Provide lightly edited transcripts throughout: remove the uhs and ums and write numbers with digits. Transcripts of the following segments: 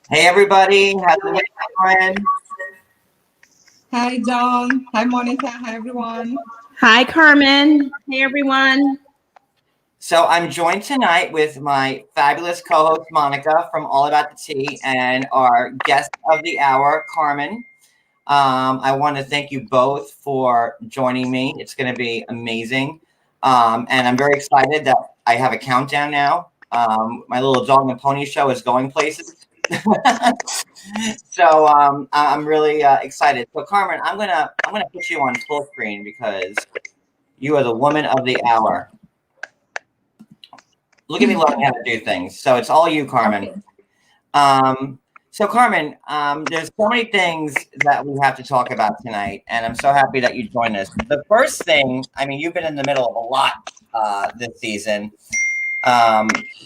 Hey everybody, how's it going? Hi, John. Hi, Monica. Hi, everyone. Hi, Carmen. Hey, everyone. So I'm joined tonight with my fabulous co-host Monica from All About the Tea and our guest of the hour, Carmen. I want to thank you both for joining me. It's going to be amazing, and I'm very excited that I have a countdown now. My little dog and pony show is going places. So I'm really excited. So Carmen, I'm gonna put you on full screen because you are the woman of the hour. Look at me learning how to do things. So it's all you, Carmen. Okay. Um, so Carmen, there's so many things that we have to talk about tonight, and I'm so happy that you joined us. The first thing, I mean, you've been in the middle of a lot this season.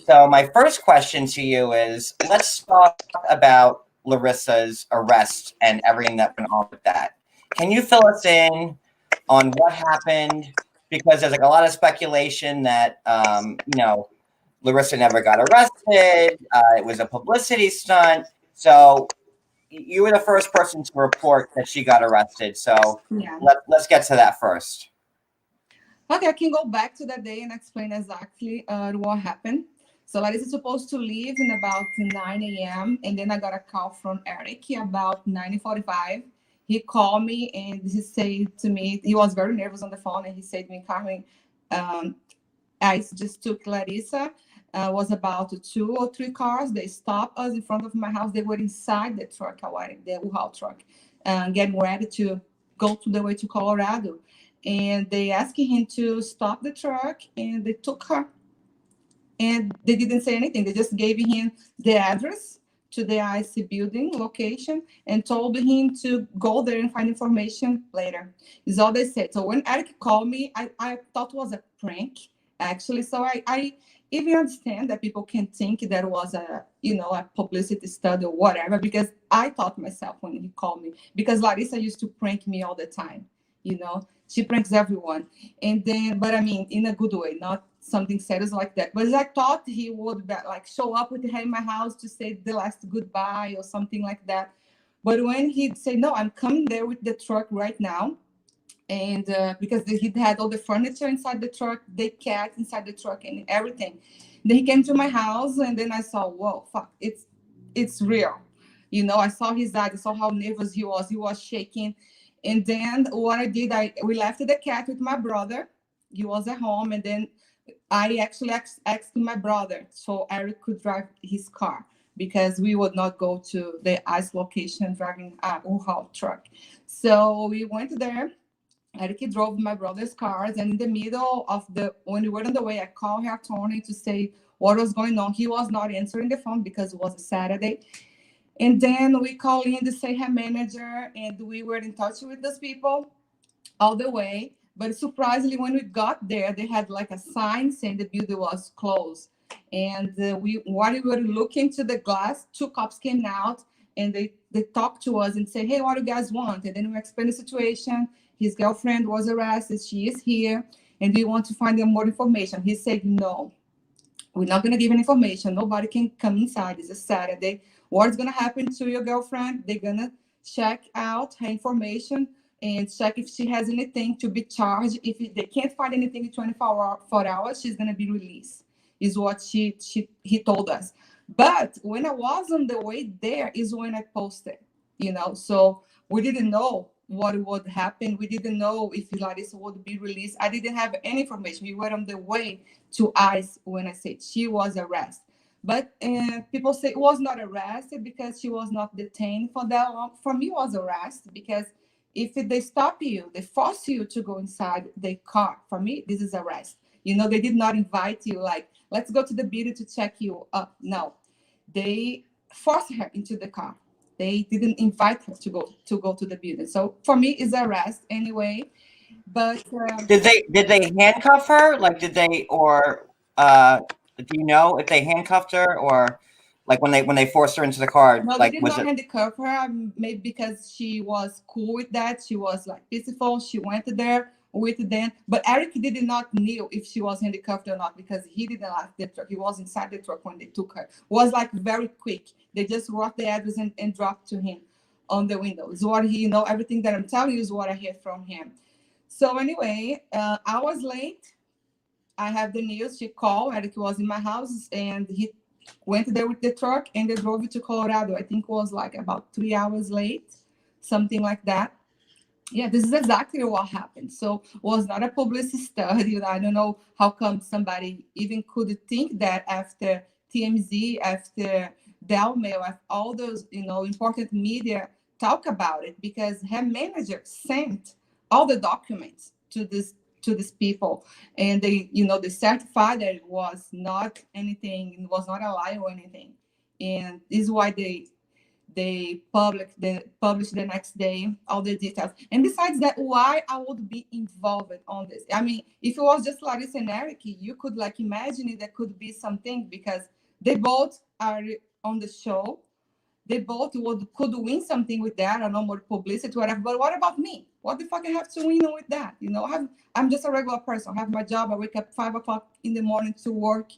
So my first question to you is, let's talk about Larissa's arrest and everything that went on with that. Can you fill us in on what happened? Because there's like a lot of speculation that Larissa never got arrested. It was a publicity stunt. So you were the first person to report that she got arrested. So Yeah. let's get to that first. Okay, I can go back to that day and explain exactly what happened. So Larissa is supposed to leave in about 9 a.m. And then I got a call from Eric about 9:45. He called me and he said to me, he was very nervous on the phone. And he said to me, Carmen, um, I just took Larissa. Was about two or three cars. They stopped us in front of my house. They were inside the truck already, the U-Haul truck, getting ready to go to the way to Colorado. And they asked him to stop the truck, and they took her. And they didn't say anything. They just gave him the address to the IC building location and told him to go there and find information later. Is all they said. So when Eric called me, I thought it was a prank, actually. So I even understand that people can think that was a publicity study or whatever, because I thought myself when he called me, because Larissa used to prank me all the time. She pranks everyone. And then, but I mean, in a good way, not something serious like that. But I thought he would like show up with her in my house to say the last goodbye or something like that. But when he'd say, no, I'm coming there with the truck right now. And because he had all the furniture inside the truck, the cat inside the truck and everything. Then he came to my house and then I saw, whoa, fuck, it's real. I saw his eyes, I saw how nervous he was. He was shaking. And then what I did, we left the cat with my brother. He was at home, and then I actually asked my brother so Eric could drive his car, because we would not go to the ice location driving a U-Haul truck. So we went there. Eric drove my brother's cars, and in the middle of when we were on the way, I called her attorney to say what was going on. He was not answering the phone because it was a Saturday. And then we called in to say her manager, and we were in touch with those people all the way. But surprisingly, when we got there, they had like a sign saying the building was closed. And while we were looking to the glass, two cops came out and they talked to us and said, "Hey, what do you guys want?" And then we explained the situation. His girlfriend was arrested. She is here. And we want to find out more information. He said, "No, we're not going to give any information. Nobody can come inside. It's a Saturday. What's going to happen to your girlfriend? They're going to check out her information and check if she has anything to be charged. If they can't find anything in 24 hours, she's going to be released," is what he told us. But when I was on the way there is when I posted. So we didn't know what would happen. We didn't know if Larissa would be released. I didn't have any information. We were on the way to ICE when I said she was arrested. But people say it was not arrested because she was not detained for that long. For me, it was arrest because if they stop you, they force you to go inside the car. For me, this is arrest. They did not invite you like, let's go to the building to check you up. No, they forced her into the car. They didn't invite her to go to the building. So for me, it's arrest anyway. But Did they handcuff her? Like, did they or do you know if they handcuffed her or like when they forced her into the car? no, they Like, did was not it? handcuff her. Maybe because she was cool with that. She was like peaceful. She went there. with them. But Eric did not know if she was handcuffed or not because he didn't like the truck. He was inside the truck when they took her. It was like very quick. They just wrote the address and dropped to him on the window. Is what he, everything that I'm telling you is what I hear from him. So anyway, hours late, I have the news. She called. Eric was in my house, and he went there with the truck, and they drove it to Colorado. I think it was like about 3 hours late, something like that. Yeah, this is exactly what happened. So it was not a publicity study. I don't know how come somebody even could think that after TMZ, after Del Mail, after all those important media talk about it, because her manager sent all the documents to these people, and they certified that it was not anything, it was not a lie or anything, and this is why they published the next day all the details. And besides that, why I would be involved on this? I mean, if it was just Larissa and Eric, you could imagine it, there could be something, because they both are on the show. They both could win something with that. I don't know, more publicity, whatever. But what about me? What the fuck I have to win with that? I'm just a regular person. I have my job. I wake up 5 o'clock in the morning to work,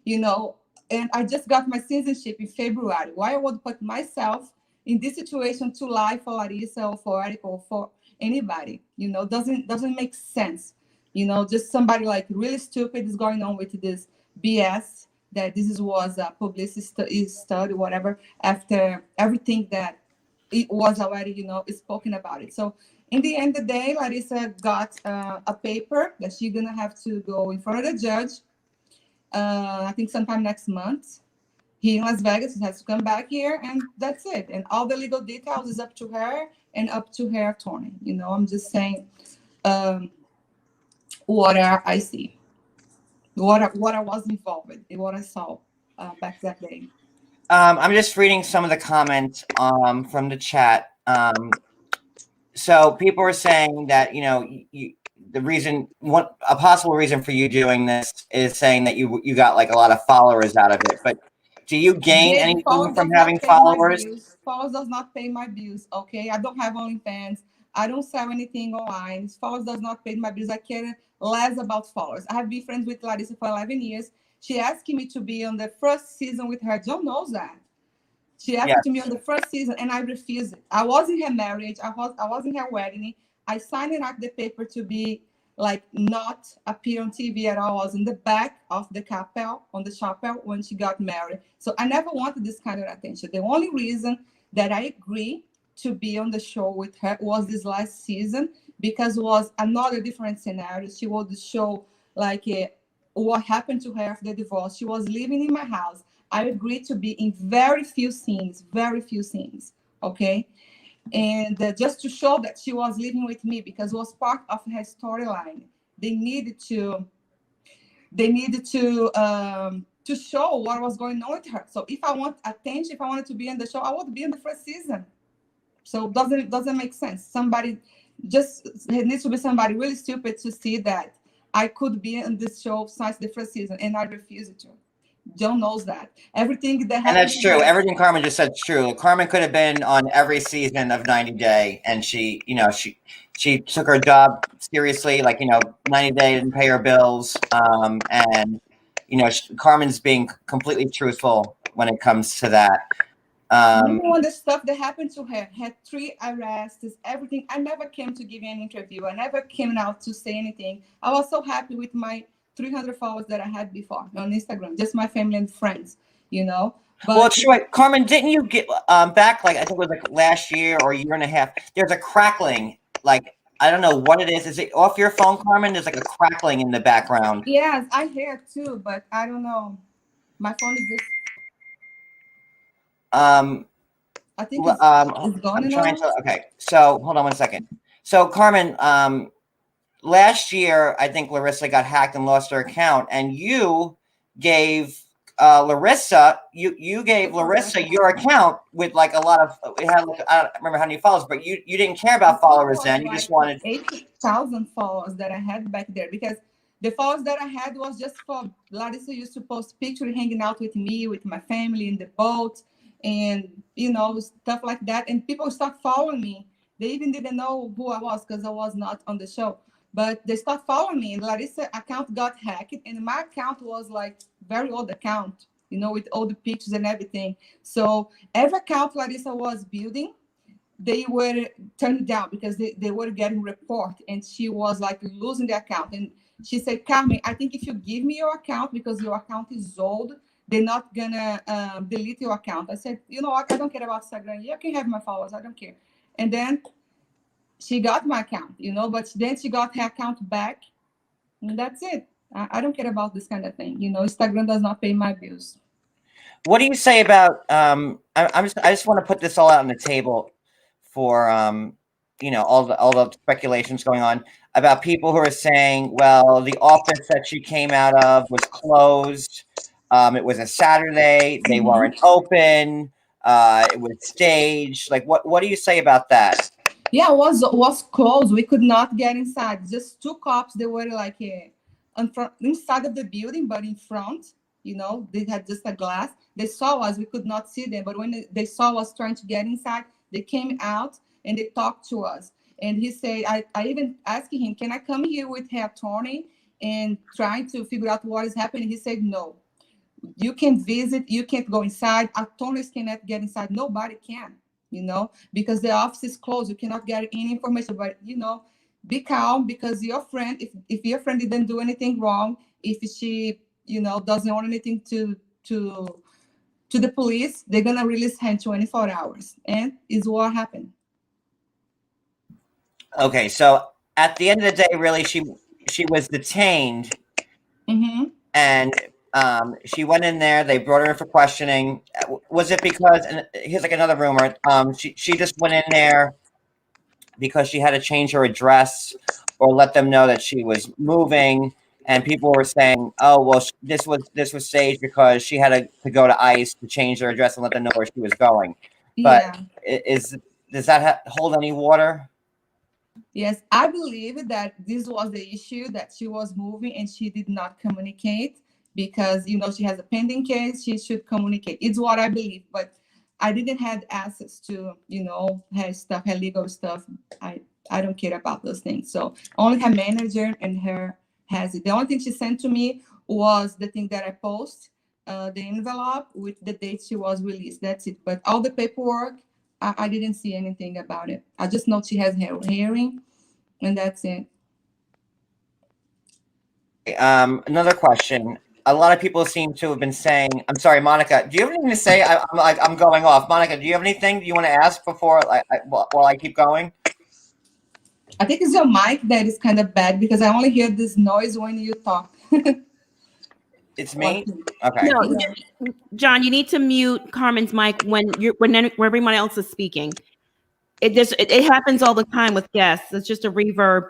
and I just got my citizenship in February. Why I would put myself in this situation to lie for Larissa or for Eric or for anybody? Doesn't make sense. Just somebody really stupid is going on with this BS that this was a publicity study, whatever, after everything that it was already, spoken about it. So in the end of the day, Larissa got a paper that she's going to have to go in front of the judge, I think sometime next month. Here in Las Vegas, has to come back here, and that's it. And all the legal details is up to her and up to her attorney. I'm just saying what I see. What I was involved in, what I saw back that day. I'm just reading some of the comments from the chat. So people are saying that the reason, a possible reason for you doing this is saying that you got a lot of followers out of it. But do you gain anything from having followers? Followers does not pay my bills. Okay, I don't have OnlyFans. I don't sell anything online. Followers does not pay my bills. I care less about followers. I have been friends with Larissa for 11 years. She asked me to be on the first season with her. John knows that. She asked to me on the first season, and I refused it. I was in her marriage. I was in her wedding. I signed out the paper to be not appear on TV at all. I was in the back of the chapel when she got married. So I never wanted this kind of attention. The only reason that I agreed to be on the show with her was this last season, because it was another different scenario. She would show what happened to her after the divorce. She was living in my house. I agreed to be in very few scenes, okay? And just to show that she was living with me, because it was part of her storyline. They needed to show what was going on with her. So if I want attention, if I wanted to be in the show, I would be in the first season. So it doesn't make sense. It needs to be somebody really stupid to see that I could be in this show since the first season, and I refused to. John knows that. Everything that happened. And that's true. Everything Carmen just said is true. Carmen could have been on every season of 90 Day, and she took her job seriously. 90 Day didn't pay her bills, and Carmen's being completely truthful when it comes to that. When the stuff that happened to her, had 3 arrests, everything. I never came to give you an interview. I never came out to say anything. I was so happy with my 300 followers that I had before on Instagram, just my family and friends, But, well, it's right. Carmen, didn't you get back, I think it was last year or a year and a half, there's a crackling, I don't know what it is. Is it off your phone, Carmen? There's a crackling in the background. Yes, I hear too, but I don't know. My phone is just... I think it's gone now. Okay, so hold on one second. So Carmen, last year, I think Larissa got hacked and lost her account, and you gave Larissa your account with a lot of, it had I don't remember how many followers, but you didn't care about followers then. You just wanted 8,000 followers that I had back there, because the followers that I had was just for Larissa used to post pictures hanging out with me, with my family in the boat, and stuff like that, and people start following me. They even didn't know who I was because I was not on the show. But they start following me, and Larissa account got hacked, and my account was like very old account, you know, with all the pictures and everything. So every account Larissa was building, they were turned down because they were getting report, and she was like losing the account. And she said, Carmen, I think if you give me your account, because your account is old, they're not gonna delete your account. I said, you know what, I don't care about Instagram. You can have my followers, I don't care. And then she got my account, you know, but then she got her account back, and that's it. I don't care about this kind of thing. You know, Instagram does not pay my bills. What do you say about? I just want to put this all out on the table for you know, all the speculations going on about people who are saying, well, the office that she came out of was closed. It was a Saturday. They weren't open. It was staged. Like, what do you say about that? Yeah, it was closed. We could not get inside. Just two cops. They were like inside of the building, but in front. You know, they had just a glass. They saw us. We could not see them. But when they saw us trying to get inside, they came out and they talked to us. And he said, I even asked him, can I come here with her attorney and trying to figure out what is happening? He said, no. You can visit. You can't go inside. Attorneys cannot get inside. Nobody can. You know, because the office is closed. You cannot get any information. But, you know, be calm, because your friend, if your friend didn't do anything wrong, if she, you know, doesn't want anything to the police, they're going to release her in 24 hours. And is what happened. Okay, so at the end of the day, really, she was detained, and she went in there. They brought her in for questioning. Was it because? And here's like another rumor. She just went in there because she had to change her address or let them know that she was moving. And people were saying, "Oh, well, this was staged because she had to go to ICE to change her address and let them know where she was going." But does that hold any water? Yes, I believe that this was the issue, that she was moving and she did not communicate, because, you know, she has a pending case. She should communicate. It's what I believe, but I didn't have access to, you know, her stuff, her legal stuff. I don't care about those things. So only her manager and her has it. The only thing she sent to me was the thing that I post, the envelope with the date she was released. That's it. But all the paperwork, I didn't see anything about it. I just know she has her hearing, and that's it. Another question. A lot of people seem to have been saying, I'm sorry, Monica, do you have anything to say? I'm going off. Monica, do you have anything you want to ask before while I keep going? I think it's your mic that is kind of bad, because I only hear this noise when you talk. It's me? Okay. No, John, you need to mute Carmen's mic when everyone else is speaking. It happens all the time with guests. It's just a reverb.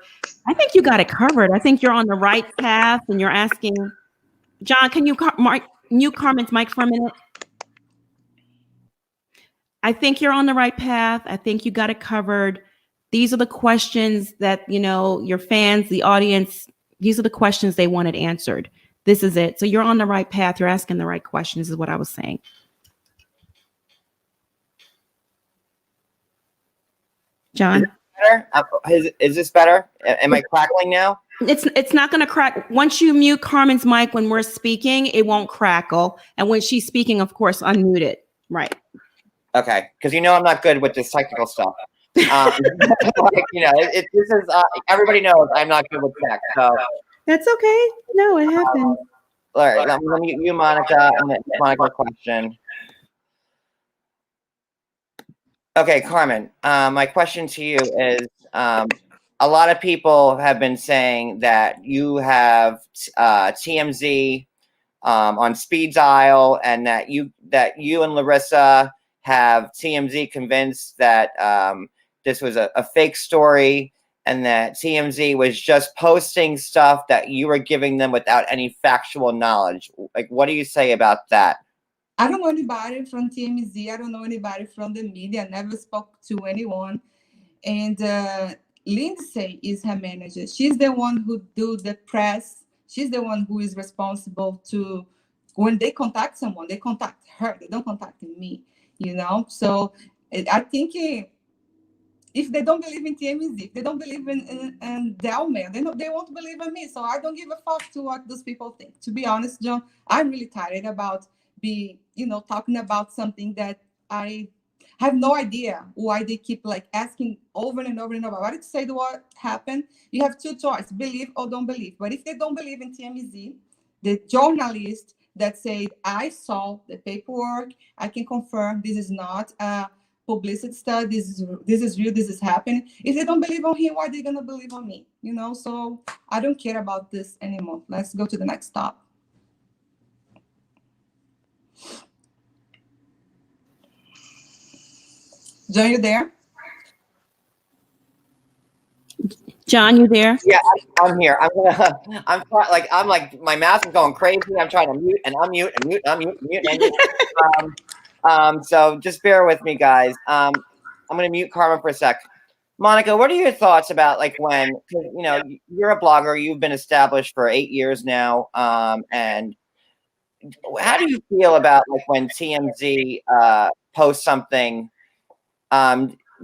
I think you got it covered. I think you're on the right path, and you're asking, John, can you mute Carmen's mic for a minute? I think you're on the right path. I think you got it covered. These are the questions that, you know, your fans, the audience, these are the questions they wanted answered. This is it. So you're on the right path. You're asking the right questions, is what I was saying. John? Is this better? Am I crackling now? It's not going to crack. Once you mute Carmen's mic when we're speaking, it won't crackle. And when she's speaking, of course, unmute it. Right. Okay. Because you know I'm not good with this technical stuff. You know, this is everybody knows I'm not good with tech. So that's okay. No, it happens. All right. Let me mute you, Monica, and then Monica question. Okay, Carmen, my question to you is, a lot of people have been saying that you have TMZ on speed dial, and that you and Larissa have TMZ convinced that this was a fake story, and that TMZ was just posting stuff that you were giving them without any factual knowledge. Like, what do you say about that? I don't know anybody from TMZ. I don't know anybody from the media. I never spoke to anyone. And Lindsay is her manager. She's the one who do the press. She's the one who is responsible to, when they contact someone, they contact her. They don't contact me, you know? So I think if they don't believe in TMZ, if they don't believe in Delman, they won't believe in me. So I don't give a fuck to what those people think. To be honest, John, I'm really tired about talking about something that I have no idea why they keep like asking over and over and over. I wanted to say what happened. You have two choices, believe or don't believe. But if they don't believe in TMZ, the journalist that said, I saw the paperwork, I can confirm this is not a publicity study, this is real, this is happening. If they don't believe on him, why are they gonna believe on me? So I don't care about this anymore. Let's go to the next stop. John, you there? John, you there? Yeah, I'm here. I'm like my mouth is going crazy. I'm trying to mute and unmute and mute, unmute, mute, and so just bear with me, guys. I'm going to mute Carmen for a sec. Monica, what are your thoughts about like when, you're a blogger, you've been established for 8 years now, and how do you feel about like when TMZ posts something?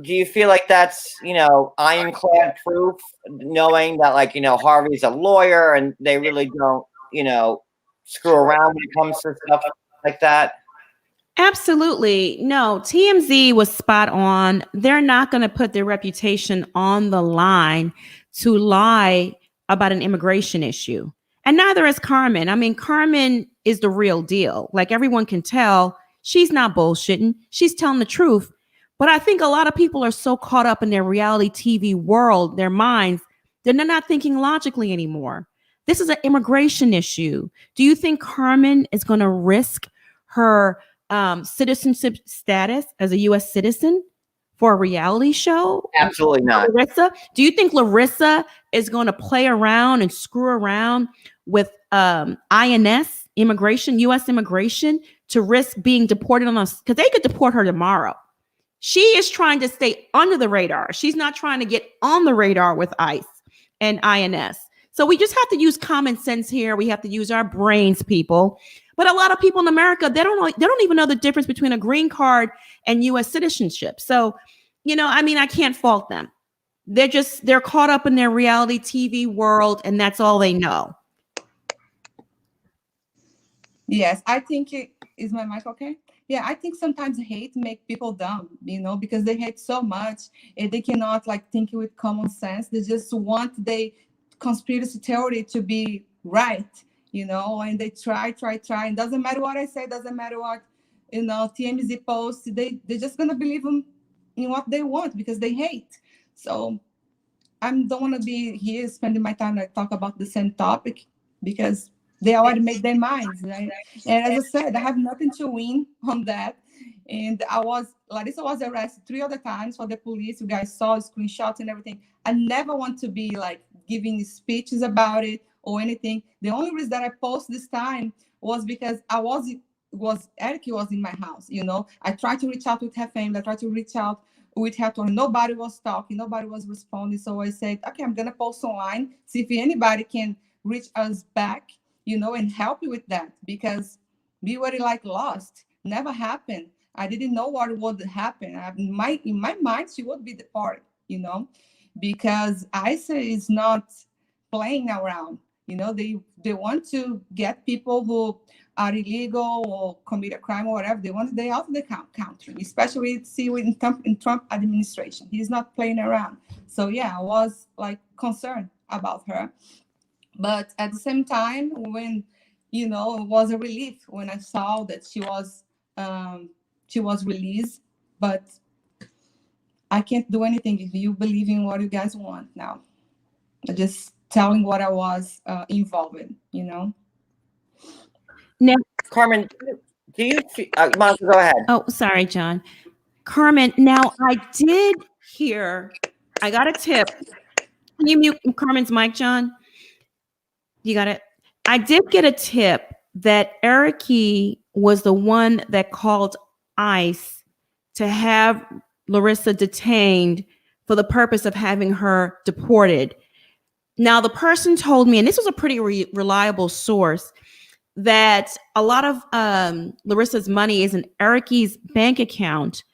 Do you feel like that's, ironclad proof, knowing that like, Harvey's a lawyer and they really don't, screw around when it comes to stuff like that? Absolutely. No, TMZ was spot on. They're not going to put their reputation on the line to lie about an immigration issue. And neither is Carmen. I mean, Carmen is the real deal. Like everyone can tell, she's not bullshitting. She's telling the truth. But I think a lot of people are so caught up in their reality TV world, their minds, they're not thinking logically anymore. This is an immigration issue. Do you think Carmen is going to risk her citizenship status as a U.S. citizen for a reality show? Absolutely not. Larissa, do you think Larissa is going to play around and screw around with INS immigration, U.S. immigration, to risk being deported on us? Because they could deport her tomorrow. She is trying to stay under the radar. She's not trying to get on the radar with ICE and INS. So we just have to use common sense here. We have to use our brains, people. But a lot of people in America, they don't even know the difference between a green card and U.S. citizenship. So, I can't fault them. They're caught up in their reality TV world, and that's all they know. Yes, I think is my mic okay? Yeah, I think sometimes hate make people dumb, because they hate so much and they cannot like think with common sense. They just want the conspiracy theory to be right, and they try. And doesn't matter what I say, doesn't matter what, TMZ posts, they're just gonna believe them in what they want because they hate. So I don't want to be here spending my time like talk about the same topic because they already made their minds, right? And as I said, I have nothing to win on that. And Larissa was arrested 3 other times for the police. You guys saw screenshots and everything. I never want to be like giving speeches about it or anything. The only reason that I posted this time was because Eric was in my house, I tried to reach out with her family. I tried to reach out with her to her. Nobody was talking. Nobody was responding. So I said, okay, I'm going to post online, see if anybody can reach us back, and help you with that, because we were like lost. Never happened. I didn't know what would happen. In my mind, she would be deported, because ICE is not playing around. They want to get people who are illegal or commit a crime or whatever. They want they out of the country, especially in Trump administration. He's not playing around. So yeah, I was like concerned about her. But at the same time, when, it was a relief when I saw that she was released. But I can't do anything if you believe in what you guys want now. I'm just telling what I was involved in, Now, Carmen, do you, Monica, go ahead. Oh, sorry, John. Carmen, now I did hear, I got a tip. Can you mute Carmen's mic, John? You got it? I did get a tip that Eric was the one that called ICE to have Larissa detained for the purpose of having her deported. Now, the person told me, and this was a pretty reliable source, that a lot of Larissa's money is in Eric's bank account,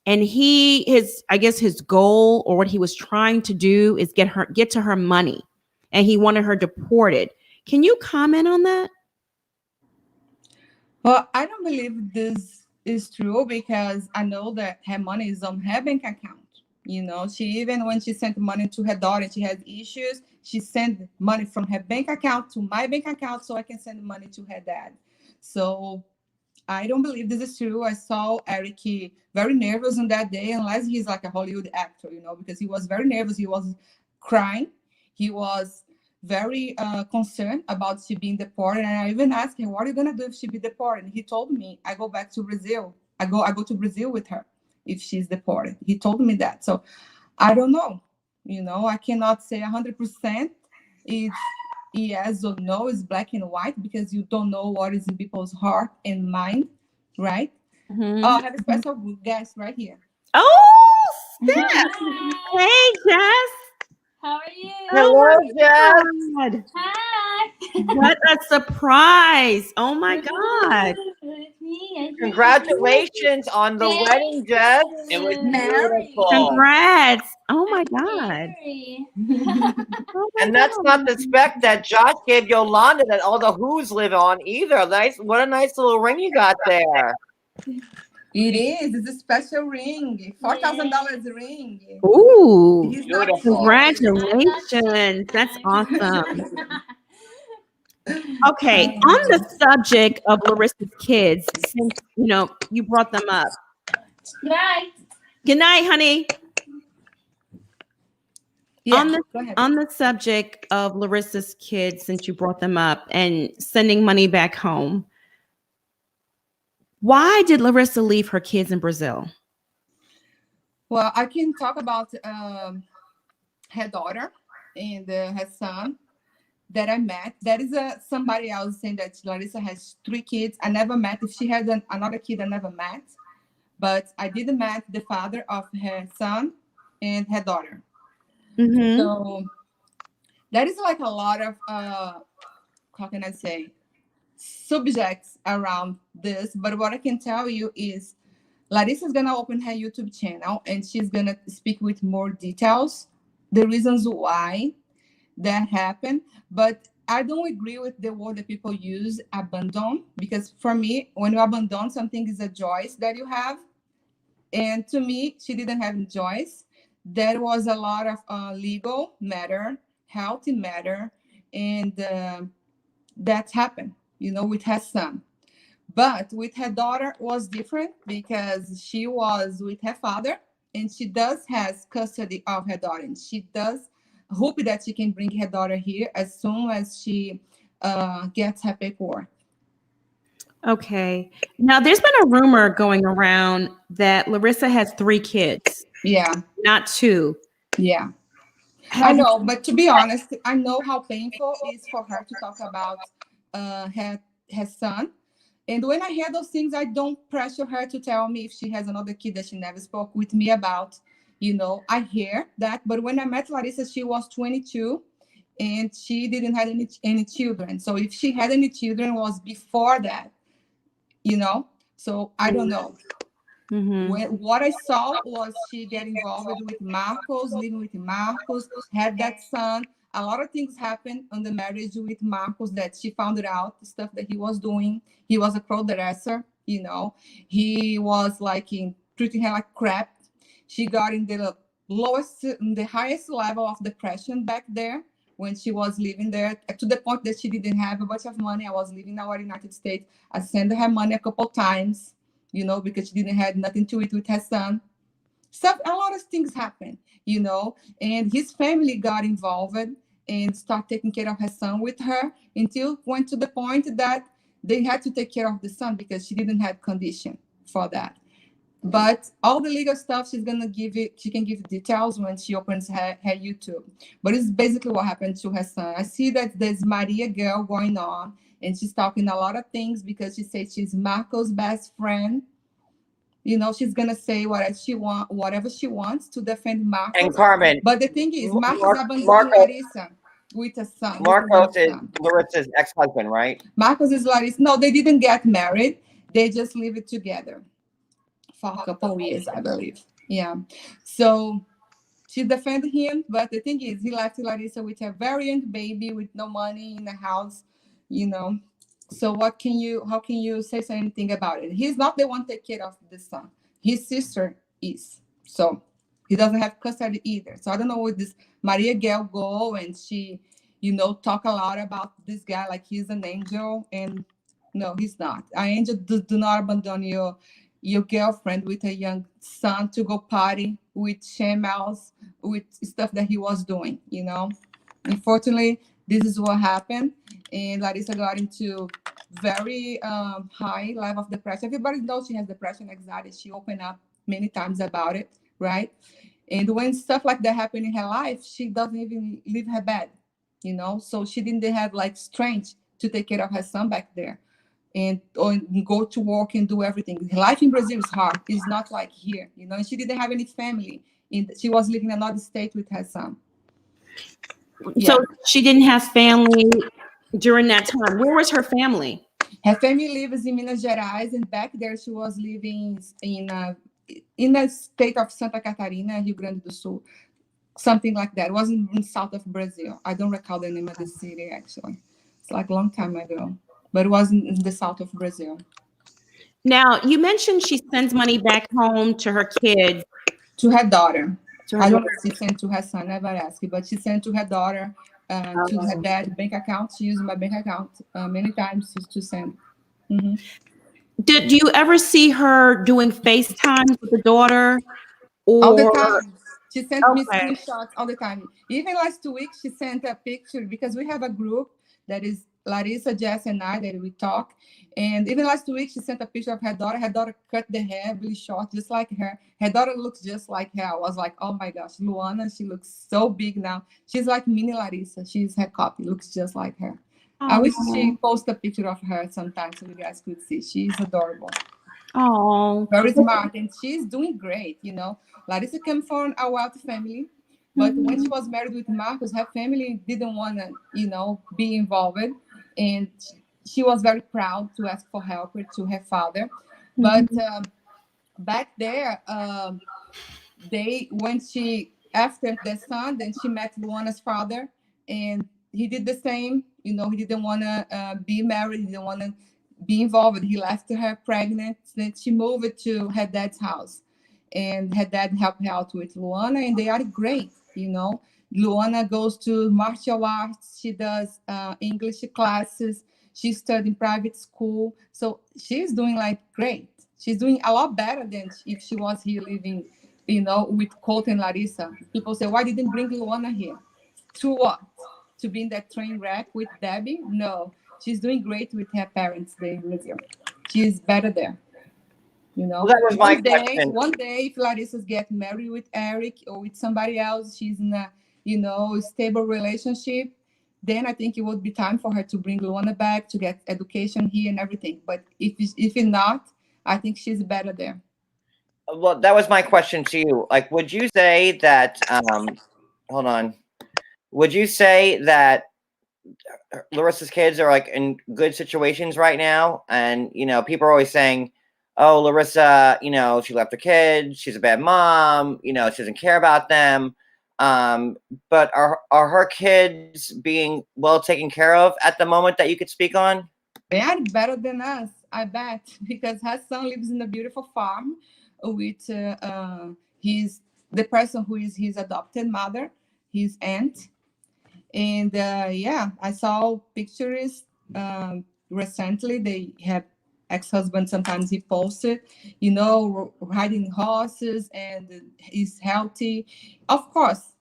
and I guess his goal or what he was trying to do is get to her money, and he wanted her deported. Can you comment on that? Well, I don't believe this is true because I know that her money is on her bank account. She even when she sent money to her daughter, she had issues. She sent money from her bank account to my bank account so I can send money to her dad. So I don't believe this is true. I saw Eric very nervous on that day, unless he's like a Hollywood actor, because he was very nervous. He was crying. He was very concerned about she being deported. And I even asked him, what are you going to do if she be deported? And he told me, I go back to Brazil. I go to Brazil with her if she's deported. He told me that. So I don't know. I cannot say 100% it's yes or no, it's black and white, because you don't know what is in people's heart and mind, right? Mm-hmm. I have a special guest right here. Oh, Steph. Hey, Jess. How are you? Hello, Jess. God. Hi. What a surprise. Oh my God. Congratulations on the Thank wedding, Jess. It was Mary. beautiful. Congrats. Oh my God. Mary. Oh my And that's God. not the spec that Josh gave Yolanda that all the Who's live on either. What a nice little ring you got there. It is. It's a special ring. $4,000 ring. Ooh. He's not Beautiful. Congratulations. That's awesome. Okay, on the subject of Larissa's kids, since you brought them up. Right. Good night, honey. Yeah, go ahead. On the subject of Larissa's kids, since you brought them up and sending money back home, why did Larissa leave her kids in Brazil? Well, I can talk about her daughter and her son that I met. There is somebody else saying that Larissa has 3 kids. I never met. If she had another kid, I never met. But I did met the father of her son and her daughter. Mm-hmm. So there is like a lot of, how can I say, subjects around this. But what I can tell you is Larissa is going to open her YouTube channel and she's going to speak with more details, the reasons why that happened. But I don't agree with the word that people use, abandon, because for me, when you abandon something, is a choice that you have. And to me, she didn't have a choice. There was a lot of legal matter, healthy matter, and that happened, with her son. But with her daughter was different because she was with her father and she does has custody of her daughter. And she does hope that she can bring her daughter here as soon as she gets her paperwork. Okay. Now, there's been a rumor going around that Larissa has 3 kids. Yeah. Not 2. Yeah. I know, but to be honest, I know how painful it is for her to talk about her son. And when I hear those things, I don't pressure her to tell me if she has another kid that she never spoke with me about. I hear that. But when I met Larissa, she was 22 and she didn't have any children. So if she had any children, it was before that, So I don't know. Mm-hmm. What I saw was she get involved with Marcos, living with Marcos, had that son. A lot of things happened on the marriage with Marcos that she found out, the stuff that he was doing. He was a pro-dresser, He was treating her like crap. She got in the highest level of depression back there when she was living there, to the point that she didn't have a bunch of money. I was living in our United States. I sent her money a couple times, because she didn't have nothing to eat with her son. A lot of things happened, and his family got involved and started taking care of her son with her until went to the point that they had to take care of the son because she didn't have condition for that. But all the legal stuff, she can give details when she opens her YouTube. But it's basically what happened to her son. I see that there's Maria girl going on, and she's talking a lot of things because she says she's Marco's best friend. She's gonna say whatever she wants to defend Marcos. And Carmen. But the thing is, Marcos abandoned Larissa with a son. Marcos is Larissa's ex-husband, right? Marcos is Larissa. No, they didn't get married. They just live it together for a couple of years, I believe. Yeah. So she defended him, but the thing is, he left Larissa with a very young baby with no money in the house, you know. So how can you say anything about it? He's not the one take care of the son. His sister is. So he doesn't have custody either. So I don't know where this Maria Gail go, and she, talk a lot about this guy like he's an angel, and no, he's not. An angel do not abandon your girlfriend with a young son to go party with shamals, with stuff that he was doing, Unfortunately, this is what happened. And Larissa got into very high level of depression. Everybody knows she has depression, anxiety. She opened up many times about it, right? And when stuff like that happened in her life, she doesn't even leave her bed, So she didn't have like strength to take care of her son back there and go to work and do everything. Life in Brazil is hard. It's not like here, And she didn't have any family. She was living in another state with her son. So she didn't have family during that time. Where was her family? Her family lives in Minas Gerais, and back there she was living in the state of Santa Catarina, Rio Grande do Sul, something like that. It was in south of Brazil. I don't recall the name of the city, actually. It's like a long time ago, but it was in the south of Brazil. Now, you mentioned she sends money back home to her kids. To her daughter. I don't know if she sent to her son, never asked, but she sent to her daughter, to her dad's bank account. She used my bank account many times to send. Mm-hmm. Do you ever see her doing FaceTime with the daughter? All the time. She sent me screenshots all the time. Even last week, she sent a picture because we have a group that is Larissa, Jess, and I that we talk. And even last week, she sent a picture of her daughter. Her daughter cut the hair really short, just like her. Her daughter looks just like her. I was like, oh my gosh, Luana, she looks so big now. She's like mini Larissa. She's her copy, looks just like her. I wish she post a picture of her sometime so you guys could see. She's adorable. Oh, very smart, and she's doing great. Larissa came from a wealthy family, but when she was married with Marcos, her family didn't want to, be involved, and she was very proud to ask for help to her father. But back there, after the son, then she met Luana's father, and he did the same. He didn't want to be married. He didn't want to be involved. He left her pregnant. Then she moved to her dad's house, and her dad helped her out with Luana, and they are great. Luana goes to martial arts. She does English classes. She's studying private school. So she's doing like great. She's doing a lot better than if she was here living, with Colt and Larissa. People say, why didn't bring Luana here? To what? To be in that train wreck with Debbie? No. She's doing great with her parents there in Brazil. She's better there. Well, that was my question. One day, if Larissa gets married with Eric or with somebody else, she's in a, stable relationship, then I think it would be time for her to bring Luana back to get education here and everything. But if not, I think she's better there. Well, that was my question to you. Like, would you say that, hold on. Would you say that Larissa's kids are like in good situations right now? And, people are always saying, oh, Larissa, she left her kids. She's a bad mom. She doesn't care about them. But are her kids being well taken care of at the moment that you could speak on? They are better than us, I bet, because her son lives in a beautiful farm with the person who is his adopted mother, his aunt. And I saw pictures recently. They have ex-husband, sometimes he posted, riding horses, and he's healthy. Of course,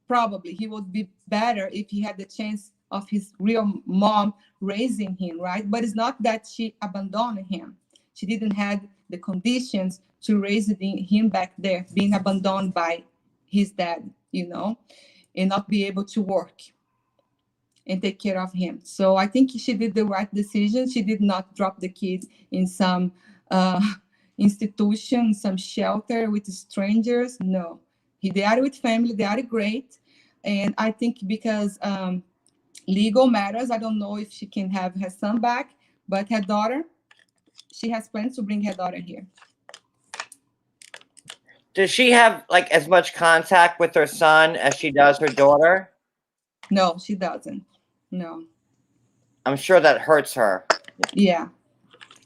probably he would be better if he had the chance of his real mom raising him, right? But it's not that she abandoned him. She didn't have the conditions to raise him back there, being abandoned by his dad, and not be able to work and take care of him. So I think she did the right decision. She did not drop the kid in some institution, some shelter with strangers. No, they are with family. They are great. And I think because legal matters, I don't know if she can have her son back, but her daughter, she has plans to bring her daughter here. Does she have like as much contact with her son as she does her daughter? No, she doesn't. No. I'm sure that hurts her. Yeah,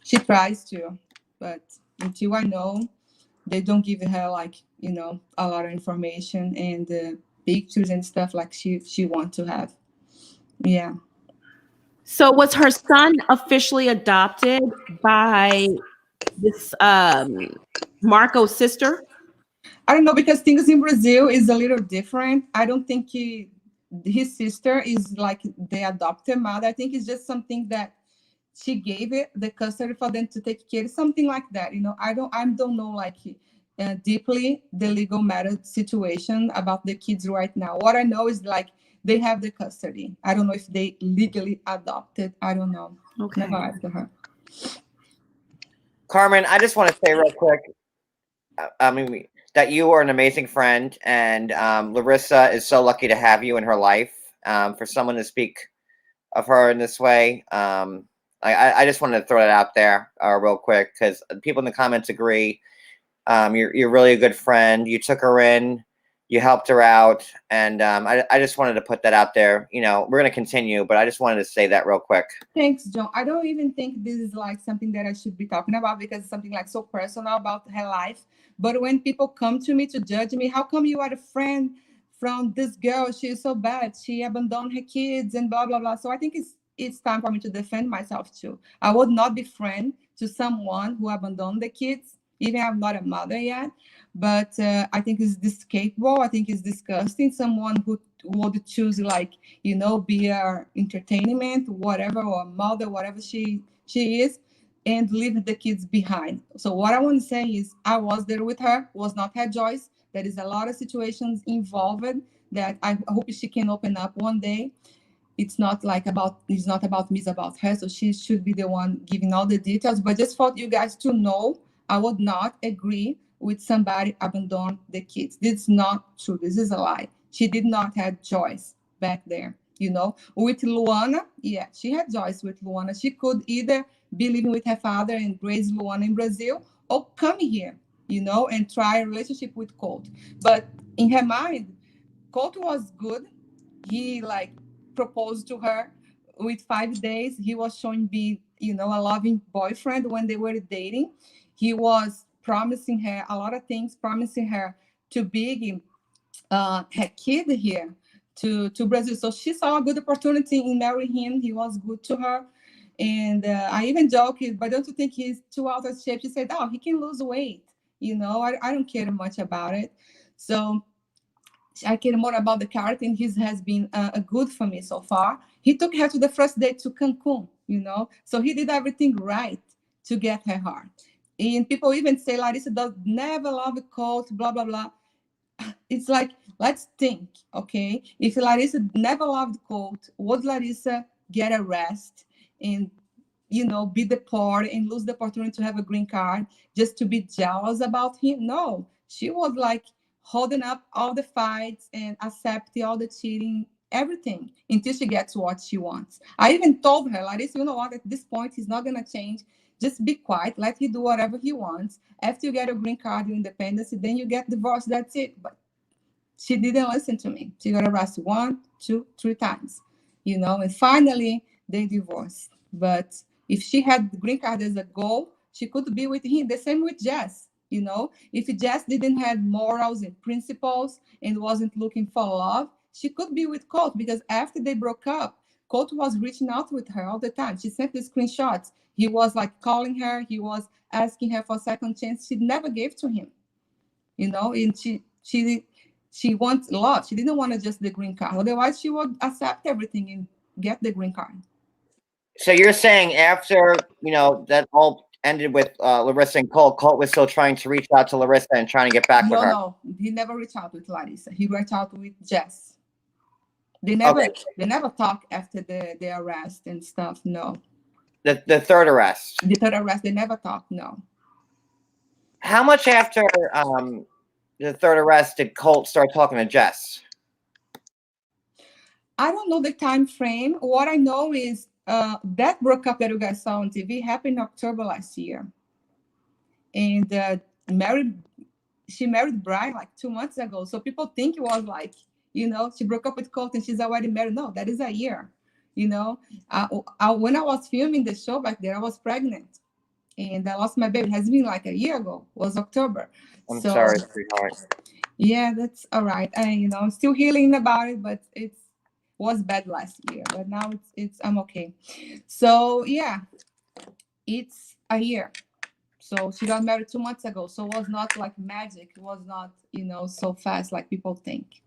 she tries to, but until I know, they don't give her like a lot of information and pictures and stuff like she wants to have. Yeah. So was her son officially adopted by this Marco's sister? I don't know because things in Brazil is a little different. I don't think his sister is like the adopted mother. I think it's just something that she gave it the custody for them to take care, something like that. I don't know like deeply the legal matter situation about the kids right now. What I know is like they have the custody. I don't know if they legally adopted. I don't know. Okay. Never asked her. Carmen, I just want to say real quick, I mean, that you are an amazing friend, and Larissa is so lucky to have you in her life. For someone to speak of her in this way, I just wanted to throw that out there real quick because people in the comments agree. You're really a good friend. You took her in, you helped her out, and I just wanted to put that out there. We're gonna continue, but I just wanted to say that real quick. Thanks, John. I don't even think this is like something that I should be talking about because it's something like so personal about her life. But when people come to me to judge me, how come you are a friend from this girl? She is so bad. She abandoned her kids and blah blah blah. So I think it's time for me to defend myself too. I would not be friend to someone who abandoned the kids, even if I'm not a mother yet. But I think it's despicable. I think it's disgusting. Someone who would choose like be a entertainment, whatever, or a mother, whatever she is, and leave the kids behind. So what I want to say is I was there with her, was not her choice. There is a lot of situations involved that I hope she can open up one day. It's not about me, it's about her. So she should be the one giving all the details. But just for you guys to know, I would not agree with somebody abandon the kids. This is not true. This is a lie. She did not have choice back there. With Luana, yeah, she had choice with Luana. She could either be living with her father and raise Luana in Brazil or come here, and try a relationship with Colt. But in her mind, Colt was good. He like proposed to her with 5 days. He was showing be, a loving boyfriend when they were dating. He was promising her a lot of things, promising her to bring her kid here to Brazil. So she saw a good opportunity in marrying him. He was good to her. And I even joked, but don't you think he's too out of shape? She said, oh, he can lose weight. I don't care much about it. So I care more about the character, and his has been a good for me so far. He took her to the first date to Cancun, so he did everything right to get her heart. And people even say Larissa does never love a cult, blah blah blah. It's like, let's think, okay? If Larissa never loved Colt, would Larissa get arrested and be deported and lose the opportunity to have a green card just to be jealous about him? No, she was like holding up all the fights and accepting all the cheating, everything, until she gets what she wants. I even told her, Larissa, you know what? At this point, he's not gonna change. Just be quiet. Let him do whatever he wants. After you get a green card, your independence, then you get divorced. That's it. But she didn't listen to me. She got arrested 1, 2, 3 times, and finally they divorced. But if she had the green card as a goal, she could be with him. The same with Jess. If Jess didn't have morals and principles and wasn't looking for love, she could be with Colt, because after they broke up, Colt was reaching out with her all the time. She sent the screenshots. He was like calling her. He was asking her for a second chance. She never gave to him, and she wants love. She didn't want just the green card. Otherwise, she would accept everything and get the green card. So you're saying after that all ended with Larissa and Colt was still trying to reach out to Larissa and trying to get back with her? No, he never reached out with Larissa. He reached out with Jess. They never talked after the arrest and stuff. No. The third arrest. The third arrest, they never talked. No. How much after the third arrest did Colt start talking to Jess? I don't know the time frame. What I know is that breakup that you guys saw on TV happened in October last year. And Mary she married Brian like 2 months ago. So people think it was like, she broke up with Colt and she's already married. No, that is a year. When I was filming the show back there, I was pregnant and I lost my baby. It has been like a year ago. It was October. I'm sorry, sweetheart. Yeah, that's all right. I'm still healing about it, but it was bad last year. But now it's I'm okay. So yeah, it's a year. So she got married 2 months ago. So it was not like magic. It was not, so fast like people think.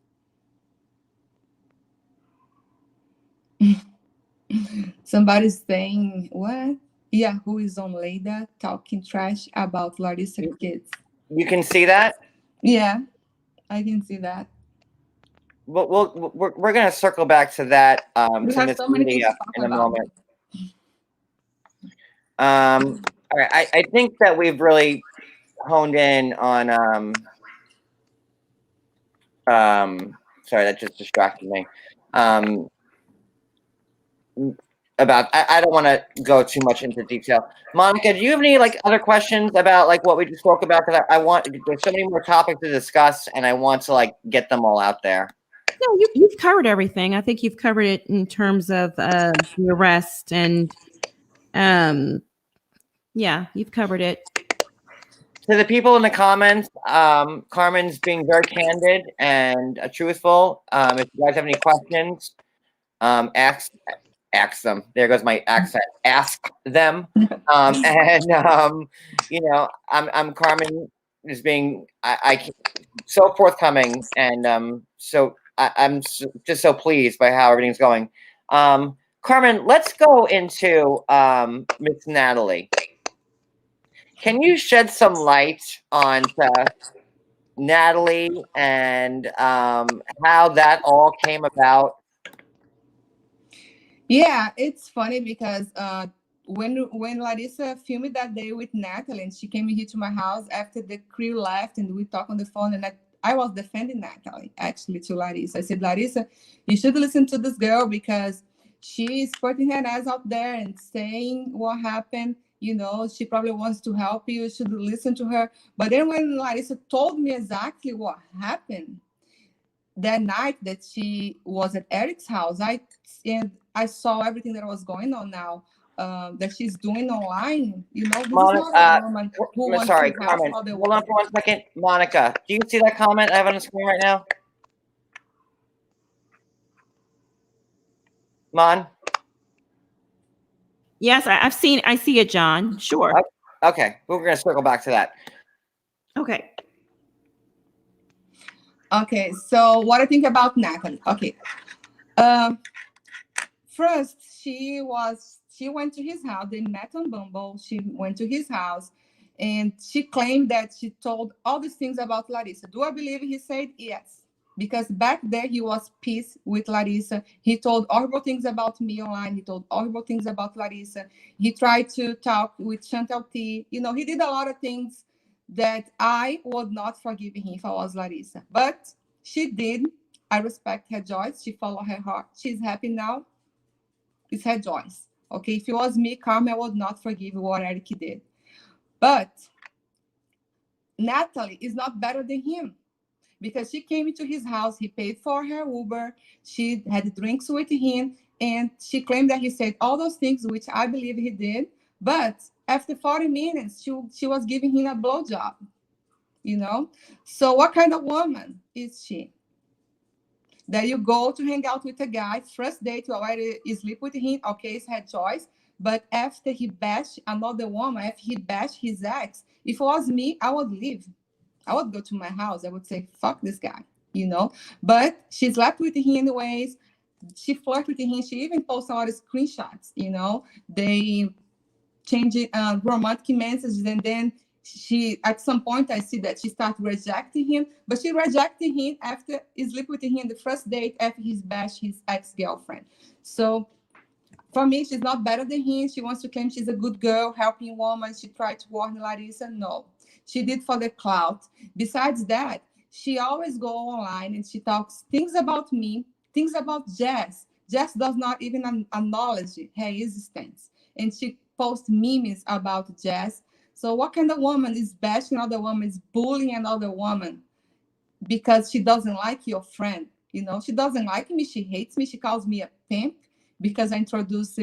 Somebody's saying, what? Yeah, who is on Leda talking trash about Larissa kids? You can see that? Yeah, I can see that. We're going to circle back to that We to have Miss so many things Lydia to talk in a about. moment. All right, I think that we've really honed in on sorry, that just distracted me. About I don't want to go too much into detail. Monica, do you have any like other questions about like what we just spoke about? Because I want there's so many more topics to discuss, and I want to like get them all out there. No, you've covered everything. I think you've covered it in terms of the arrest and yeah, you've covered it. To the people in the comments, Carmen's being very candid and truthful. If you guys have any questions, ask them. There goes my accent. Ask them. And I'm Carmen is being I so forthcoming, and so I'm just so pleased by how everything's going. Carmen, let's go into Miss Natalie. Can you shed some light on Natalie and how that all came about? Yeah, it's funny because when Larissa filmed that day with Natalie and she came here to my house after the crew left and we talked on the phone and I was defending Natalie actually to Larissa. I said, Larissa, you should listen to this girl because she's putting her ass out there and saying what happened. She probably wants to help you. You should listen to her. But then when Larissa told me exactly what happened that night that she was at Eric's house, I saw everything that was going on now that she's doing online. This is not a woman who wants to help Carmen. other Hold on for 1 second. Monica, do you see that comment I have on the screen right now? Mon? Yes, I see it, John. Sure. Okay, we're going to circle back to that. Okay. Okay, so what I think about Natalie. Okay. First, she went to his house. They met on Bumble. She went to his house and she claimed that she told all these things about Larissa. Do I believe he said yes? Because back there he was pissed with Larissa. He told horrible things about me online. He told horrible things about Larissa. He tried to talk with Chantal T. He did a lot of things that I would not forgive him if I was Larissa. But she did. I respect her choice. She followed her heart. She's happy now. It's her choice. Okay, if it was me, Carmen, I would not forgive what Eric did. But Natalie is not better than him because she came into his house. He paid for her Uber. She had drinks with him. And she claimed that he said all those things, which I believe he did. But after 40 minutes, she was giving him a blowjob. So what kind of woman is she? That you go to hang out with a guy, first date, you already sleep with him, okay, it's her choice. But after he bashed another woman, after he bashed his ex, if it was me, I would leave. I would go to my house. I would say, fuck this guy, But she slept with him anyways. She flirted with him. She even posted all the screenshots, They changed romantic messages and then she at some point I see that she started rejecting him, but she rejected him after he slept with him the first date after he's bashed his ex-girlfriend. So for me, she's not better than him. She wants to claim she's a good girl, helping woman. She tried to warn Larissa. No, she did for the clout. Besides that, she always go online and she talks things about me, things about Jess. Jess does not even acknowledge her existence. And she posts memes about Jess. So what kind of woman is bashing another woman, is bullying another woman because she doesn't like your friend? She doesn't like me. She hates me. She calls me a pimp because I introduced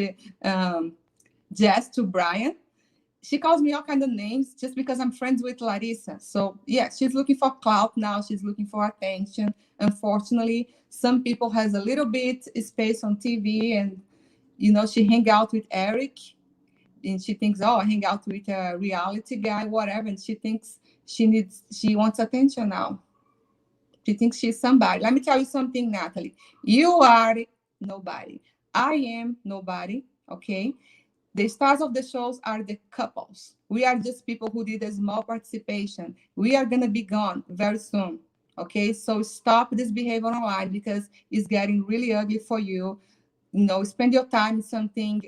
Jess to Brian. She calls me all kind of names just because I'm friends with Larissa. So yeah, she's looking for clout now. She's looking for attention. Unfortunately, some people has a little bit space on TV, and she hang out with Eric, and she thinks, oh, I hang out with a reality guy, whatever, and she thinks she wants attention now. She thinks she's somebody. Let me tell you something, Natalie. You are nobody. I am nobody. Okay. The stars of the shows are the couples. We are just people who did a small participation. We are going to be gone very soon. Okay, so stop this behavior online because it's getting really ugly for you. Spend your time in something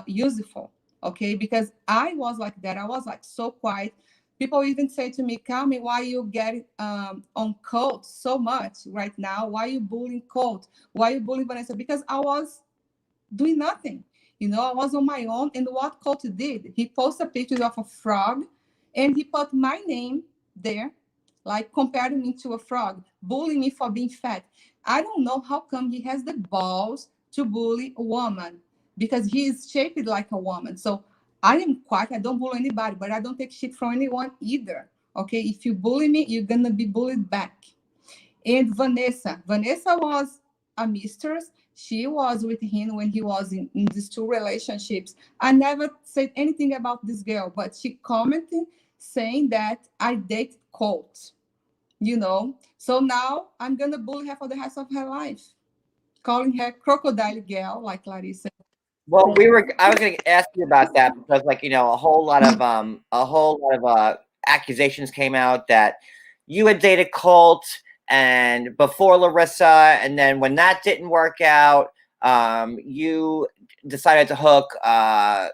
useful. Okay, because I was like that. I was like so quiet. People even say to me, Carmen, why you get on Colt so much right now? Why you bullying Colt? Why you bullying Vanessa? Because I was doing nothing. I was on my own. And what Colt did, he posted pictures of a frog and he put my name there, like comparing me to a frog, bullying me for being fat. I don't know how come he has the balls to bully a woman because he is shaped like a woman. So I am quiet. I don't bully anybody, but I don't take shit from anyone either. Okay, if you bully me, you're going to be bullied back. And Vanessa was a mistress. She was with him when he was in these two relationships. I never said anything about this girl, but she commented saying that I date Colt, So now I'm going to bully her for the rest of her life, calling her crocodile girl, like Larissa. Well, I was going to ask you about that because, like, a whole lot of accusations came out that you had dated Colt and before Larissa, and then when that didn't work out, you decided to hook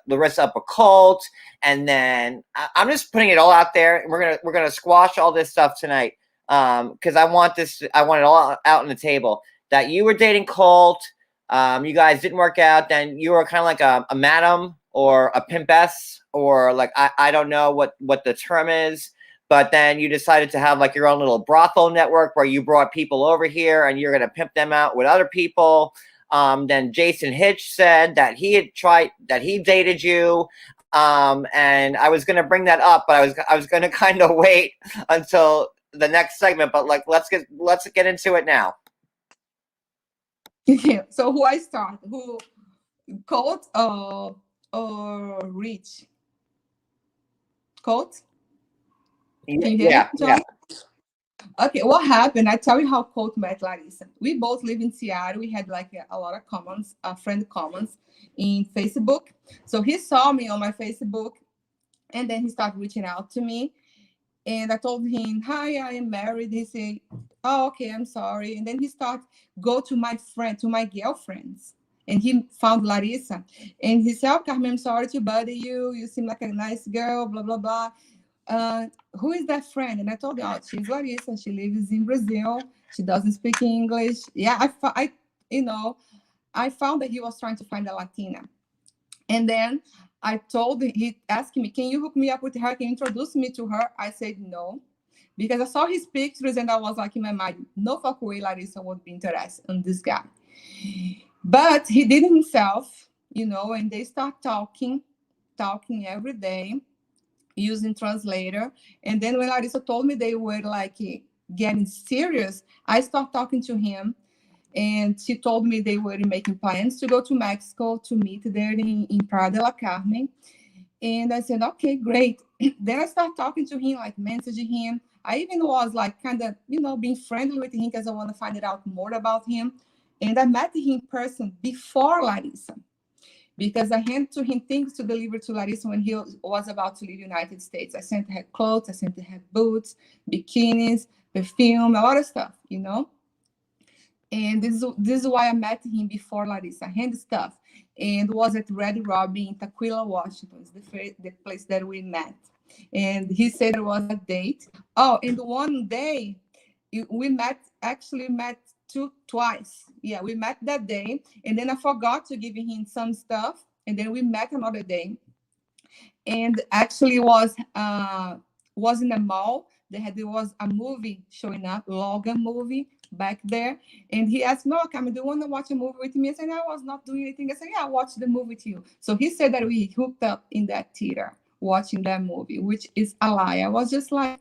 Larissa up with Colt, and then I'm just putting it all out there. We're gonna squash all this stuff tonight because I want it all out on the table. That you were dating Colt. You guys didn't work out, then you were kind of like a madam or a pimpess, or like I don't know what the term is, but then you decided to have like your own little brothel network where you brought people over here and you're gonna pimp them out with other people. Then Jason Hitch said that he dated you. And I was gonna bring that up, but I was gonna kind of wait until the next segment. But like let's get into it now. Yeah. So who I start? Who, Colt or Rich? Colt? Can you hear me, John? Yeah. Okay, what happened? I tell you how Colt met Larissa. We both live in Seattle. We had like a lot of commons, friend commons in Facebook. So he saw me on my Facebook, and then he started reaching out to me. And I told him, hi, I am married. He said, oh, okay, I'm sorry. And then he started go to my girlfriends. And he found Larissa. And he said, oh, Carmen, I'm sorry to bother you. You seem like a nice girl, blah, blah, blah. Who is that friend? And I told him, oh, she's Larissa. She lives in Brazil. She doesn't speak English. Yeah, I found that he was trying to find a Latina. And then he asked me, can you hook me up with her? Can you introduce me to her? I said no, because I saw his pictures and I was like in my mind, no fuck way Larissa would be interested in this guy. But he did it himself, and they start talking every day using translator. And then when Larissa told me they were like getting serious, I started talking to him. And she told me they were making plans to go to Mexico to meet there in Playa de la Carmen. And I said, okay, great. Then I started talking to him, like messaging him. I even was like kind of, being friendly with him because I want to find out more about him. And I met him in person before Larissa, because I handed to him things to deliver to Larissa when he was about to leave the United States. I sent her clothes, I sent her boots, bikinis, perfume, a lot of stuff, And this is why I met him before Larissa. Hand stuff, and was at Red Robin in Tequila, Washington. It's the place that we met. And he said it was a date. Oh, and one day we met twice. Yeah, we met that day, and then I forgot to give him some stuff, and then we met another day. and actually was in a mall. There was a movie showing up, Logan movie back there, and he asked, "No, Carmen, do you want to watch a movie with me?" I said, "No, I was not doing anything." I said, "Yeah, I'll watch the movie with you." So he said that we hooked up in that theater watching that movie, which is a lie. I was just like,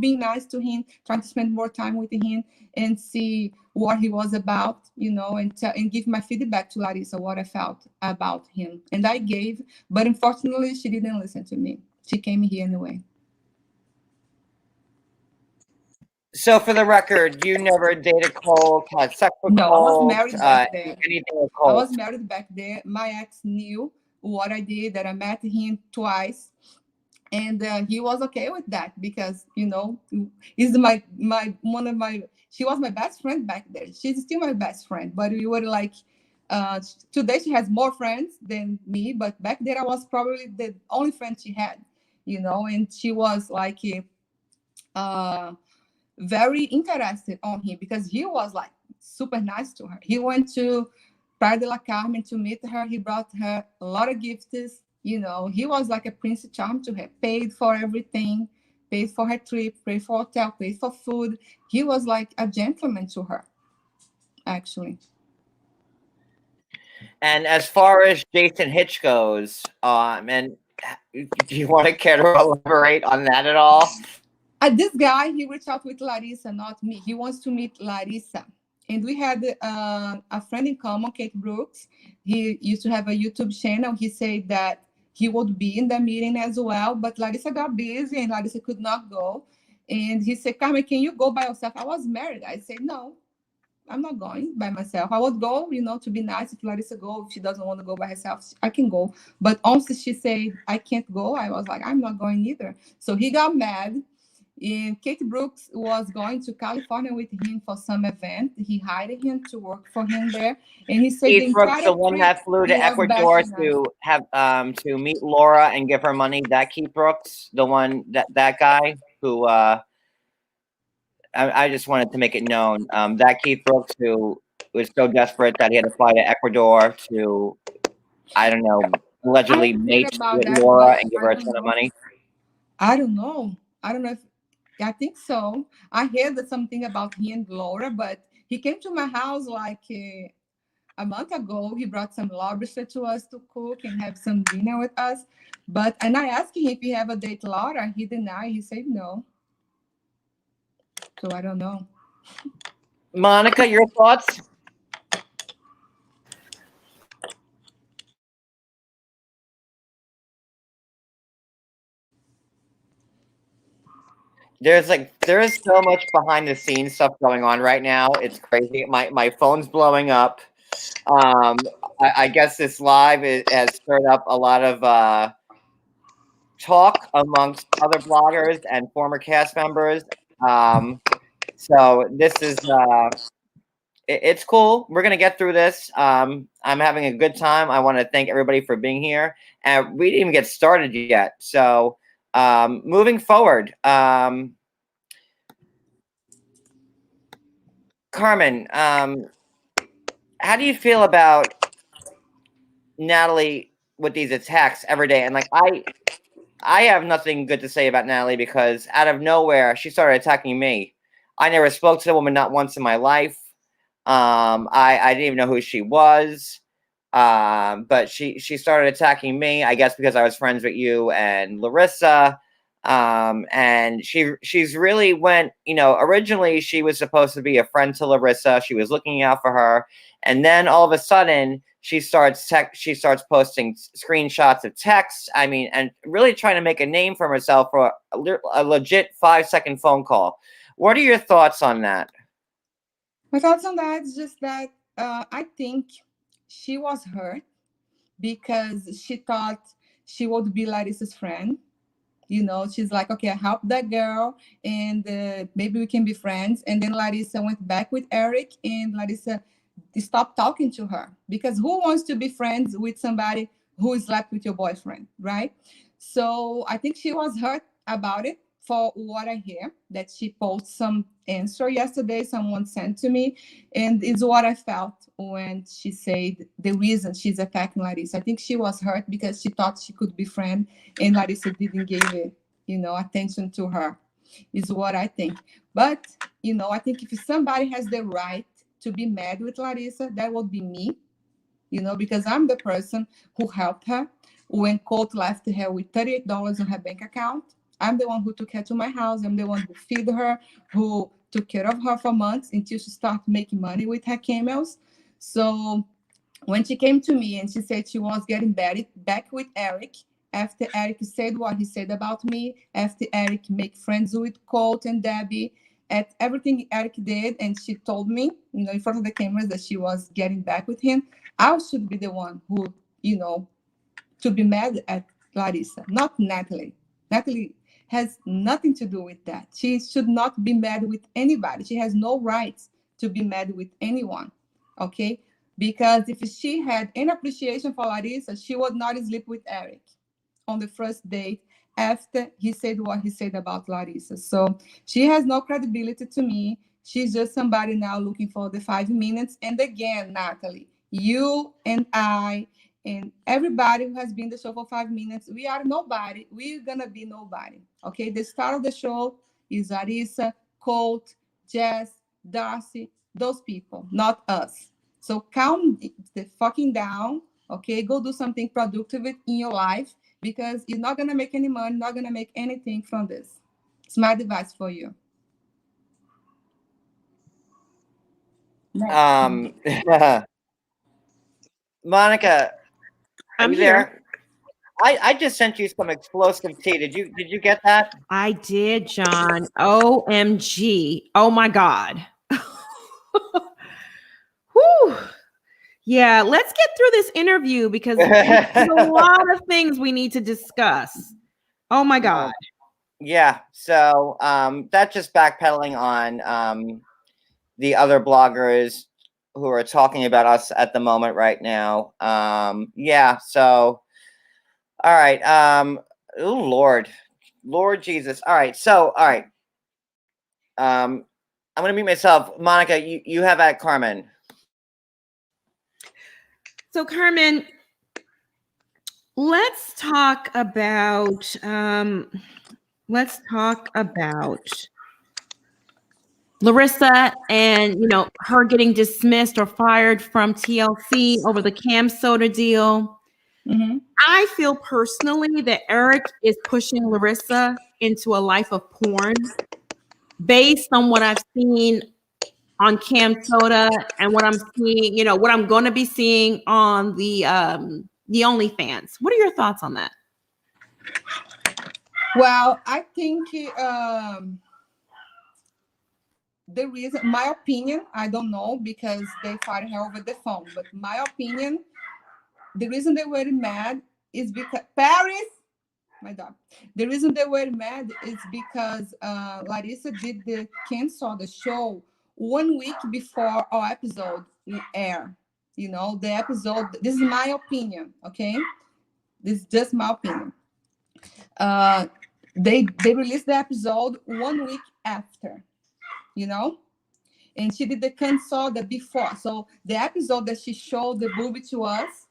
being nice to him, trying to spend more time with him and see what he was about, and give my feedback to Larissa, what I felt about him. And I gave, but unfortunately, she didn't listen to me. She came here anyway. So, for the record, you never dated Colt, had sex with No, I was Colt, married back there. anything with I was Colt. married back there. My ex knew what I did, that I met him twice. And he was okay with that because he's my one of my she was my best friend back there. She's still my best friend, but we were like today she has more friends than me, but back there I was probably the only friend she had, and she was like uh very interested on him because he was like super nice to her. He went to Praia de la Carmen to meet her. He brought her a lot of gifts. He was like a prince charm to her, paid for everything, paid for her trip, paid for hotel, paid for food. He was like a gentleman to her, actually. And as far as Jason Hitch goes, and do you want to care to elaborate on that at all? This guy, he reached out with Larissa, not me. He wants to meet Larissa. And we had a friend in common, Kate Brooks. He used to have a YouTube channel. He said that he would be in the meeting as well, but Larissa got busy and Larissa could not go. And he said, Carmen, can you go by yourself? I was married. I said, no, I'm not going by myself. I would go, to be nice. If Larissa go, if she doesn't want to go by herself, I can go. But once she said, I can't go, I was like, I'm not going either. So he got mad. And Kate Brooks was going to California with him for some event. He hired him to work for him there. And he said the Keith Brooks, entire the one trip, that flew he to was Ecuador bashing us. to have to meet Laura and give her money. That Keith Brooks, the one that guy who I just wanted to make it known that Keith Brooks who was so desperate that he had to fly to Ecuador to, I don't know, allegedly I heard mate about with that, Laura but and give I her a don't ton of know. money. I don't know. I don't know if I think so. I heard that something about he and Laura, but he came to my house like a month ago. He brought some lobster to us to cook and have some dinner with us. And I asked him if he ever date Laura. He denied. He said no. So I don't know. Monica, your thoughts? There is so much behind the scenes stuff going on right now. It's crazy. My phone's blowing up. I guess this live has stirred up a lot of talk amongst other bloggers and former cast members. So this is it's cool. We're gonna get through this. I'm having a good time. I want to thank everybody for being here, and we didn't even get started yet. So moving forward, Carmen, how do you feel about Natalie with these attacks every day? And like I have nothing good to say about Natalie because out of nowhere she started attacking me. I never spoke to the woman not once in my life. I didn't even know who she was. But she started attacking me, I guess because I was friends with you and Larissa. And she's really went, originally she was supposed to be a friend to Larissa. She was looking out for her. And then all of a sudden she starts posting screenshots of texts. I mean, and really trying to make a name for herself for a legit 5-second phone call. What are your thoughts on that? My thoughts on that is just that I think she was hurt because she thought she would be Larissa's friend. She's like, okay, I helped that girl and maybe we can be friends. And then Larissa went back with Eric and Larissa stopped talking to her because who wants to be friends with somebody who slept with your boyfriend, right? So I think she was hurt about it. for what I hear, that she posted some answer yesterday someone sent to me, and it's what I felt when she said the reason she's attacking Larissa. I think she was hurt because she thought she could befriend, and Larissa didn't give it, attention to her, is what I think. But, I think if somebody has the right to be mad with Larissa, that would be me, because I'm the person who helped her when Colt left her with $38 on her bank account. I'm the one who took her to my house. I'm the one who feed her, who took care of her for months until she started making money with her camels. So when she came to me and she said she was getting back with Eric, after Eric said what he said about me, after Eric make friends with Colt and Debbie, at everything Eric did, and she told me, in front of the cameras that she was getting back with him, I should be the one who, to be mad at Larissa, not Natalie. Natalie has nothing to do with that. She should not be mad with anybody. She has no rights to be mad with anyone, okay? Because if she had any appreciation for Larissa, she would not sleep with Eric on the first date after he said what he said about Larissa. So she has no credibility to me. She's just somebody now looking for the 5 minutes. And again, Natalie, you and I and everybody who has been the show for 5 minutes, we are nobody. We're gonna be nobody. Okay, the star of the show is Larissa, Colt, Jess, Darcy, those people, not us. So calm the fucking down. Okay, go do something productive in your life, because you're not gonna make any money, not gonna make anything from this. It's my advice for you. Monica, are I'm you here. there? I just sent you some explosive tea. Did you get that? I did, John. OMG. Oh my God. Whew. Yeah, let's get through this interview because there's a lot of things we need to discuss. Oh my God. Yeah. So that's just backpedaling on the other bloggers who are talking about us at the moment right now. Yeah. So all right. Oh Lord Jesus. All right. So all right. I'm gonna mute myself. Monica, you have at Carmen. So Carmen, let's talk about Larissa and her getting dismissed or fired from TLC over the Cam Soda deal. Mm-hmm. I feel personally that Eric is pushing Larissa into a life of porn based on what I've seen on Cam Soda and what I'm seeing, what I'm going to be seeing on the OnlyFans. What are your thoughts on that? Well, I think the reason, my opinion, I don't know because they fired her over the phone, but my opinion, the reason they were mad is because Paris, my dog. The reason they were mad is because Larissa did the cancel the show 1 week before our episode will air. The episode. This is my opinion. Okay, this is just my opinion. They released the episode 1 week after. And she did the cancel the before. So the episode that she showed the booby to us,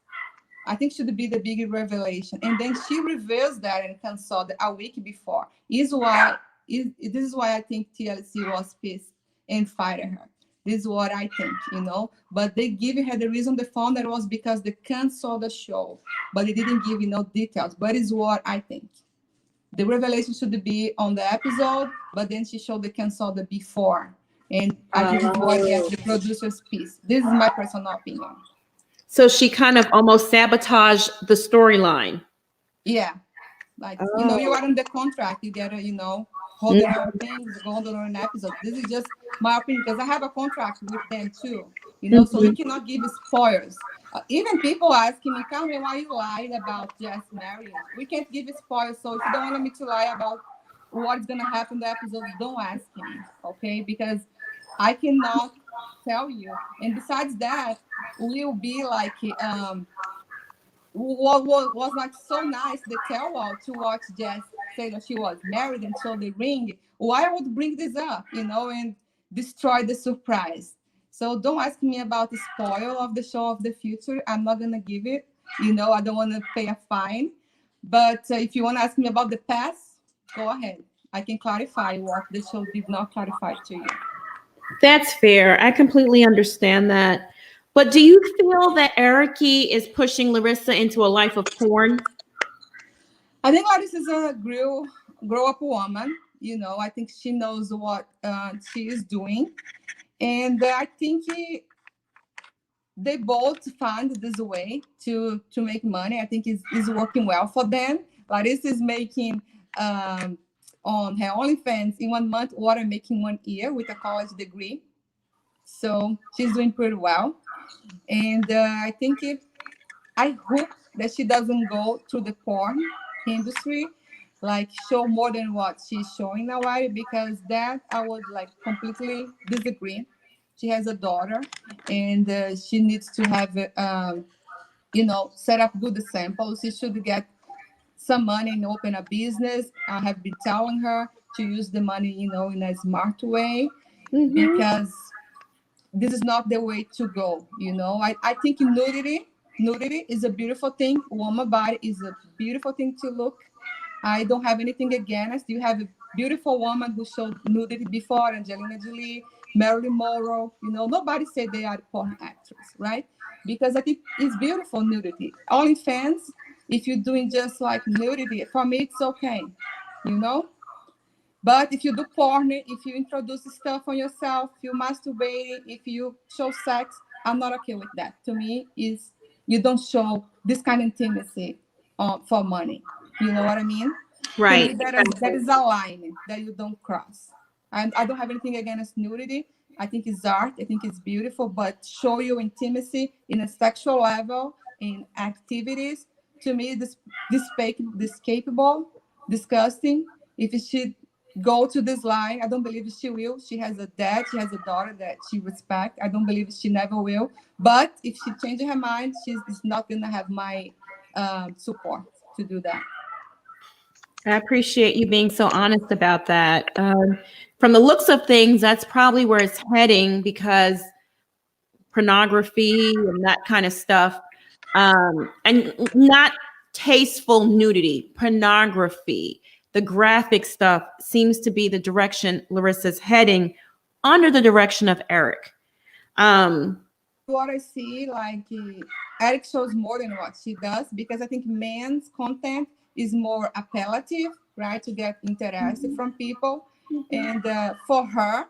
I think should be the big revelation. And then she reveals that and canceled a week before. This is why I think TLC was pissed and fired her. This is what I think, But they give her the reason on the phone that was because they canceled the show. But they didn't give details. But it's what I think. The revelation should be on the episode, but then she showed the cancel the before. And I think it's what gets the producer's piece. This is my personal opinion. So she kind of almost sabotaged the storyline. Yeah. Like, you are in the contract. You gotta, hold on things, go on an episode. This is just my opinion because I have a contract with them too. So we cannot give spoilers. Even people asking me, Carmen, why you lied about Jess marrying? We can't give spoilers. So if you don't want me to lie about what's gonna happen in the episode, don't ask me, okay? Because I cannot tell you. And besides that, we'll be like what was like so nice the tell all to watch Jess say that she was married and showed the ring, why I would bring this up, and destroy the surprise. So don't ask me about the spoil of the show of the future. I'm not gonna give it. I don't want to pay a fine. But if you want to ask me about the past, go ahead. I can clarify what the show did not clarify to you. That's fair. I completely understand that. But do you feel that Ericy is pushing Larissa into a life of porn? I think Larissa is a grow up woman. I think she knows what she is doing, and I think they both find this way to make money. I think is working well for them. Larissa is making on her OnlyFans in 1 month what I'm making 1 year with a college degree. So she's doing pretty well, and I hope that she doesn't go to the porn industry, like show more than what she's showing now, because that I would like completely disagree. She has a daughter, and she needs to have, set up good samples. She should get some money and open a business. I have been telling her to use the money, in a smart way, because this is not the way to go. I think nudity is a beautiful thing. Woman body is a beautiful thing to look. I don't have anything against. You have a beautiful woman who showed nudity before, Angelina Jolie, Marilyn Monroe. Nobody said they are porn actors, right? Because I think it's beautiful nudity. OnlyFans, if you're doing just like nudity, for me it's okay, you know. But if you do porn, if you introduce stuff on yourself, if you masturbate, if you show sex, I'm not okay with that. To me, is you don't show this kind of intimacy for money. You know what I mean? Right. To me, that is a line that you don't cross. And I don't have anything against nudity. I think it's art. I think it's beautiful. But show your intimacy in a sexual level, in activities, to me, this capable, disgusting. If she go to this line, I don't believe she will. She has a dad, she has a daughter that she respects. I don't believe she never will. But if she changes her mind, she's not gonna have my support to do that. I appreciate you being so honest about that. From the looks of things, that's probably where it's heading, because pornography and that kind of stuff, and not tasteful nudity, pornography, the graphic stuff seems to be the direction Larissa's heading, under the direction of Eric. What I see, like Eric shows more than what she does, because I think men's content is more appellative, right, to get interest from people. And for her,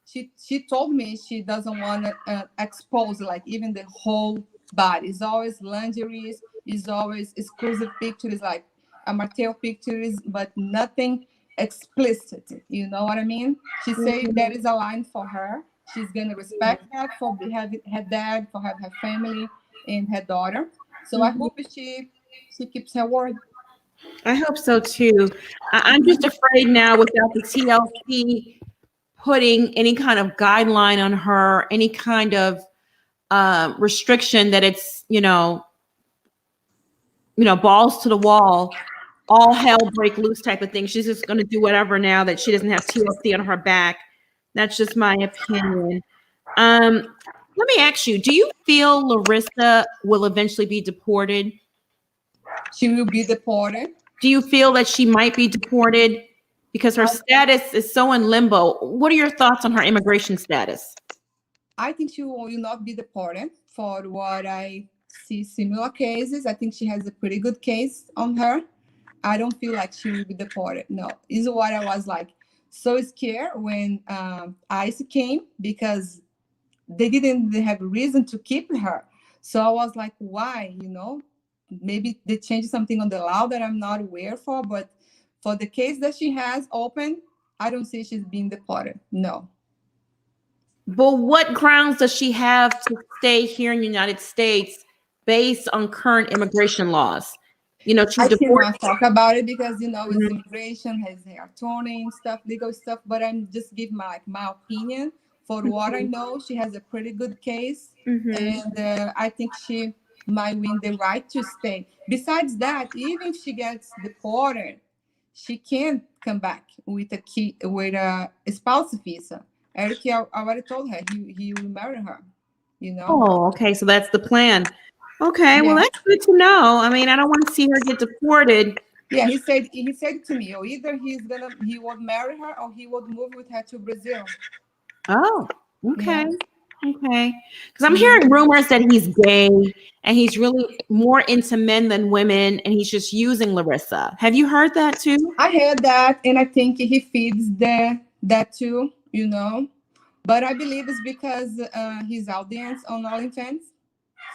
she told me she doesn't want to expose like even the whole body. It's always lingerie, it's always exclusive pictures, like amateur pictures, but nothing explicit. You know what I mean? She said that is a line for her. She's gonna respect that for having her dad, for having her family and her daughter. So I hope she keeps her word. I hope so too. I'm just afraid now, without the TLC putting any kind of guideline on her, any kind of restriction, that it's, balls to the wall, all hell break loose type of thing. She's just going to do whatever now that she doesn't have TLC on her back. That's just my opinion. Let me ask you, do you feel Larissa will eventually be deported? She will be deported. Do you feel that she might be deported because her status is so in limbo? What are your thoughts on her immigration status? I think she will not be deported. For what I see similar cases, I think she has a pretty good case on her. I don't feel like she will be deported. No, is what I was like so scared when ICE came, because they didn't have a reason to keep her. So I was like, why? Maybe they changed something on the law that I'm not aware for. But for the case that she has open, I don't see she's being deported. No. But what grounds does she have to stay here in the United States based on current immigration laws? I cannot talk about it because, it's immigration, has her attorney and stuff, legal stuff. But I'm just giving my opinion. For what I know, she has a pretty good case. And I think she might win the right to stay. Besides that, even if she gets deported, she can't come back with a spouse visa. Eric already told her he will marry her. You know. Oh, okay. So that's the plan. Okay. Well, Yeah. that's good to know. I mean, I don't want to see her get deported. Yeah, he said to me, or either he would marry her or he would move with her to Brazil. Oh, okay. Yeah. Okay. Because I'm hearing rumors that he's gay and he's really more into men than women and he's just using Larissa. Have you heard that too? I heard that, and I think he feeds that too, you know. But I believe it's because his audience on OnlyFans.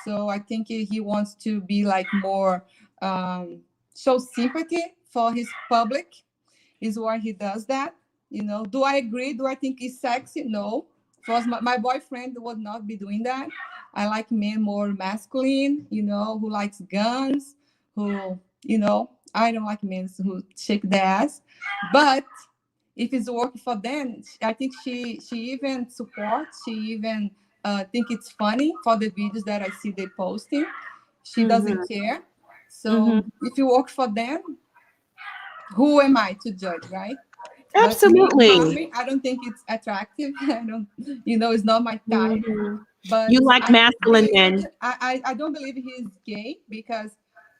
So I think he wants to be like more show sympathy for his public. Is why he does that. You know, do I agree? Do I think it's sexy? No. Because my boyfriend would not be doing that. I like men more masculine, you know, who likes guns, who, you know, I don't like men who shake their ass. But if it's working for them, I think she even supports, she even think it's funny for the videos that I see they posting. She doesn't care. So if it works for them, who am I to judge, right? Absolutely. I don't think it's attractive. I don't, you know, it's not my type. But you like masculine men. I don't believe he's gay because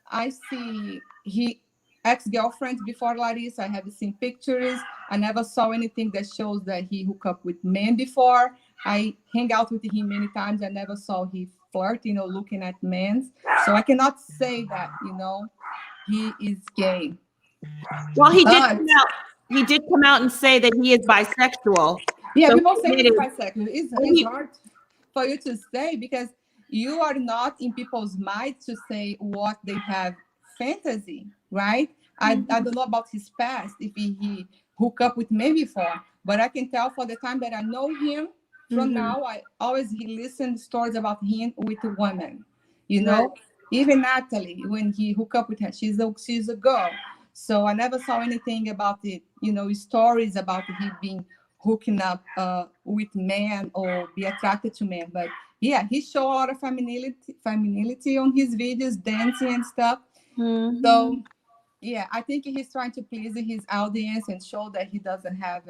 I see he ex-girlfriends before Larissa. I have seen pictures. I never saw anything that shows that he hooked up with men before. I hang out with him many times. I never saw he flirt, you know, looking at men. So I cannot say that, you know, he is gay. Well, he did come out. He did come out and say that he is bisexual. Yeah, so people say he's bisexual. It's hard for you to say because you are not in people's minds to say what they have fantasy, right? I don't know about his past, if he hooked up with me before, but I can tell for the time that I know him from now, he listened stories about him with women, you know, even Natalie, when he hooked up with her, she's a girl. So I never saw anything about it, you know, stories about him being hooking up with men or be attracted to men. But yeah, he showed a lot of femininity on his videos, dancing and stuff. So yeah, I think he's trying to please his audience and show that he doesn't have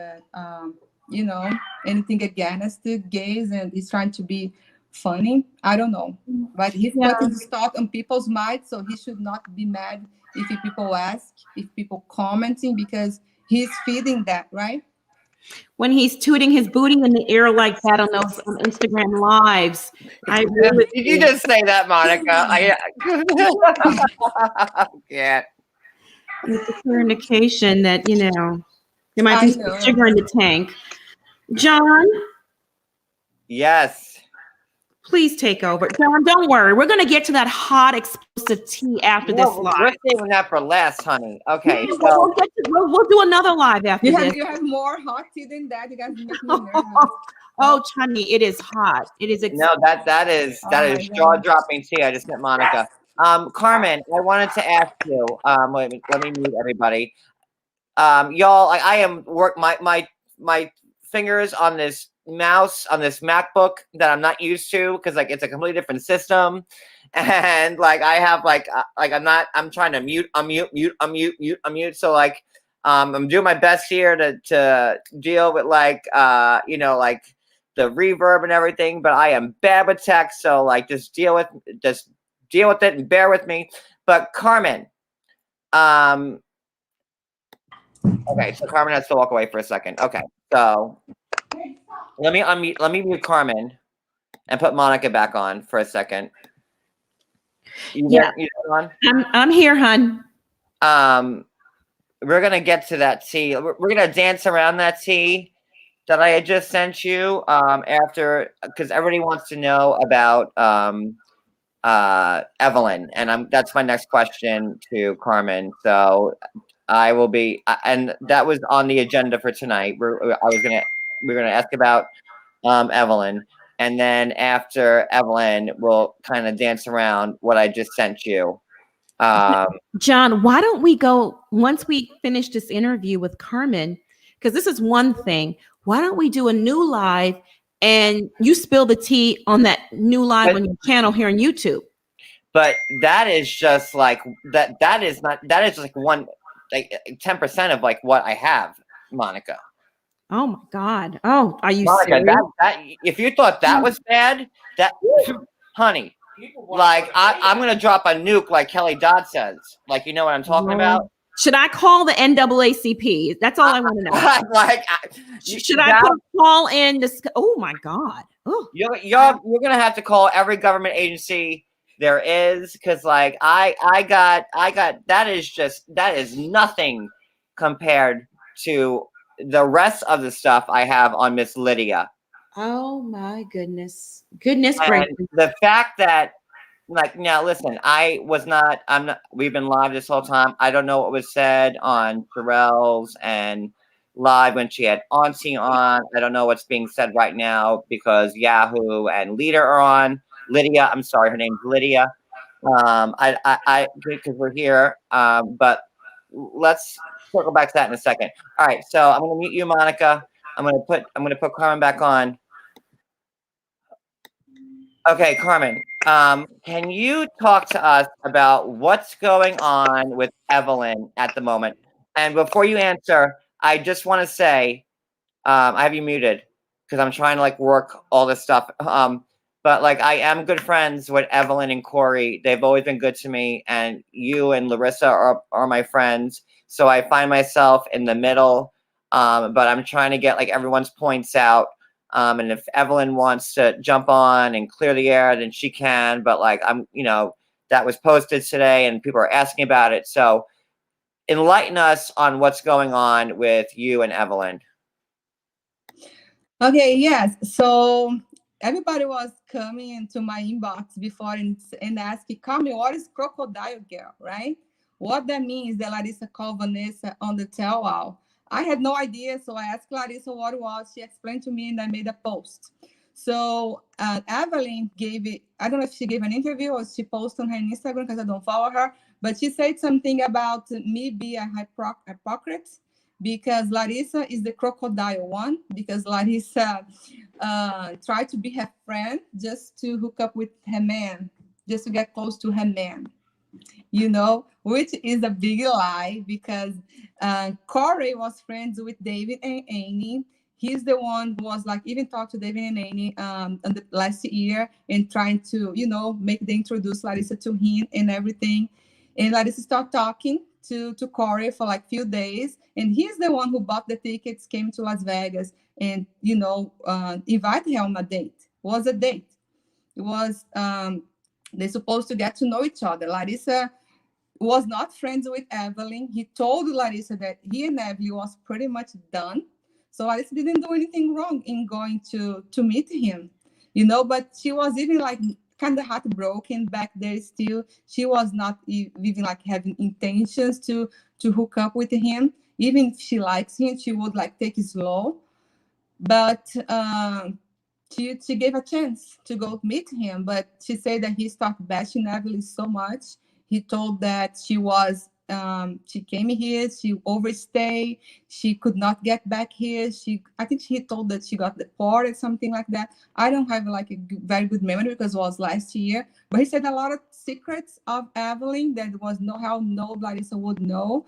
you know, anything against the gays, and he's trying to be funny. I don't know, but he's putting his thought on people's minds, so he should not be mad if people ask, if people commenting, because he's feeding that, right? When he's tooting his booty in the air like that on those Instagram lives. I agree with Did you just say that, Monica? Yeah. It's a clear indication that, you know, there might be some sugar in the tank. John? Yes. Please take over. John, don't worry. We're going to get to that hot, explosive tea after this live. We're saving that for last, honey. Okay. Yeah, so we'll do another live after this. You have more hot tea than that. You guys make me nervous. Oh, honey, it is hot. It is. No, that is jaw-dropping tea. I just met Monica. Carmen, I wanted to ask you. Let me mute everybody. Y'all, I am my fingers on this mouse on this MacBook that I'm not used to because like it's a completely different system, and like I have I'm trying to unmute. So like I'm doing my best here to deal with like you know, like the reverb and everything, but I am bad with tech, so like just deal with it and bear with me. But Carmen, okay, so Carmen has to walk away for a second. Okay, so let me mute Carmen and put Monica back on for a second. You on? I'm here, hon. We're gonna get to that tea. We're gonna dance around that tea that I had just sent you after, because everybody wants to know about Evelyn, and that's my next question to Carmen. So I will be, and that was on the agenda for tonight. We're gonna ask about Evelyn, and then after Evelyn, we'll kind of dance around what I just sent you. John, why don't we go once we finish this interview with Carmen? Because this is one thing. Why don't we do a new live and you spill the tea on that new live on your channel here on YouTube? But that is just like that is like one. like 10% of like what I have, Monica. Oh my God. Oh, are you Monica, serious? that if you thought that was bad, that honey, like I'm gonna drop a nuke like Kelly Dodd says. Like you know what I'm talking about? Should I call the NAACP? That's all I want to know. Like Should I call in this? Oh my God. Oh. You're gonna have to call every government agency there is, because like I got that is nothing compared to the rest of the stuff I have on Miss Lydia. Oh my goodness. Goodness And gracious. the fact that, like, now listen, we've been live this whole time. I don't know what was said on Terrell's and live when she had Auntie on. I don't know what's being said right now because Yahoo and Leader are on. Lydia, I'm sorry, her name's Lydia. I because we're here. But let's circle back to that in a second. All right, so I'm gonna mute you, Monica. I'm gonna put Carmen back on. Okay, Carmen, can you talk to us about what's going on with Evelyn at the moment? And before you answer, I just want to say, I have you muted because I'm trying to like work all this stuff. But like I am good friends with Evelyn and Corey. They've always been good to me, and you and Larissa are my friends. So I find myself in the middle. But I'm trying to get like everyone's points out. And if Evelyn wants to jump on and clear the air, then she can. But like that was posted today and people are asking about it. So enlighten us on what's going on with you and Evelyn. Okay, yes. So everybody was coming into my inbox before and asking, Carmen, what is crocodile girl, right? What that means that Larissa called Vanessa on the tell-all. I had no idea, so I asked Larissa what it was. She explained to me, and I made a post. So Evelyn gave it, I don't know if she gave an interview or she posted on her Instagram because I don't follow her, but she said something about me being a hypocrite because Larissa is the crocodile one, because Larissa tried to be her friend just to hook up with her man, just to get close to her man. Which is a big lie because Corey was friends with David and Annie. He's the one who was like even talked to David and Annie in the last year and trying to, make them introduce Larissa to him and everything. And Larissa started talking to Corey for like few days. And he's the one who bought the tickets, came to Las Vegas and, invited her on a date. It was a date. It was, they're supposed to get to know each other. Larissa was not friends with Evelyn. He told Larissa that he and Evelyn was pretty much done. So Larissa didn't do anything wrong in going to meet him, but she was even like kind of heartbroken back there still. She was not even like having intentions to hook up with him. Even if she likes him, she would like take it slow. But she gave a chance to go meet him, but she said that he started bashing Evelyn so much. He told that she came here, she overstayed, she could not get back here. I think he told that she got deported, something like that. I don't have like a very good memory because it was last year, but he said a lot of secrets of Evelyn that was how no Larissa would know.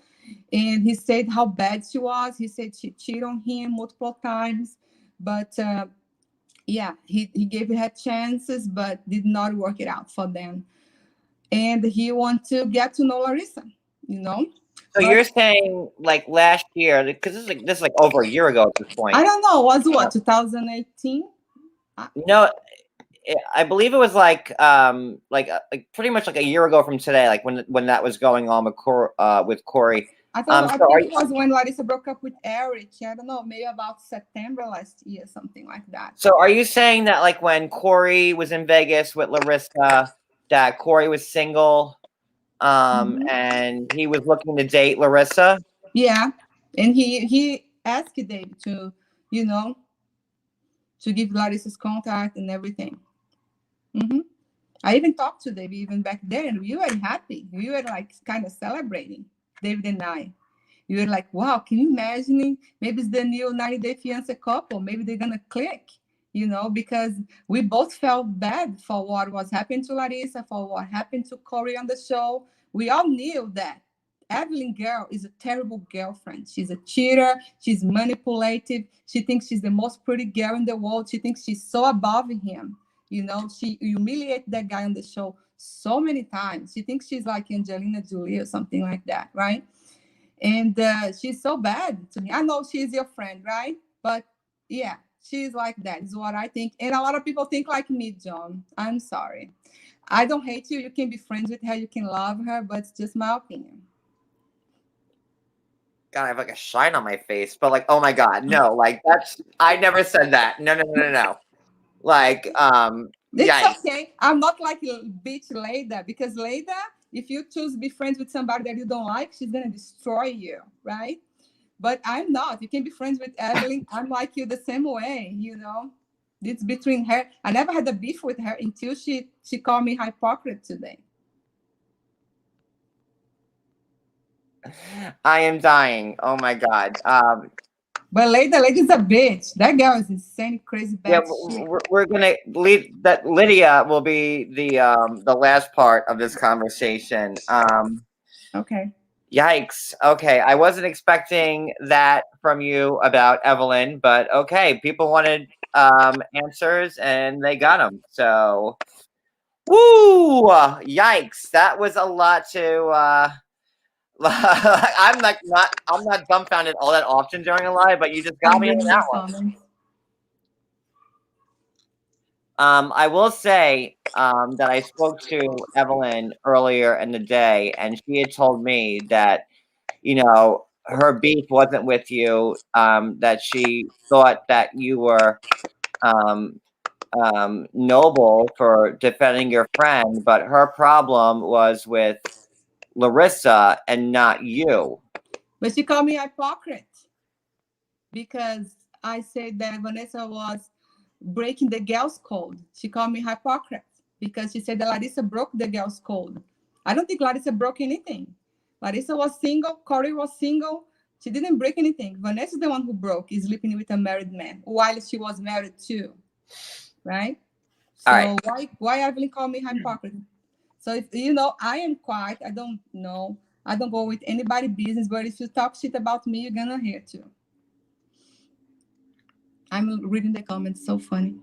And he said how bad she was. He said she cheated on him multiple times, but yeah, he gave her chances, but did not work it out for them. And he wants to get to know Larissa, So you're saying like last year, because this is like over a year ago at this point. I don't know. Was what 2018? No, I believe it was like pretty much like a year ago from today, like when that was going on with Corey. I think it was when Larissa broke up with Eric. I don't know, maybe about September last year, something like that. So are you saying that like when Corey was in Vegas with Larissa, that Corey was single, and he was looking to date Larissa? Yeah, and he asked Dave to, to give Larissa's contact and everything. I even talked to Dave even back then. We were happy. We were like kind of celebrating, David and I. You were like, wow, can you imagine? Maybe it's the new 90-day fiancé couple. Maybe they're going to click, because we both felt bad for what was happening to Larissa, for what happened to Corey on the show. We all knew that Evelyn girl is a terrible girlfriend. She's a cheater. She's manipulative. She thinks she's the most pretty girl in the world. She thinks she's so above him. You know, she humiliated that guy on the show so many times. She thinks she's like Angelina Jolie or something like that, right? And she's so bad to me. I know she's your friend, right? But yeah, she's like that, is what I think. And a lot of people think like me, John. I'm sorry. I don't hate you. You can be friends with her. You can love her, but it's just my opinion. God, I have like a shine on my face, but like, oh my God, no, like I never said that. No. Like, It's yikes. okay. I'm not like a bitch Leda, because Leda, if you choose to be friends with somebody that you don't like, she's gonna destroy you, right? But I'm not. You can be friends with Evelyn. I'm like you the same way, you know. It's between her. I never had a beef with her until she called me hypocrite today. I am dying. Oh my God. But Lady's a bitch. That girl is insane, crazy, Yeah, bad shit. we're gonna leave that. Lydia will be the last part of this conversation. Okay. Yikes. Okay, I wasn't expecting that from you about Evelyn, but okay, people wanted answers and they got them. So, woo! Yikes, that was a lot to. I'm not dumbfounded all that often during a live, but you just got I'm me in reading that the one. comments. I will say that I spoke to Evelyn earlier in the day, and she had told me that, you know, her beef wasn't with you, that she thought that you were noble for defending your friend, but her problem was with Larissa and not you. But she called me hypocrite because I said that Vanessa was breaking the girls' code. She called me hypocrite because she said that Larissa broke the girls' code. I don't think Larissa broke anything. Larissa was single. Corey was single. She didn't break anything. Vanessa's the one who broke, is sleeping with a married man while she was married too, right? So All right. why Evelyn called me hypocrite? So if you know, I am quiet. I don't know. I don't go with anybody's business. But if you talk shit about me, you're gonna hear too. I'm reading the comments. So funny.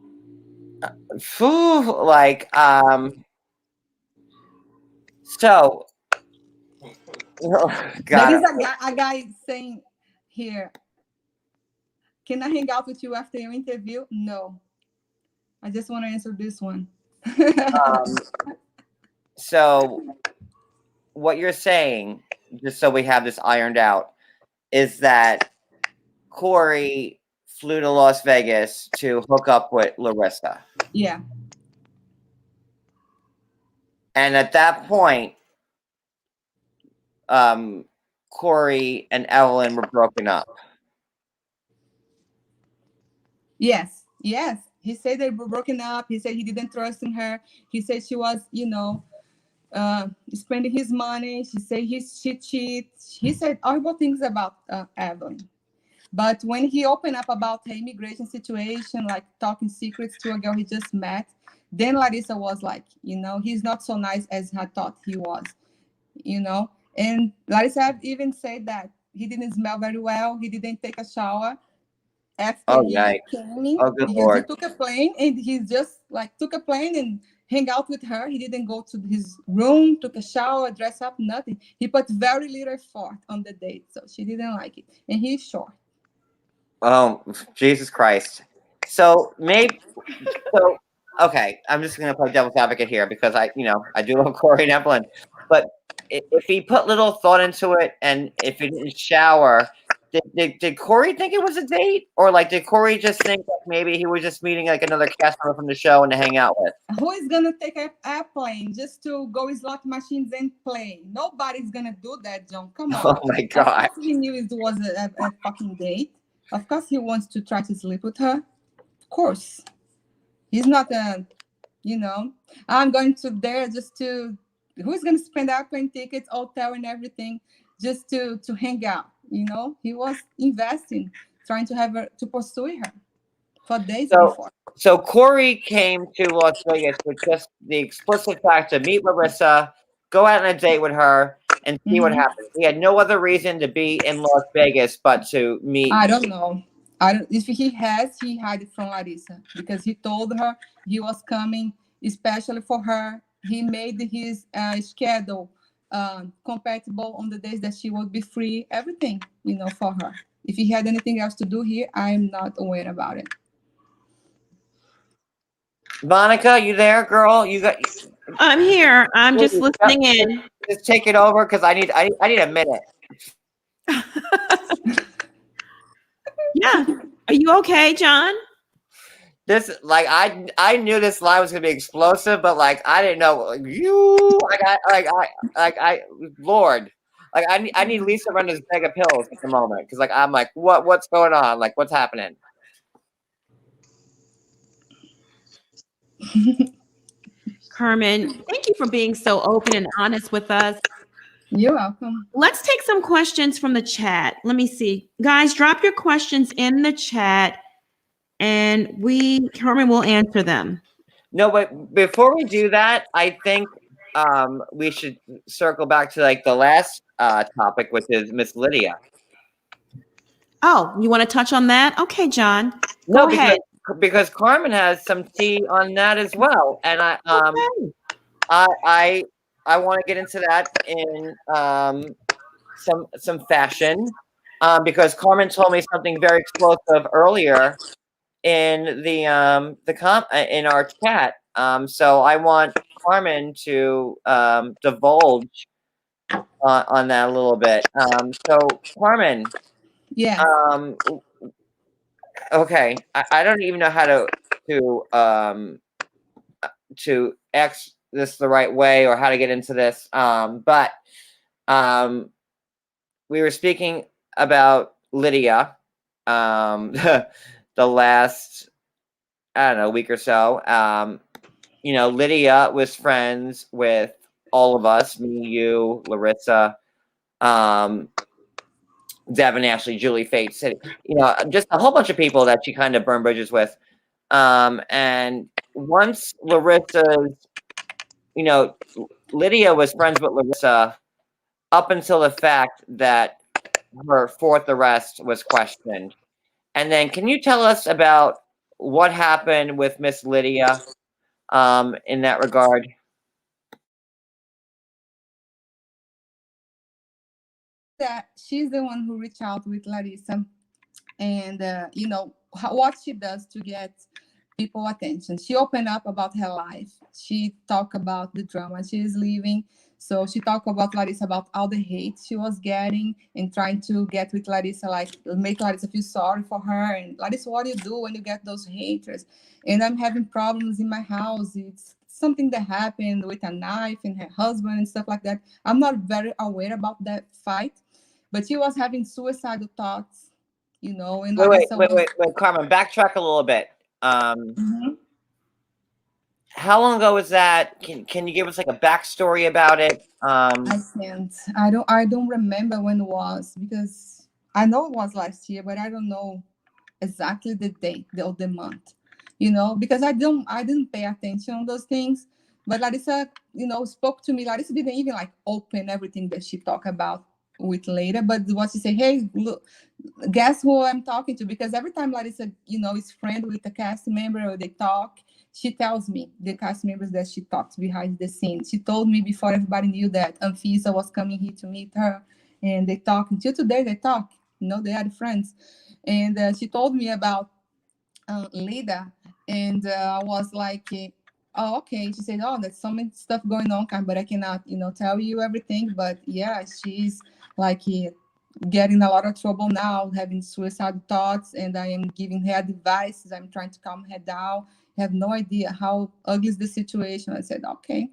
Phew, like so oh, There God. is a guy saying here, can I hang out with you after your interview? No. I just want to answer this one. So what you're saying, just so we have this ironed out, is that Corey flew to Las Vegas to hook up with Larissa. Yeah. And at that point, Corey and Evelyn were broken up. Yes. Yes. He said they were broken up. He said he didn't trust in her. He said she was, you know, spending his money. She said she cheats. He said horrible things about Evelyn. But when he opened up about the immigration situation, like talking secrets to a girl he just met, then Larissa was like, you know, he's not so nice as I thought he was, you know. And Larissa even said that he didn't smell very well. He didn't take a shower after Oh, he yikes. came Oh, good because Lord. he took a plane and he just like took a plane and hang out with her. He didn't go to his room, took a shower, dress up, nothing. He put very little effort on the date, so she didn't like it. And he's short. Oh, Jesus Christ. So maybe so okay, I'm just gonna play devil's advocate here because I do love Corey and Evelyn. But if he put little thought into it and if he didn't shower, did Corey think it was a date? Or like did Corey just think that maybe he was just meeting like another cast member from the show and to hang out with? Who is gonna take an airplane just to go slot machines and play? Nobody's gonna do that, John. Come on. Oh my God. Of course he knew it was a fucking date. Of course he wants to try to sleep with her. Of course. He's not you know, I'm going to there just to who's gonna spend airplane tickets, hotel and everything just to hang out, you know? He was investing, trying to have her to pursue her for days before. So Corey came to Las Vegas with just the explicit fact to meet Larissa, go out on a date with her, and see what happens. He had no other reason to be in Las Vegas but to meet. I don't know. I don't. If he has, he hid it from Larissa because he told her he was coming, especially for her. He made his schedule compatible on the days that she would be free. Everything, for her. If he had anything else to do here, I'm not aware about it. Monica, you there, girl? You got. I'm here. I'm just listening in. Just take it over because I need a minute. Yeah. Are you okay, John? This I knew this line was gonna be explosive, but I didn't know Lord. I need Lisa Render's bag of pills at the moment because I'm like, what's going on? What's happening? Carmen, thank you for being so open and honest with us. You're welcome. Let's take some questions from the chat. Let me see. Guys, drop your questions in the chat and Carmen will answer them. No, but before we do that, I think we should circle back to the last topic, which is Miss Lydia. Oh, you want to touch on that? Okay, John. Go ahead. Because Carmen has some tea on that as well, and I want to get into that in some fashion because Carmen told me something very explosive earlier in in our chat. So I want Carmen to divulge on that a little bit. So Carmen, yeah. Okay, I don't even know how to X this the right way or how to get into this. But we were speaking about Lydia the last, I don't know, week or so. Lydia was friends with all of us, me, you, Larissa, Devin, Ashley, Julie, Faith, City, just a whole bunch of people that she kind of burned bridges with. And once Larissa's, Lydia was friends with Larissa up until the fact that her fourth arrest was questioned. And then can you tell us about what happened with Miss Lydia in that regard? That she's the one who reached out with Larissa and what she does to get people attention. She opened up about her life. She talked about the drama she's living. So she talked about Larissa, about all the hate she was getting and trying to get with Larissa, make Larissa feel sorry for her. And Larissa, what do you do when you get those haters? And I'm having problems in my house. It's something that happened with a knife and her husband and stuff like that. I'm not very aware about that fight, but she was having suicidal thoughts, and wait, Carmen, backtrack a little bit. How long ago was that? Can you give us a backstory about it? I can't. I don't remember when it was because I know it was last year, but I don't know exactly the date or the month. Because I didn't pay attention on those things. But Larissa, spoke to me. Larissa didn't even open everything that she talked about with later, but what she said, hey, look, guess who I'm talking to? Because every time Larissa, is friend with a cast member or they talk, she tells me the cast members that she talks behind the scenes. She told me before everybody knew that Anfisa was coming here to meet her, and they talk until today. They talk, they are friends, and she told me about Lida, and I was like, oh, okay. She said, oh, there's so many stuff going on, but I cannot, tell you everything. But yeah, she's getting a lot of trouble now, having suicide thoughts, and I am giving her advice. I'm trying to calm her down. I have no idea how ugly is the situation. I said, okay.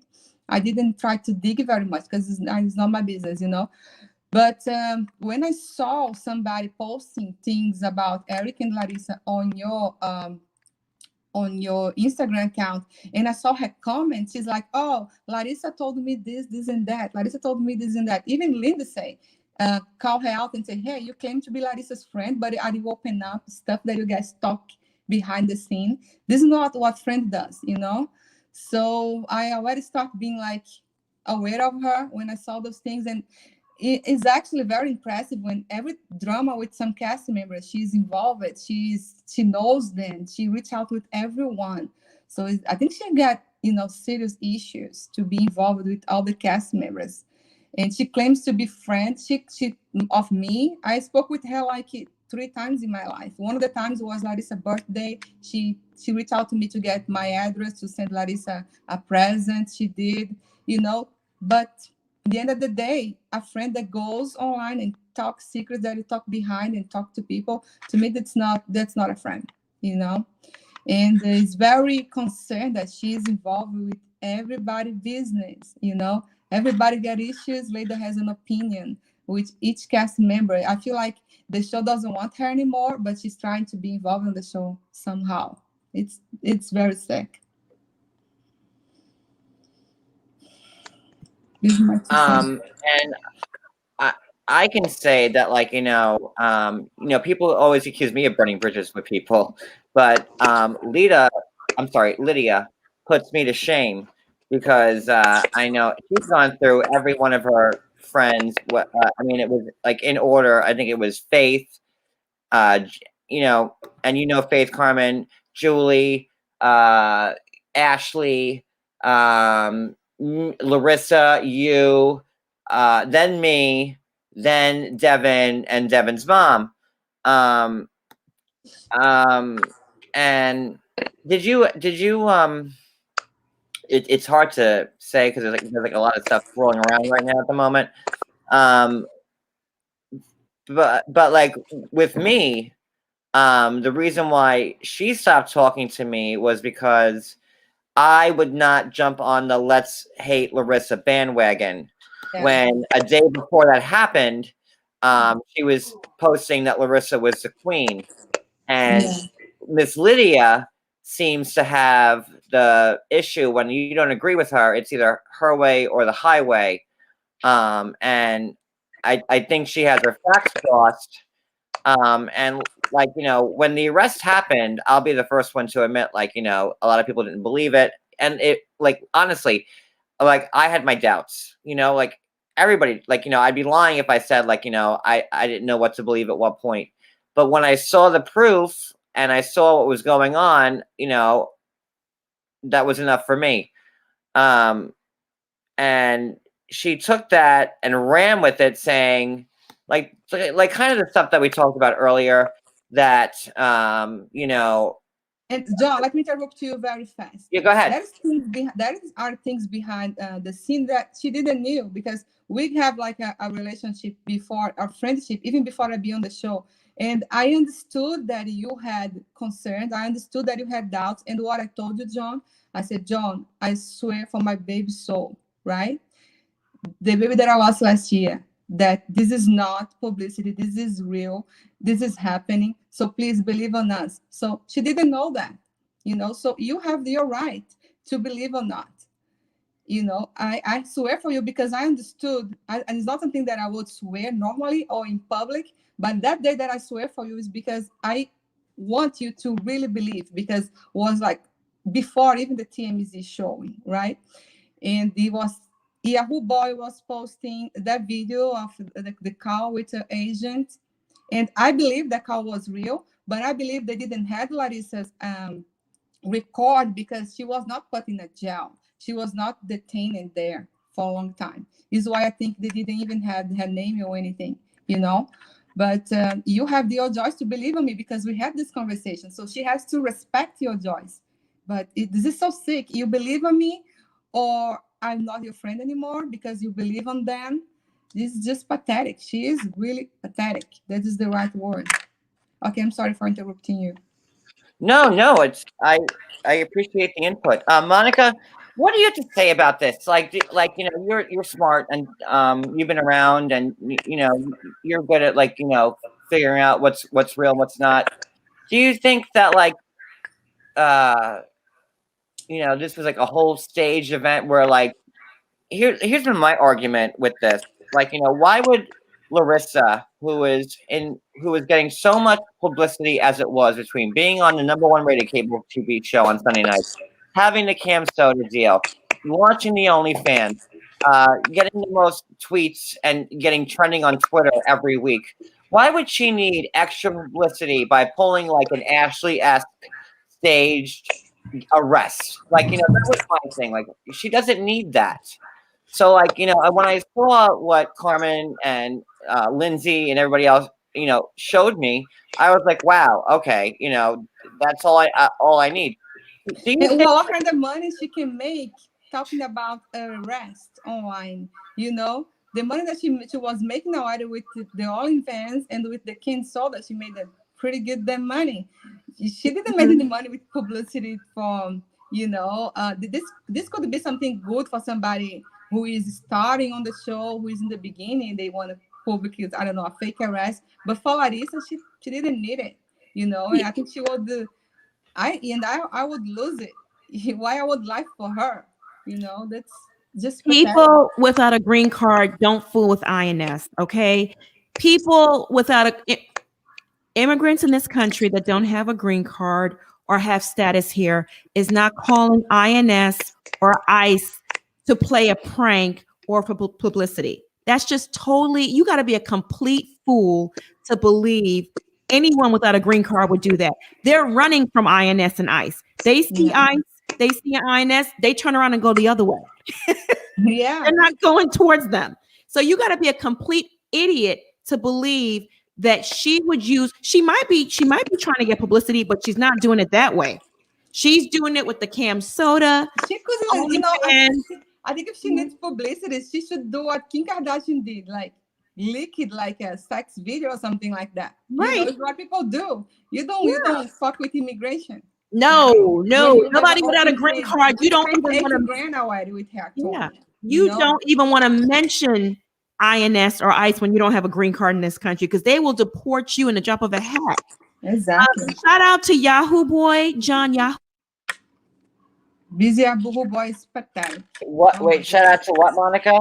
I didn't try to dig very much because it's not my business, But when I saw somebody posting things about Eric and Larissa on your Instagram account, and I saw her comment, she's like, oh, Larissa told me this, this, and that. Larissa told me this and that. Even Lindsay call her out and say, hey, you claim to be Larissa's friend, but are you open up stuff that you guys talk behind the scene? This is not what friend does, So I already start being like, aware of her when I saw those things. And it is actually very impressive when every drama with some cast members, she's involved. She knows them. She reached out with everyone. So I think she got serious issues to be involved with all the cast members. And she claims to be friend she of me. I spoke with her like 3 times in my life. One of the times was Larissa's birthday. She reached out to me to get my address to send Larissa a present. She did, but at the end of the day, a friend that goes online and talks secrets that you talk behind and talk to people, to me that's not a friend, and is very concerned that she is involved with everybody's business. Everybody got issues. Leda has an opinion with each cast member. I feel like the show doesn't want her anymore, but she's trying to be involved in the show somehow. It's very sick. This is my 2 cents. And I can say that, like, people always accuse me of burning bridges with people, but Lydia puts me to shame because I know she's gone through every one of her friends. It was like in order. I think it was Faith, and Faith, Carmen, Julie, Ashley, Larissa, you, then me, then Devin, and Devin's mom. And did you it's hard to say because there's like a lot of stuff rolling around right now at the moment. But like with me, the reason why she stopped talking to me was because I would not jump on the let's hate Larissa bandwagon. Yeah. When a day before that happened, she was posting that Larissa was the queen. And Miss Lydia seems to have the issue when you don't agree with her, it's either her way or the highway. And I think she has her facts crossed. And like, when the arrest happened, I'll be the first one to admit, like, a lot of people didn't believe it. And it, like, honestly, like, I had my doubts, like everybody, like, I'd be lying if I said, like, I didn't know what to believe at what point. But when I saw the proof and I saw what was going on, that was enough for me. And she took that and ran with it, saying, like kind of the stuff that we talked about earlier, that, And John, let me interrupt you very fast. Yeah, go ahead. There are things behind the scene that she didn't know, because we have like a relationship before, our friendship, even before I be on the show. And I understood that you had concerns. I understood that you had doubts. And what I told you, John, I said, John, I swear for my baby soul, right? The baby that I lost last year, that this is not publicity. This is real. This is happening. So please believe on us. So she didn't know that, so you have your right to believe or not. I swear for you because I understood, and it's not something that I would swear normally or in public, but that day that I swear for you is because I want you to really believe, because it was like before even the TMZ showing, right? And it was Yahoo Boy was posting that video of the call with the agent. And I believe that call was real, but I believe they didn't have Larissa's record because she was not put in a jail. She was not detained there for a long time. Is why I think they didn't even have her name or anything, But you have your choice to believe in me because we had this conversation. So she has to respect your choice. But this is so sick. You believe in me, or I'm not your friend anymore because you believe on them. This is just pathetic. She is really pathetic. That is the right word. Okay, I'm sorry for interrupting you. No, it's I appreciate the input. Monica, what do you have to say about this? Like you're smart and you've been around and you're good at figuring out what's real and what's not. Do you think that this was like a whole staged event where here's been my argument with this. Why would Larissa, who was getting so much publicity as it was between being on the #1 rated cable TV show on Sunday nights, having the Cam Soda deal, launching the OnlyFans, getting the most tweets and getting trending on Twitter every week. Why would she need extra publicity by pulling like an Ashley-esque staged arrest? Like, that was my thing. Like, she doesn't need that. So, like, when I saw what Carmen and Lindsay and everybody else, showed me, I was like, wow, okay, that's all I need. Do you And think- what kind of money she can make talking about arrest online? The money that she was making already with the OnlyFans and with the Ken Soul, that she made a pretty good damn money. She didn't make any money with publicity from, this could be something good for somebody who is starting on the show, who is in the beginning. They want to publicly, I don't know, a fake arrest. But for Larissa, she didn't need it, and I think she would. I would lose it. Why I would lie for her? That's just People without a green card don't fool with INS. Okay, people without immigrants in this country that don't have a green card or have status here is not calling INS or ICE to play a prank or for publicity. That's just totally. You got to be a complete fool to believe anyone without a green card would do that. They're running from INS and ICE. They see ICE, they see INS, they turn around and go the other way. Yeah. They're not going towards them. So you got to be a complete idiot to believe that she might be trying to get publicity, but she's not doing it that way. She's doing it with the Cam Soda. She could, I think if she needs publicity, she should do what Kim Kardashian did, like leak it like a sex video or something like that. Right. It's what people do. You don't fuck with immigration. No, nobody without a green card. You don't even want to grand already with her. Yeah. You don't even want to mention INS or ICE when you don't have a green card in this country, because they will deport you in the drop of a hat. Exactly. Shout out to Yahoo Boy, John Yahoo. Busy Yahoo Boy Spectacle. What? Wait, shout out to what, Monica?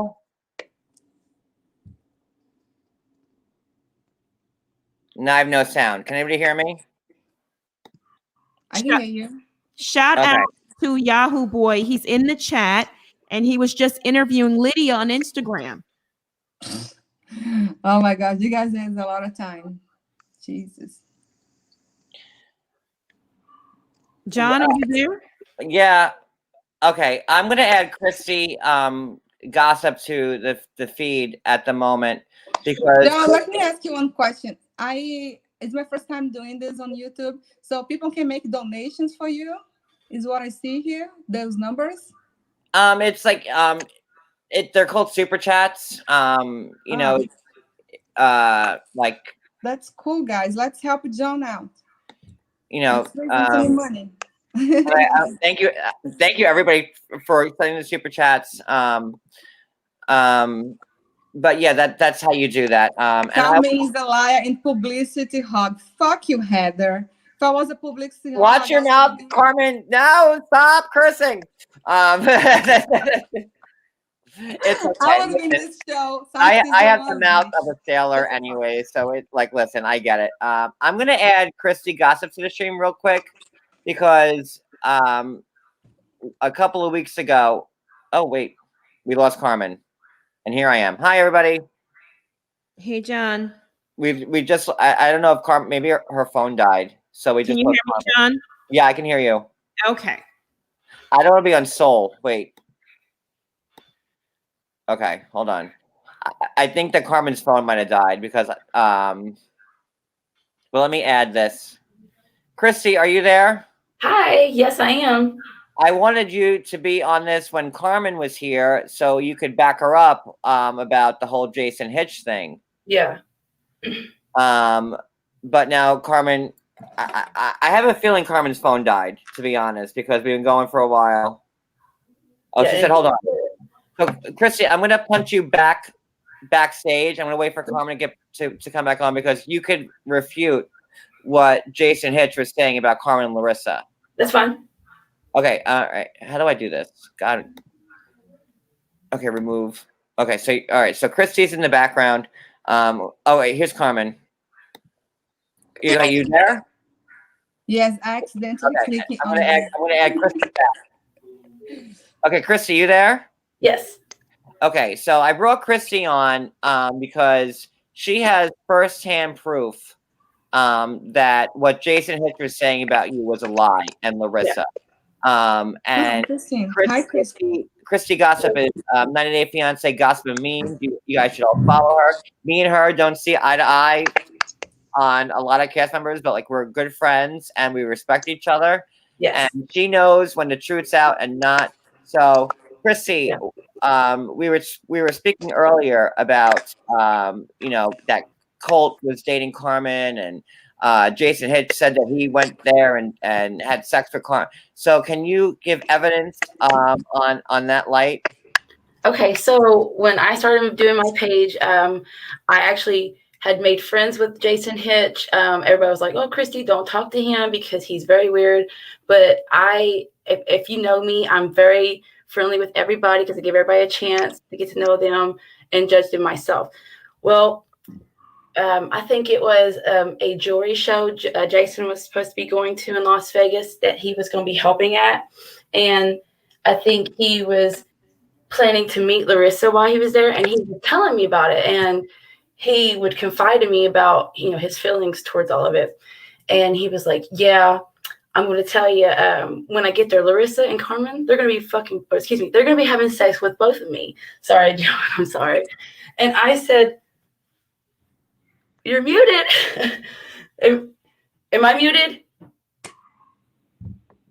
No, I have no sound. Can anybody hear me? I can hear you. Shout out to Yahoo Boy. He's in the chat, and he was just interviewing Lydia on Instagram. Oh my gosh, you guys have a lot of time. Jesus. John, are you there? Yeah. Okay. I'm gonna add Christy gossip to the feed at the moment because. Now, let me ask you one question. It's my first time doing this on YouTube, so people can make donations for you. Is what I see here. Those numbers. It's like they're called super chats. Like. That's cool, guys. Let's help John out. Some money. Thank you everybody for sending the super chats. But yeah, that's how you do that. Carmen is a liar in publicity hog. Fuck you, Heather. If I was a publicity watch your mouth, Carmen. No, stop cursing. It's okay. I was in this show. I have the mouth of a sailor anyway, so it's like, listen, I get it. I'm gonna add Christy Gossip to the stream real quick because a couple of weeks ago. Oh wait, we lost Carmen. And here I am. Hi, everybody. Hey, John. We just I don't know if Carmen, maybe her phone died, so we can just. You hear me, John? Yeah, I can hear you. Okay. I don't want to be on Soul. Wait. Okay, hold on. I think that Carmen's phone might have died because well, let me add this. Christy, are you there? Hi. Yes, I am. I wanted you to be on this when Carmen was here so you could back her up about the whole Jason Hitch thing. Yeah. But now Carmen, I have a feeling Carmen's phone died, to be honest, because we've been going for a while. Oh, yeah, she said, hold on. So, Christy, I'm going to punch you backstage. I'm going to wait for Carmen to come back on because you could refute what Jason Hitch was saying about Carmen and Larissa. That's fine. Okay, all right. How do I do this? Got it. Okay, remove. Okay, so all right. So Christy's in the background. Oh wait, here's Carmen. Are you there? Yes, I accidentally clicked on. I'm gonna add Christy back. Okay, Christy, you there? Yes. Okay, so I brought Christy on because she has firsthand proof that what Jason Hitch was saying about you was a lie, and Larissa. And Interesting. Hi, Chris. Christy Gossip is 90 Day Fiance Gossip and Memes. You guys should all follow her. Me and her don't see eye to eye on a lot of cast members, but like we're good friends and we respect each other. Yes. And she knows when the truth's out and not. So, Christy, we were speaking earlier about that Colt was dating Carmen, and Jason Hitch said that he went there and had sex with Carmen. So, can you give evidence on that light? Okay, so when I started doing my page, I actually had made friends with Jason Hitch. Everybody was like, "Oh, Christy, don't talk to him because he's very weird." But if you know me, I'm very friendly with everybody because I give everybody a chance to get to know them and judge them myself. Well, I think it was a jewelry show Jason was supposed to be going to in Las Vegas that he was going to be helping at, and I think he was planning to meet Larissa while he was there, and he was telling me about it, and he would confide in me about his feelings towards all of it. And he was like, "Yeah, I'm going to tell you, when I get there, Larissa and Carmen, they're going to be they're going to be having sex with both of me." Sorry, John, I'm sorry. And I said, "You're muted." Am I muted?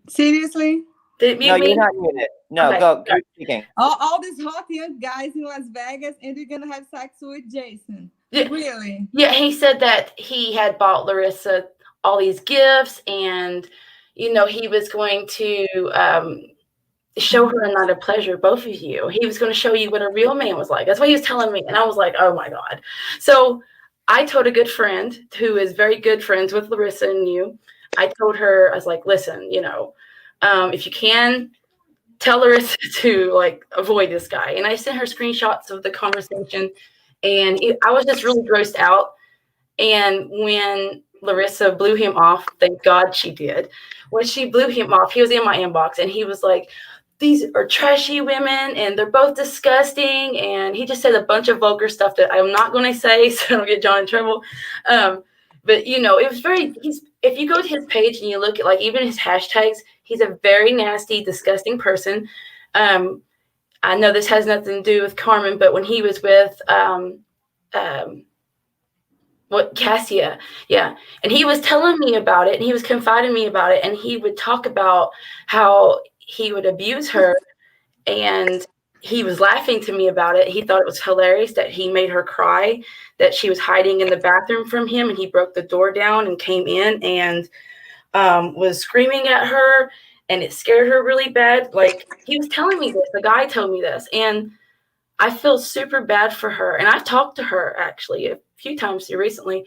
Seriously? Did it mute me? You're not muted. No, Okay. go keep speaking. All these hot young guys in Las Vegas, and you're gonna have sex with Jason? Yeah. Really? Yeah, he said that he had bought Larissa all these gifts, and he was going to show her a night of pleasure, both of you. He was going to show you what a real man was like. That's what he was telling me, and I was like, "Oh my God!" So I told a good friend who is very good friends with Larissa and you. I told her, I was like, "Listen, if you can, tell Larissa to avoid this guy." And I sent her screenshots of the conversation, and I was just really grossed out. And when Larissa blew him off, thank God she did. When she blew him off, he was in my inbox, and he was like, "These are trashy women, and they're both disgusting." And he just said a bunch of vulgar stuff that I'm not going to say, so I don't get John in trouble. But it was very. If you go to his page and you look at even his hashtags, he's a very nasty, disgusting person. I know this has nothing to do with Carmen, but when he was with Cassia, yeah, and he was telling me about it, and he was confiding me about it, and he would talk about how he would abuse her, and he was laughing to me about it. He thought it was hilarious that he made her cry, that she was hiding in the bathroom from him, and he broke the door down and came in and was screaming at her, and it scared her really bad. He was telling me this, the guy told me this, and I feel super bad for her. And I've talked to her actually a few times here recently,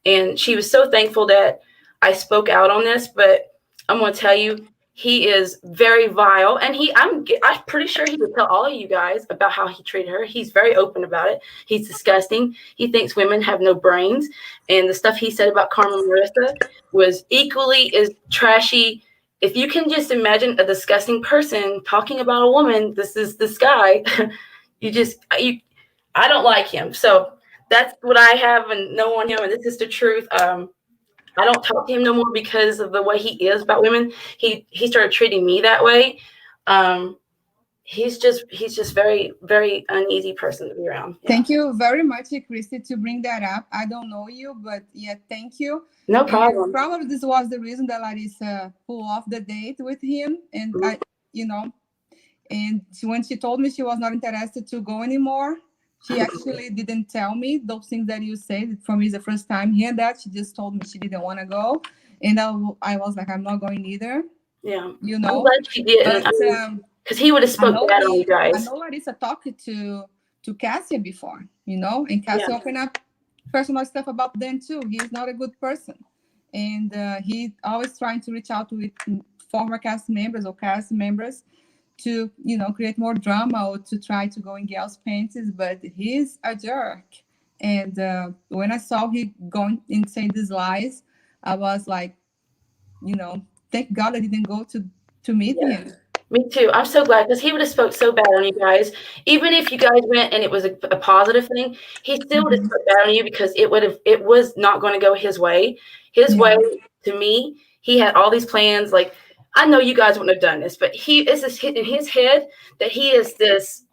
and she was so thankful that I spoke out on this. But I'm going to tell you, he is very vile, and I'm pretty sure he would tell all of you guys about how he treated her. He's very open about it. He's disgusting. He thinks women have no brains, and the stuff he said about Carmen Marissa was equally as trashy. If you can just imagine a disgusting person talking about a woman, this is this guy. I don't like him. So that's what I have and know on him, and this is the truth. I don't talk to him no more because of the way he is about women. He started treating me that way. He's just very, very uneasy person to be around. Yeah. Thank you very much, Christy, to bring that up. I don't know you, but yeah, thank you. No problem. And probably this was the reason that Larissa pulled off the date with him, and and when she told me she was not interested to go anymore, she actually didn't tell me those things that you said. For me, it's the first time hearing that. She just told me she didn't want to go, and I was like, I'm not going either. Yeah, I'm glad she did, because he would have spoken bad on you guys. I know Larissa talked to Cassia before, and Cassia opened up personal stuff about them too. He's not a good person, and he always trying to reach out to former cast members or cast members to create more drama or to try to go in girls' panties, but he's a jerk. And when I saw he going and saying these lies, I was like, thank God I didn't go to meet him. Me too. I'm so glad because he would have spoke so bad on you guys. Even if you guys went and it was a positive thing, he still would have spoke bad on you because it was not going to go his way. His way to me, he had all these plans. Like, I know you guys wouldn't have done this, but he is this in his head that he is this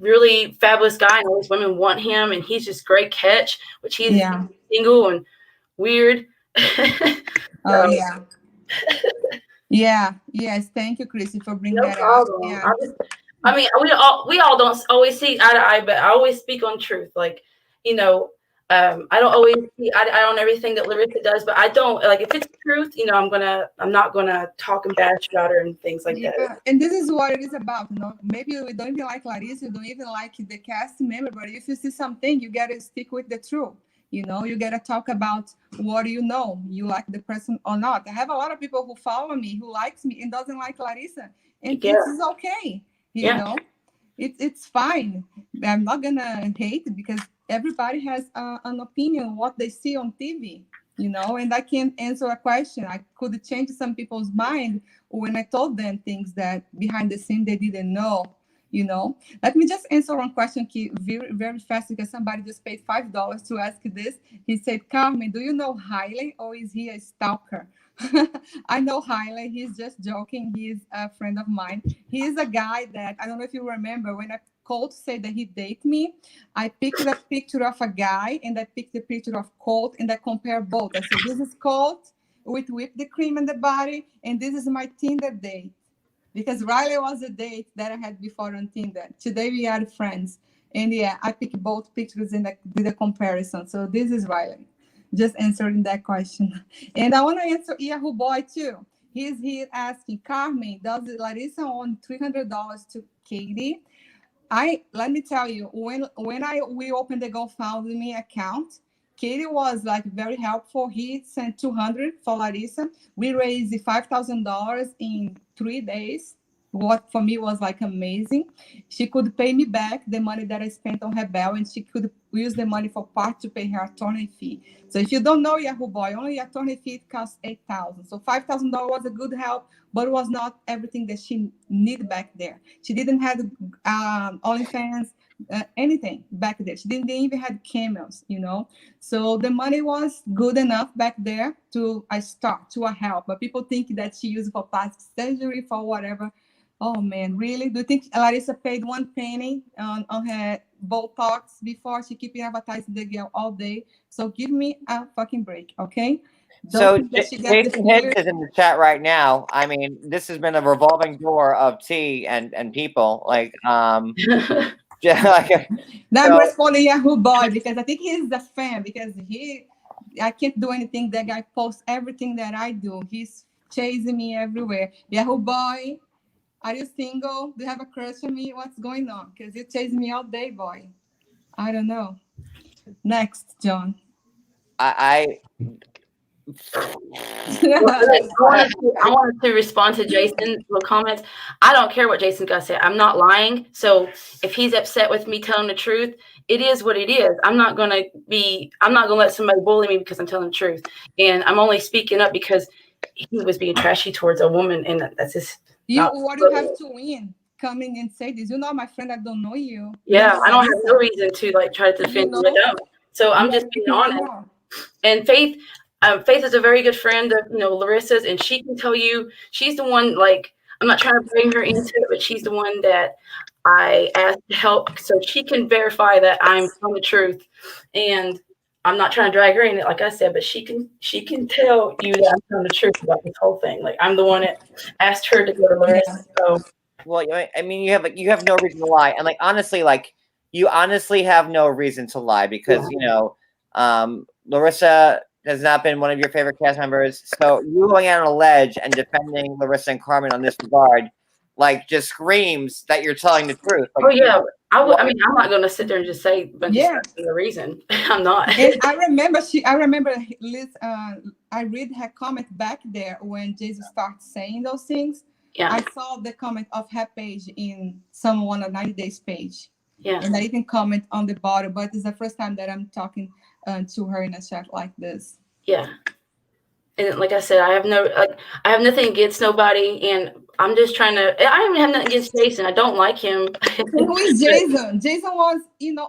really fabulous guy and all these women want him and he's just great catch, which he's single and weird. Oh yeah. Yeah. Yes. Thank you, Chrissy, for bringing No that problem. up. Yeah. I mean, we all don't always see eye to eye, but I always speak on truth. Like, I don't always see eye to eye on everything that Larissa does, but I don't like if it's truth. I'm not gonna talk and bash about her and things like that. And this is what it is about. Maybe we don't even like Larissa, you don't even like the cast member, but if you see something, you gotta stick with the truth. You gotta talk about what you like the person or not. I have a lot of people who follow me, who likes me and doesn't like Larissa, and this is okay. You know, it's fine. I'm not gonna hate because everybody has an opinion what they see on TV. And I can't answer a question. I could change some people's mind when I told them things that behind the scene they didn't know. Let me just answer one question very, very fast because somebody just paid $5 to ask this. He said, Carmen, do you know Haile or is he a stalker? I know Haile. He's just joking. He's a friend of mine. He is a guy that, I don't know if you remember, when I called to say that he dated me, I picked a picture of a guy and I picked the picture of Colt and I compared both. I said, this is Colt with whipped cream in the body and this is my Tinder date. Because Riley was a date that I had before on Tinder. Today we are friends. And I picked both pictures and I did a comparison. So this is Riley. Just answering that question. And I want to answer Yahoo Boy too. He's here asking, Carmen, does Larissa owe $300 to Katie? Let me tell you, when we opened the GoFundMe account, Katie was like very helpful. He sent $200 for Larissa. We raised $5,000 in 3 days. What for me was like amazing. She could pay me back the money that I spent on Rebel, and she could use the money for part to pay her attorney fee. So if you don't know Yahoo Boy, only attorney fee costs $8,000. So $5,000 was a good help, but it was not everything that she needed back there. She didn't have OnlyFans, anything back there. She didn't even have camels, So the money was good enough back there to a help. But people think that she used it for plastic surgery, for whatever. Oh man, really? Do you think Larissa paid one penny on her Botox before? She keep advertising the girl all day. So give me a fucking break, okay? So Jason Hicks is in the chat right now. I mean, this has been a revolving door of tea and people like I'm responding Yahoo Boy because I think he's the fan because I can't do anything. That guy posts everything that I do. He's chasing me everywhere. Yahoo Boy, are you single? Do you have a crush on me? What's going on? Because you chase me all day, boy. I don't know. Next, John. I wanted to respond to Jason's comments. I don't care what Jason got to say. I'm not lying. So if he's upset with me telling the truth, it is what it is. I'm not gonna let somebody bully me because I'm telling the truth. And I'm only speaking up because he was being trashy towards a woman, and that's just what do you have to win? Coming and say this. You're not my friend. I don't know you. Yeah, I don't have no reason to try to defend you. I don't. So I'm just being honest. And Faith is a very good friend of Larissa's, and she can tell you she's the one. I'm not trying to bring her into it, but she's the one that I asked to help, so she can verify that I'm telling the truth. And I'm not trying to drag her in it, like I said, but she can tell you that I'm telling the truth about this whole thing. Like I'm the one that asked her to go to Larissa. So. Well, I mean, you have no reason to lie, and honestly, you honestly have no reason to lie because Larissa has not been one of your favorite cast members. So you going out on a ledge and defending Larissa and Carmen on this regard, just screams that you're telling the truth. I mean, I'm not going to sit there and just say a bunch of stuff for no reason. I'm not. And I remember Liz. I read her comment back there when Jesus started saying those things. Yeah. I saw the comment of her page in someone a 90 Days page. Yeah. And I didn't comment on the bottom, but it's the first time that I'm talking to her in a chat like this. Yeah. And like I said, I have nothing against nobody, and I'm just trying to. I don't even have nothing against Jason. I don't like him. Who is Jason? Jason was,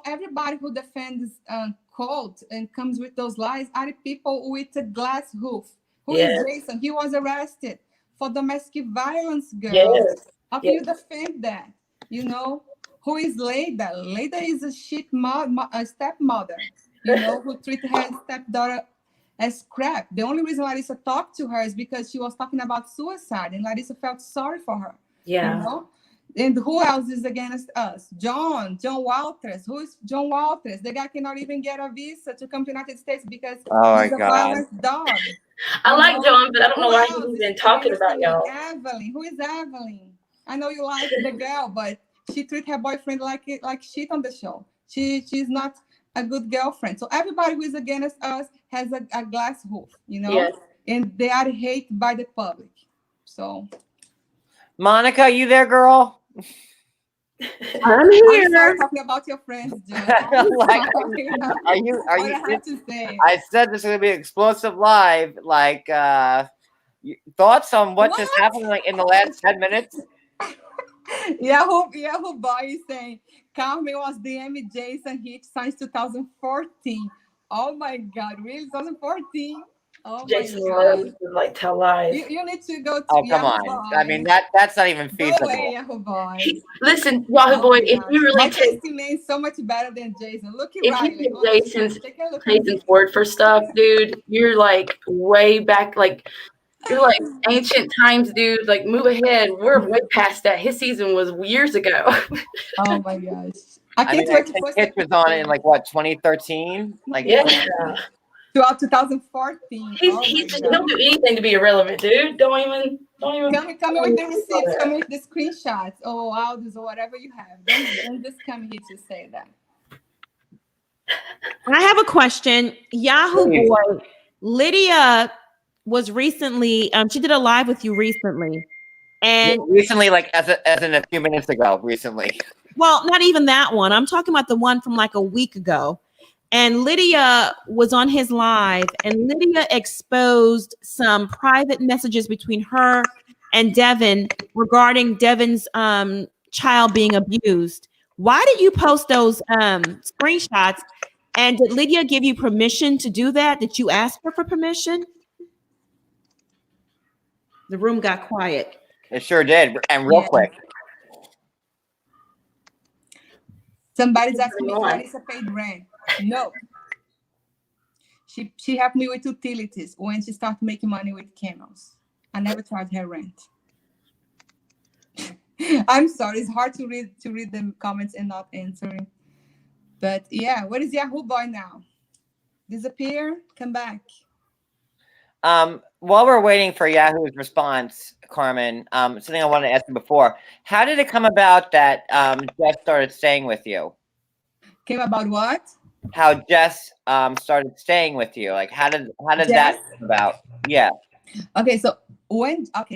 everybody who defends Colt and comes with those lies are the people with a glass roof. Who is Jason? He was arrested for domestic violence, girls. Yes. How can you defend that? Who is Leda? Leda is a shit a stepmother, who treated her stepdaughter as crap. The only reason Larissa talked to her is because she was talking about suicide, and Larissa felt sorry for her. Yeah. And who else is against us? John Walters. Who is John Walters? The guy cannot even get a visa to come to the United States because he's a violent dog. I like John, but I don't know why he's been talking about y'all. Evelyn. Who is Evelyn? I know you like the girl, but she treats her boyfriend like shit on the show. She's not a good girlfriend. So everybody who is against us has a glass roof, Yes. and they are hated by the public. So, Monica, you there, girl? I'm here. I'm sorry talking about your friends, Joe. Are you? What I have to say. I said this is gonna be an explosive live. Thoughts on what just happened in the last 10 minutes? Yahoo Boy is saying Carmen was DMing Jason Hitch since 2014. Oh my God, really? 2014? Oh Jason my loves God. to tell lies. You need to go to Oh, come Yahoo on. Boy. I mean, that's not even feasible. Go away, Yahoo Boy. Listen, Yahoo Boy, if you really my take testimony is so much better than Jason. Look at if Riley. you take Take Jason's word for stuff, dude, you're like way back, you're like ancient times, dude. Like, move ahead. We're way past that. His season was years ago. Oh my gosh. I think Hitch was on it in 2013? Throughout 2014. He don't do anything to be irrelevant, dude. Don't even. Come with the receipts, come with the screenshots, or audios, or whatever you have. Don't just come here to say that. I have a question. Yahoo Boy, Lydia was recently, she did a live with you recently. And recently, as in a few minutes ago, recently. Well, not even that one. I'm talking about the one from a week ago. And Lydia was on his live, and Lydia exposed some private messages between her and Devin regarding Devin's child being abused. Why did you post those screenshots? And did Lydia give you permission to do that? Did you ask her for permission? The room got quiet. It sure did, and real quick. Somebody's asking me if Larissa paid rent. No. She helped me with utilities when she started making money with camels. I never charged her rent. I'm sorry, it's hard to read the comments and not answering. But yeah, what is Yahoo Boy now? Disappear? Come back. While we're waiting for Yahoo's response, Carmen, something I wanted to ask you before. How did it come about that Jess started staying with you? Came about what? How Jess started staying with you. How did that come about? Yeah. Okay, so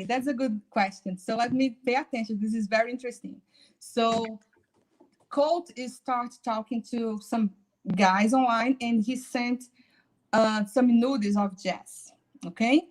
that's a good question. So let me pay attention. This is very interesting. So Colt started talking to some guys online, and he sent some nudes of Jess. Okay.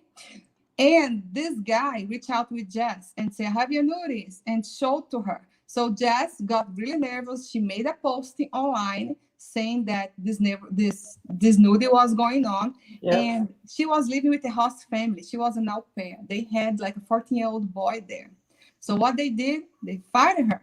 And this guy reached out with Jess and said, "Have you noticed?" and showed to her. So Jess got really nervous. She made a posting online saying that this nude was going on. Yep. And she was living with a host family. She was an au pair. They had a 14-year-old boy there. So what they did, they fired her.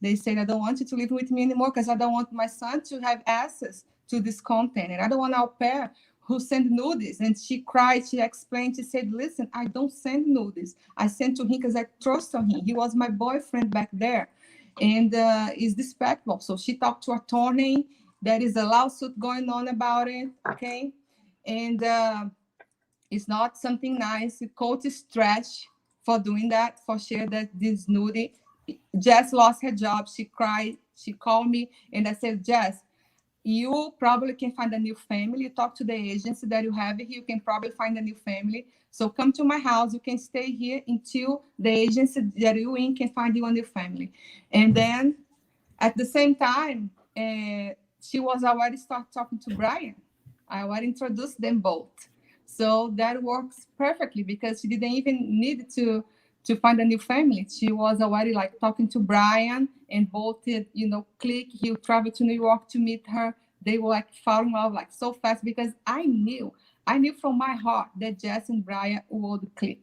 They said, "I don't want you to live with me anymore because I don't want my son to have access to this content. And I don't want an au pair who send nudes." And she cried. She explained. She said, "Listen, I don't send nudes. I sent to him because I trust on him. He was my boyfriend back there. And it's disrespectful." So she talked to an attorney. There is a lawsuit going on about it. Okay. And it's not something nice. Colt is trash for doing that, for sharing this nude. Jess lost her job. She cried. She called me and I said, "Jess, you probably can find a new family. You talk to the agency that you have here. You can probably find a new family. So come to my house. You can stay here until the agency that you're in can find you a new family." And then at the same time, she was already start talking to Brian. I already introduced them both. So that works perfectly because she didn't even need to to find a new family. She was already like talking to Brian and both did, click. He traveled to New York to meet her. They were like fall in love like so fast because I knew from my heart that Jess and Brian would click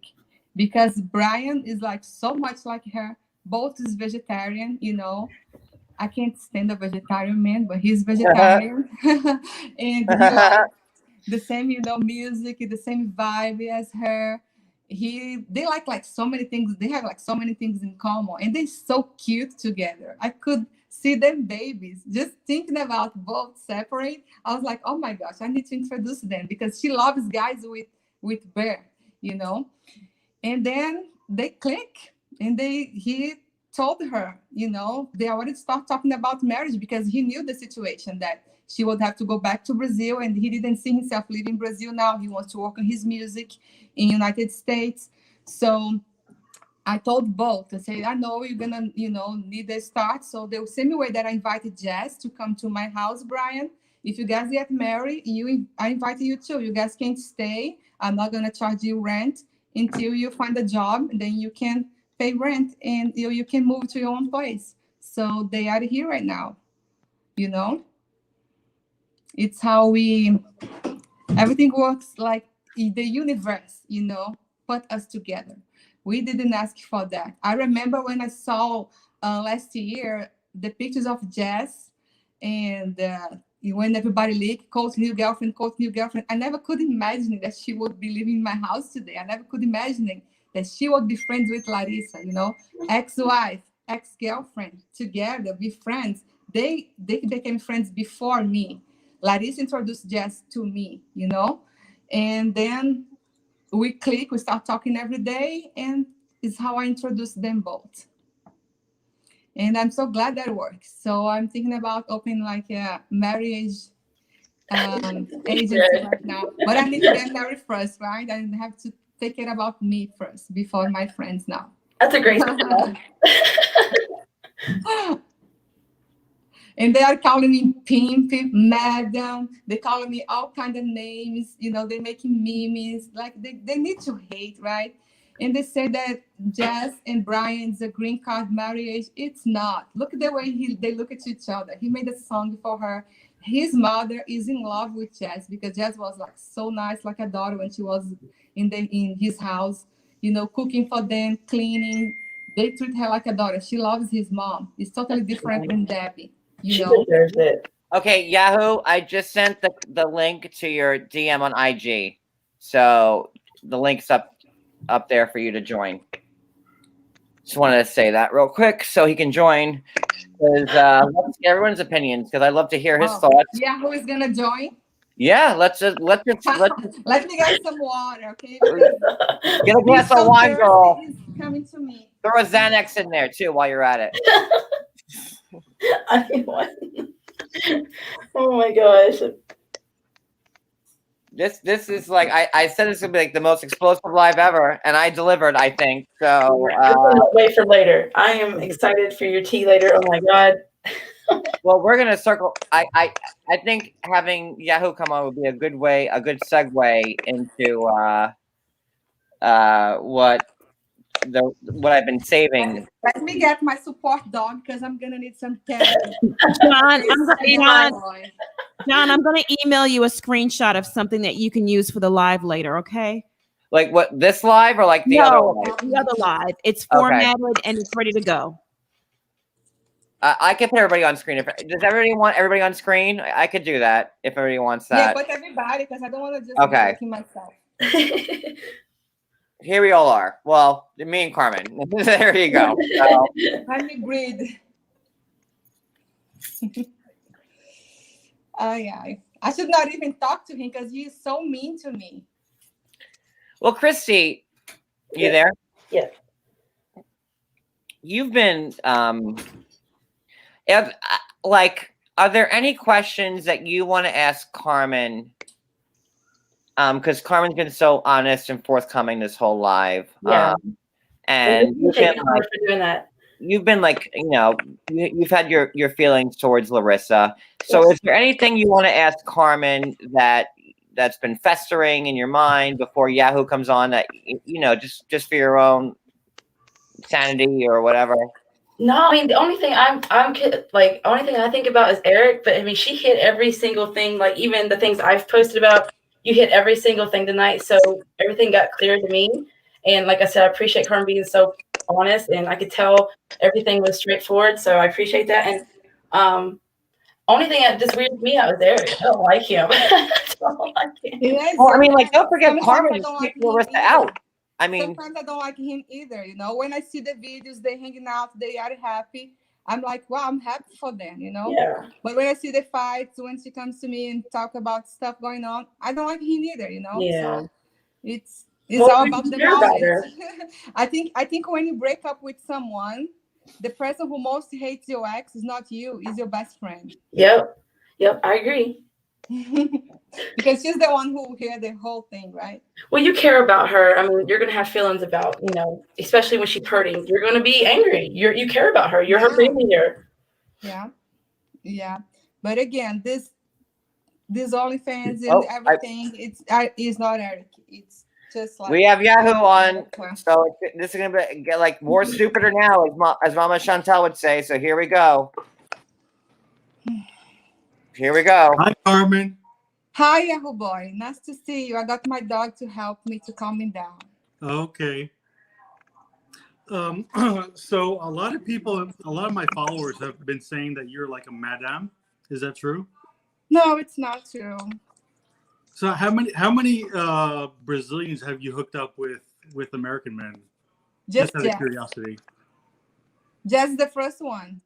because Brian is like so much like her. Both is vegetarian, I can't stand a vegetarian man, but he's vegetarian. And he likes the same, music, the same vibe as her. They like so many things. They have like so many things in common, and they're so cute together. I could see them babies. Just thinking about both separate, I was like, oh my gosh, I need to introduce them because she loves guys with bear, And then they click, and he told her, they already start talking about marriage because he knew the situation that she would have to go back to Brazil, and he didn't see himself leaving Brazil now. He wants to work on his music in United States. So I told both, I said, I know you're gonna, need a start. So the same way that I invited Jess to come to my house, Brian, if you guys get married, I invite you too. You guys can stay. I'm not gonna charge you rent until you find a job, and then you can pay rent and you can move to your own place. So they are here right now, It's how everything works, like the universe, put us together. We didn't ask for that. I remember when I saw last year the pictures of Jess and when everybody leaked, Coach new girlfriend, I never could imagine that she would be living in my house today. I never could imagine that she would be friends with Larissa, ex-wife, ex-girlfriend, together, be friends. They became friends before me. Larissa introduced Jess to me, and then we click, we start talking every day, and it's how I introduced them both. And I'm so glad that works. So I'm thinking about opening like a marriage agency right now. But I need to get married first, right? I have to take care about me first before my friends now. That's a great step. And they are calling me pimp, madam. They calling me all kind of names. They're making memes. Like they need to hate, right? And they say that Jess and Brian's a green card marriage. It's not. Look at the way they look at each other. He made a song for her. His mother is in love with Jess because Jess was like so nice, like a daughter when she was in his house, cooking for them, cleaning. They treat her like a daughter. She loves his mom. It's totally different than Debbie. She deserves it. Okay, Yahoo, I just sent the link to your DM on IG. So the link's up there for you to join. Just wanted to say that real quick so he can join. Because let's get everyone's opinions, because I'd love to hear his thoughts. Yeah, who is gonna join? Yeah, let's let me get some water, okay? Get a glass of wine, girl. Is coming to me. Throw a Xanax in there too while you're at it. I mean, what? Oh my gosh. This is like I said this would be like the most explosive live ever, and I delivered, I think. So wait for later. I am excited for your tea later. Oh my god. Well, we're gonna circle. I think having Yahoo come on would be a good segue into what I've been saving. Let me get my support dog because I'm gonna need some therapy. John, I'm gonna email you a screenshot of something that you can use for the live later, okay? Like what, this live or like the other live? The other live. It's formatted and it's ready to go. I can put everybody on screen. Does everybody want everybody on screen? I could do that if everybody wants that. Yeah, but everybody, because I don't want to just be looking myself. Here we all are. Well, me and Carmen. There you go. So. Let me breathe. Yeah. I should not even talk to him because he's so mean to me. Well, Christy, you there? Yeah. You've been are there any questions that you want to ask Carmen? Because Carmen's been so honest and forthcoming this whole live. Yeah. And you've been like, you've had your feelings towards Larissa. So is there anything you want to ask Carmen that's been festering in your mind before Yahoo comes on that, just for your own sanity or whatever? No, I mean the only thing only thing I think about is Eric. But I mean, she hit every single thing. Like even the things I've posted about, you hit every single thing tonight. So everything got clear to me. And like I said, I appreciate Carmen being so honest, and I could tell everything was straightforward. So I appreciate that. And only thing that just weirded me out was Eric. I don't like him. I don't like him. Yes, Well, I mean, like, don't forget sometimes Carmen I is don't like kicking him Larissa either. out. I mean, Sometimes I don't like him either. You know, when I see the videos, they hanging out, they are happy. I'm like, wow, I'm happy for them, you know. Yeah. But when I see the fights, when she comes to me and talk about stuff going on, I don't like him either, you know. Yeah. So it's Well, all we about the care about moment. her. I think when you break up with someone, the person who most hates your ex is not you, is your best friend. Yep, I agree. Because she's the one who hear the whole thing, right? Well, you care about her. I mean, you're gonna have feelings about, especially when she's hurting. You're gonna be angry. You care about her. You're her baby here. Yeah. But again, this OnlyFans and everything, it's not Eric. It's just like we have Yahoo on, so this is gonna get like more stupider now, as Mama Chantal would say. So here we go. Here we go. Hi, Carmen. Hi, Yahoo boy. Nice to see you. I got my dog to help me to calm me down. Okay. So a lot of my followers have been saying that you're like a madame. Is that true? No, it's not true. So how many Brazilians have you hooked up with American men? Just out of curiosity. Just the first one.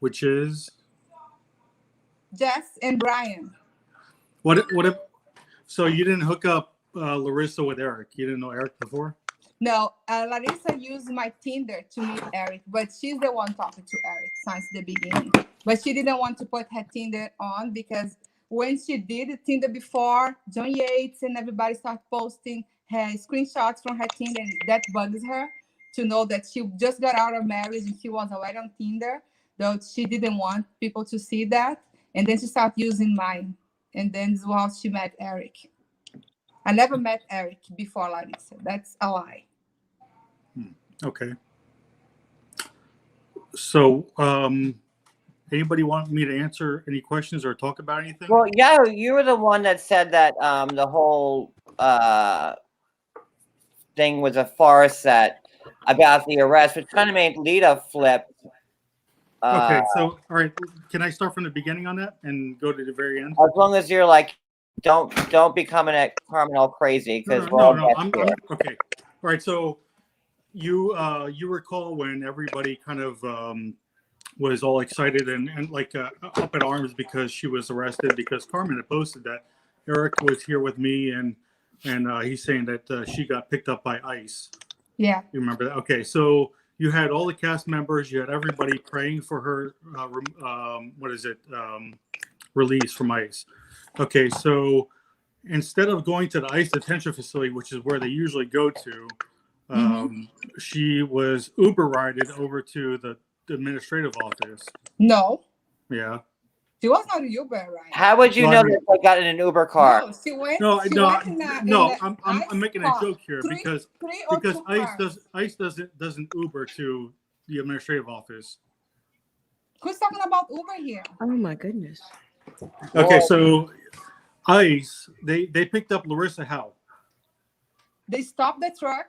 Which is? Jess and Brian. What if? So you didn't hook up Larissa with Eric? You didn't know Eric before? No, Larissa used my Tinder to meet Eric, but she's the one talking to Eric since the beginning. But she didn't want to put her Tinder on because when she did the Tinder before, John Yates and everybody started posting her screenshots from her Tinder, and that bugs her to know that she just got out of marriage and she was already on Tinder, though she didn't want people to see that. And then she started using mine. And then this was she met Eric. I never met Eric before Larissa. That's a lie. Okay. So, anybody want me to answer any questions or talk about anything? Well, Yahoo, you were the one that said that the whole thing was a farce set about the arrest, which kind of made Lita flip. Okay, so all right, can I start from the beginning on that and go to the very end? As long as you're like, don't be coming at Carmen all crazy because no, I'm okay. All right, so you recall when everybody kind of was all excited and like up in arms because she was arrested because Carmen had posted that Eric was here with me and he's saying that she got picked up by ICE. Yeah, you remember that? Okay, so. You had all the cast members. You had everybody praying for her. Release from ICE. Okay, so instead of going to the ICE detention facility, which is where they usually go to, she was Uber rided over to the administrative office. No. Yeah. She was not an Uber ride. How would you know that they got in an Uber car? No, she went. I'm making a joke here because ICE doesn't Uber to the administrative office. Who's talking about Uber here? Oh my goodness. Okay, so ICE they picked up Larissa how? They stopped the truck.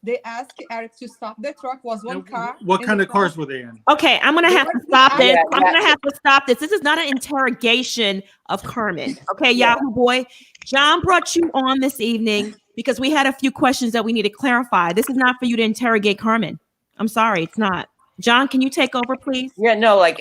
They asked Eric to stop the truck. Was one car. What kind of cars were they in? Okay, I'm gonna have to stop this. I'm gonna have to stop this. This is not an interrogation of Carmen. Okay, Yahoo boy. John brought you on this evening because we had a few questions that we need to clarify. This is not for you to interrogate Carmen. I'm sorry, it's not. John, can you take over, please? Yeah, no, like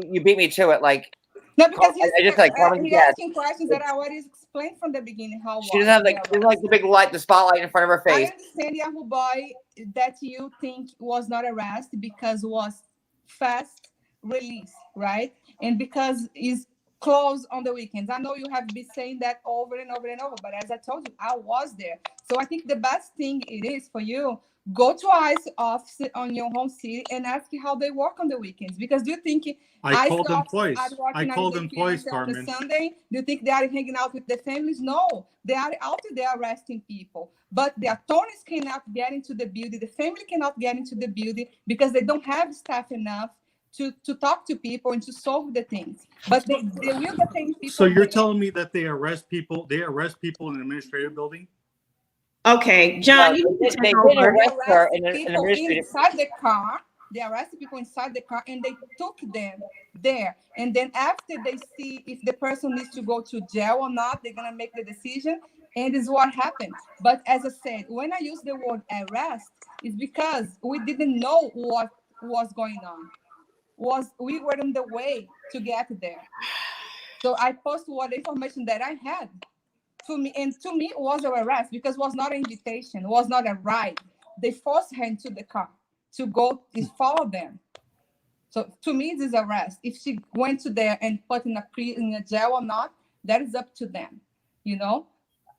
you beat me to it. Like no, because I just like Carmen. He's asking questions that I already explained from the beginning. How she doesn't have the big light, the spotlight in front of her face. I understand, Yahoo boy, that you think was not arrest because was fast release, right? And because it's closed on the weekends. I know you have been saying that over and over and over, but as I told you, I was there. So I think the best thing it is for you Go to ICE office on your home city and ask how they work on the weekends. Because do you think I called them officers twice. are working I called them twice, on the Carmen. Sunday? Do you think they are hanging out with the families? No, they are out there arresting people. But the attorneys cannot get into the building. The family cannot get into the building because they don't have staff enough to talk to people and to solve the things. But they will detain people. So you're telling me that they arrest people in an administrative building? Okay, John, you need to they take did over. arrest her in an people administrative. inside the car. They arrested people inside the car and they took them there. And then after they see if the person needs to go to jail or not, they're gonna make the decision. And this is what happened. But as I said, when I use the word arrest, it's because we didn't know what was going on. We were on the way to get there. So I posted what information that I had. To me, it was an arrest because it was not an invitation, it was not a ride. They forced her into the car to go to follow them. So to me, this is arrest. If she went to there and put in a jail or not, that is up to them. You know,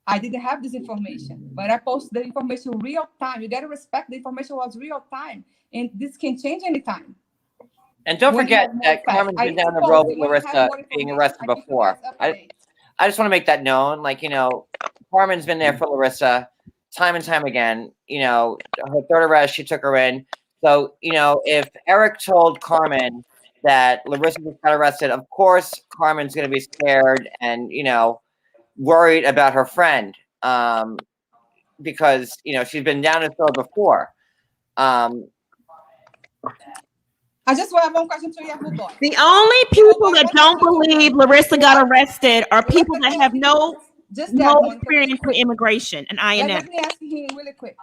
I didn't have this information, but I posted the information real time. You got to respect the information was real time, and this can change anytime. And don't forget that Carmen's been down the road with Larissa being arrested before. I just want to make that known. Like, you know, Carmen's been there for Larissa time and time again. You know, her third arrest, she took her in. So, you know, if Eric told Carmen that Larissa just got arrested, of course, Carmen's going to be scared and, you know, worried about her friend because, you know, she's been down this road before. I just have one question to Yahoo Boy. The only people that don't believe Larissa got arrested are people that have no experience with immigration and INS. Let me ask you really quick.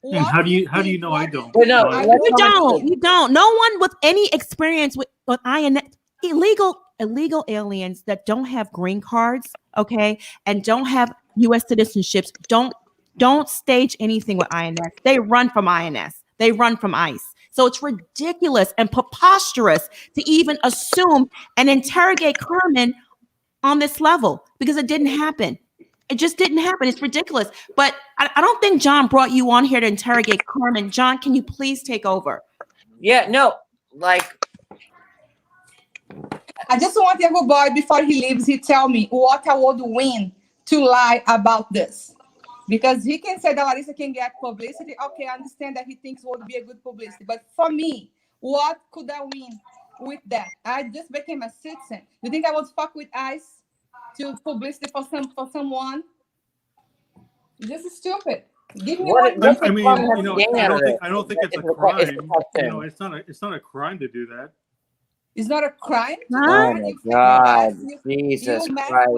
And how do you know I don't? You don't. No one with any experience with INS, illegal aliens that don't have green cards, okay, and don't have U.S. citizenships, don't stage anything with INS. They run from INS. They run from ICE. So it's ridiculous and preposterous to even assume and interrogate Carmen on this level because it didn't happen. It just didn't happen. It's ridiculous. But I don't think John brought you on here to interrogate Carmen. John, can you please take over? Yeah, no, like. I just want Yahoo Boy, before he leaves, he tell me what I would win to lie about this. Because he can say that Larissa can get publicity. Okay, I understand that he thinks it would be a good publicity. But for me, what could I win with that? I just became a citizen. You think I would fuck with ICE to publicity for someone? This is stupid. Give me one. I mean, you know, I don't think it's a crime. You know, it's not a crime to do that. It's not a crime. Oh my God, Jesus Christ!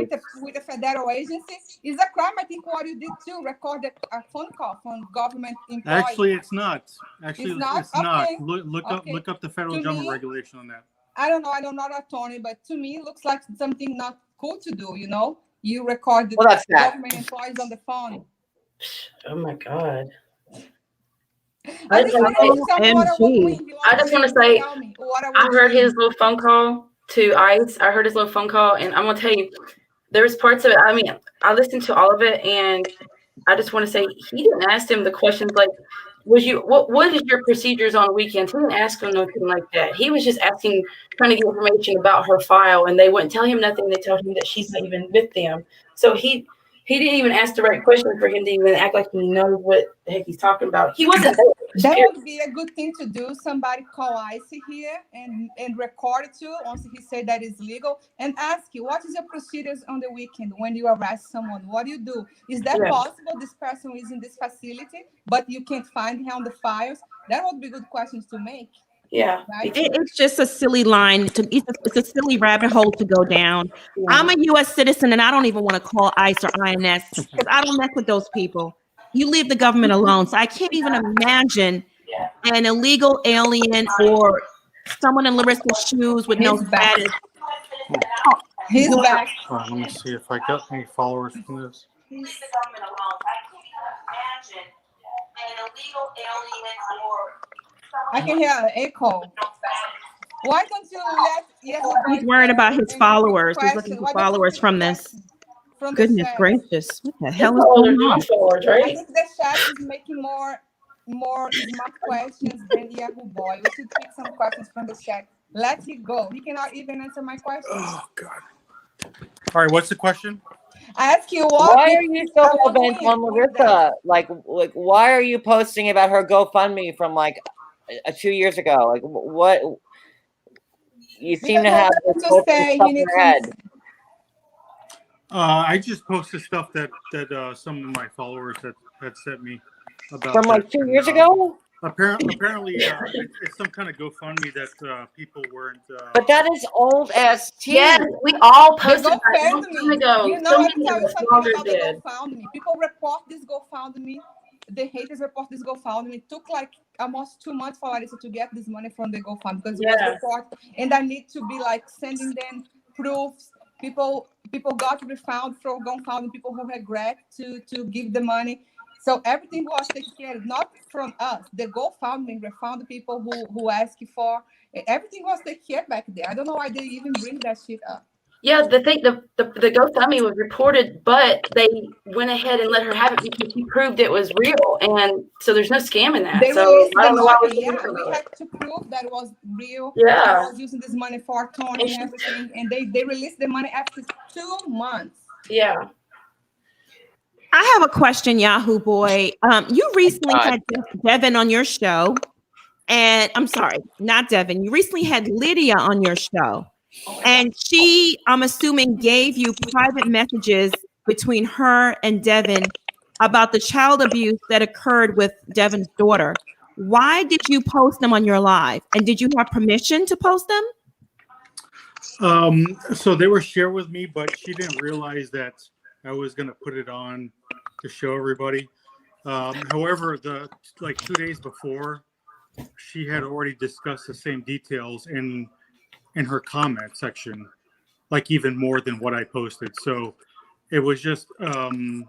With a federal agency, it's a crime. I think what you did too, record a phone call from government employees. Actually, it's not. Actually, it's not. Okay. Look up the federal government regulation on that. I don't know. I'm not an attorney, but to me, it looks like something not cool to do. You know, you record the government employees on the phone. Oh my God. I just want to say, I heard his little phone call to ICE. I heard his little phone call, and I'm going to tell you, there's parts of it. I mean, I listened to all of it, and I just want to say, he didn't ask him the questions like, what is your procedures on weekends? He didn't ask him nothing like that. He was just asking, trying to get information about her file, and they wouldn't tell him nothing. They told him that she's not even with them. So he didn't even ask the right question for him to even act like he knows what the heck he's talking about. He wasn't there. That would be a good thing to do. Somebody call ICE here and record it too once he said that is legal and ask you, what is your procedures on the weekend when you arrest someone? What do you do? Is that possible? This person is in this facility, but you can't find him on the files. That would be good questions to make. Yeah, right? It's just a silly line. It's a silly rabbit hole to go down. Yeah. I'm a U.S. citizen, and I don't even want to call ICE or INS because I don't mess with those people. You leave the government alone. So I can't even imagine an illegal alien or someone in Larissa's shoes with no status. He's back. Let me see if I got any followers from this. Leave the government alone. I can't even imagine an illegal alien or. I can hear an echo. Why don't you let? He's worried about his followers. He's looking for followers from this. Goodness gracious! What the hell is going on? I think the chat is making more more smart questions than Yahoo Boy. We should pick some questions from the chat. Let it go. He cannot even answer my question. Oh God. All right, what's the question? I ask you what. Why are you so hell bent on Larissa? Like, why are you posting about her GoFundMe from like 2 years ago? Like, what? You seem to have this to say stuff you in need your head. I just posted stuff that some of my followers had sent me about From like that. 2 years ago? Apparently, it's some kind of GoFundMe that people weren't. But that is old ass tea. Yes, we all posted The that a long time GoFundMe. ago. You know, So let me many tell of you us something longer about the did. GoFundMe. People report this GoFundMe. The haters report this GoFundMe. It took like almost 2 months for Larissa to get this money from the GoFundMe because it was reported. And I need to be like sending them proofs. People got refund from GoFundMe. People who regret to give the money. So everything was taken care of, not from us. The GoFundMe refund the people who asked for. Everything was taken care of back there. I don't know why they even bring that shit up. Yeah, the GoFundMe was reported, but they went ahead and let her have it because she proved it was real, and so there's no scam in that. They So released I don't the know why money. we're Yeah, we had to prove that it was real. Yeah. I was using this money for Tony and everything, and they released the money after 2 months. Yeah. I have a question, Yahoo Boy. You recently had Devin on your show, and I'm sorry, not Devin. You recently had Lydia on your show, and she, I'm assuming, gave you private messages between her and Devin about the child abuse that occurred with Devin's daughter. Why did you post them on your live? And did you have permission to post them? So they were shared with me, but she didn't realize that I was going to put it on to show everybody. However, 2 days before, she had already discussed the same details in her comment section, like even more than what I posted. So it was just, kind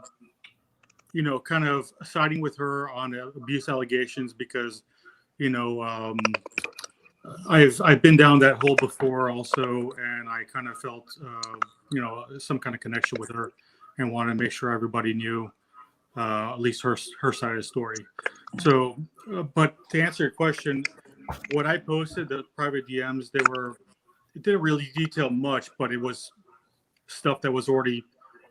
of siding with her on abuse allegations because, I've been down that hole before also, and I kind of felt, some kind of connection with her and wanted to make sure everybody knew at least her side of the story. So, but to answer your question, what I posted, the private DMs, it didn't really detail much, but it was stuff that was already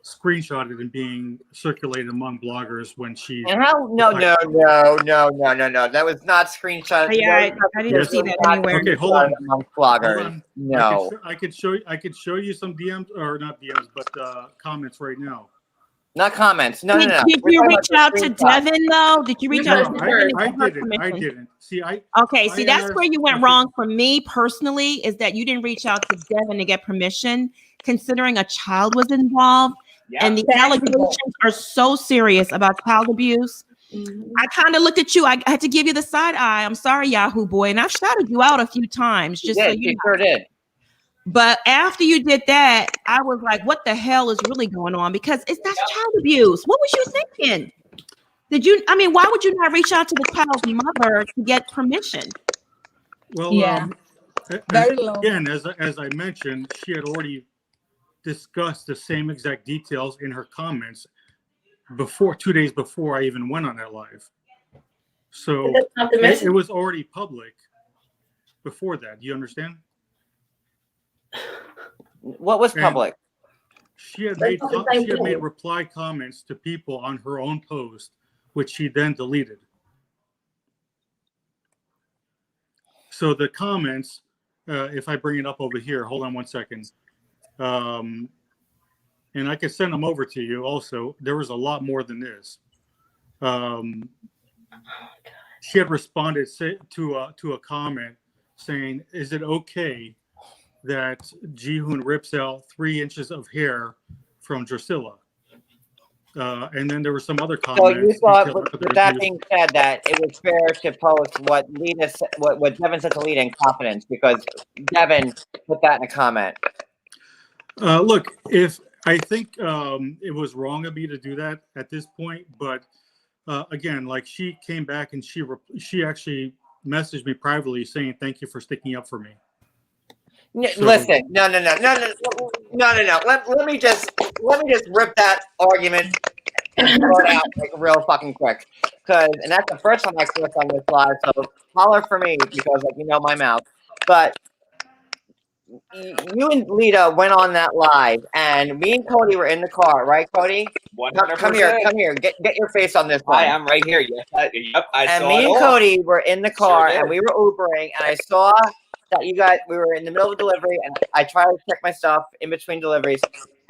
screenshotted and being circulated among bloggers when she. And how? No. That was not screenshot. Yeah, I didn't see that anywhere. Okay, hold on. Among bloggers. Hold on. No. I could show you some DMs, or not DMs, but comments right now. Not comments. No. Did We're you talking reach about out the to screenshot. Devin though? Did you reach out to Devin? I didn't. See, that's where you went wrong for me personally, is that you didn't reach out to Devin to get permission, considering a child was involved. Yeah. And the allegations are so serious about child abuse. Mm-hmm. I kind of looked at you. I had to give you the side eye. I'm sorry, Yahoo Boy. And I've shouted you out a few times. Just so you know. Sure did. But after you did that, I was like, what the hell is really going on? Because that's child abuse. What was you thinking? Why would you not reach out to the child's mother to get permission? Well, very low. Again, as I mentioned, she had already discussed the same exact details in her comments 2 days before I even went on that live. So it was already public before that. Do you understand? What was public? She had made reply comments to people on her own post, which she then deleted. So the comments, if I bring it up over here, hold on 1 second. And I could send them over to you also. There was a lot more than this. She had responded to a comment saying, "Is it okay that Jihoon rips out 3 inches of hair from Drusilla?" And then there were some other comments. So you thought, with that being said, that it was fair to post what Devin said to Lita in confidence because Devin put that in a comment. Look, if I think it was wrong of me to do that at this point, but again, like she came back and she actually messaged me privately saying thank you for sticking up for me. Listen, no. Let me just rip that argument and throw it out like real fucking quick. and that's the first time I clicked on this live. So holler for me because like you know my mouth. But you and Lita went on that live, and me and Cody were in the car, right, Cody? 100%. Come here, get your face on this one. Hi, I'm right here. Yes, I And saw me it and all. Cody were in the car, Sure and did. we were Ubering, and I saw that you guys, we were in the middle of a delivery, and I tried to check my stuff in between deliveries,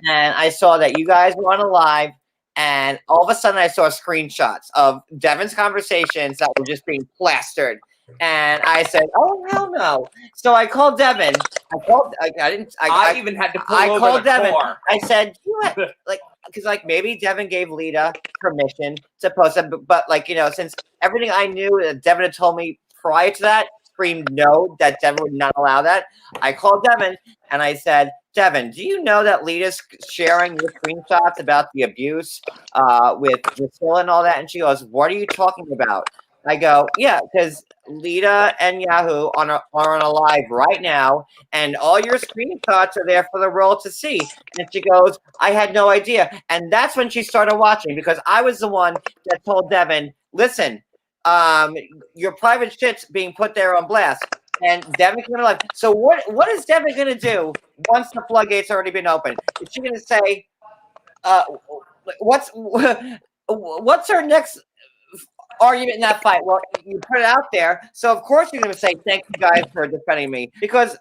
and I saw that you guys were on a live, and all of a sudden I saw screenshots of Devin's conversations that were just being plastered. And I said, "Oh hell no!" So I called Devin. I even had to pull I over called the Devin. car. I said, because like maybe Devin gave Lita permission to post it, but like you know, since everything I knew that Devin had told me prior to that screamed no, that Devin would not allow that. I called Devin and I said, Devin, do you know that Lita's sharing your screenshots about the abuse with Priscilla and all that? And she goes, "What are you talking about?" I go, "Yeah, because Lita and Yahoo are on a live right now, and all your screenshots are there for the world to see." And she goes, "I had no idea." And that's when she started watching, because I was the one that told Devin, "Listen, your private shit's being put there on blast." And Devin came alive. So what is Devin going to do once the floodgates already been open? Is she going to say, what's her next argument in that fight? Well, you put it out there, so of course you're going to say thank you guys for defending me, because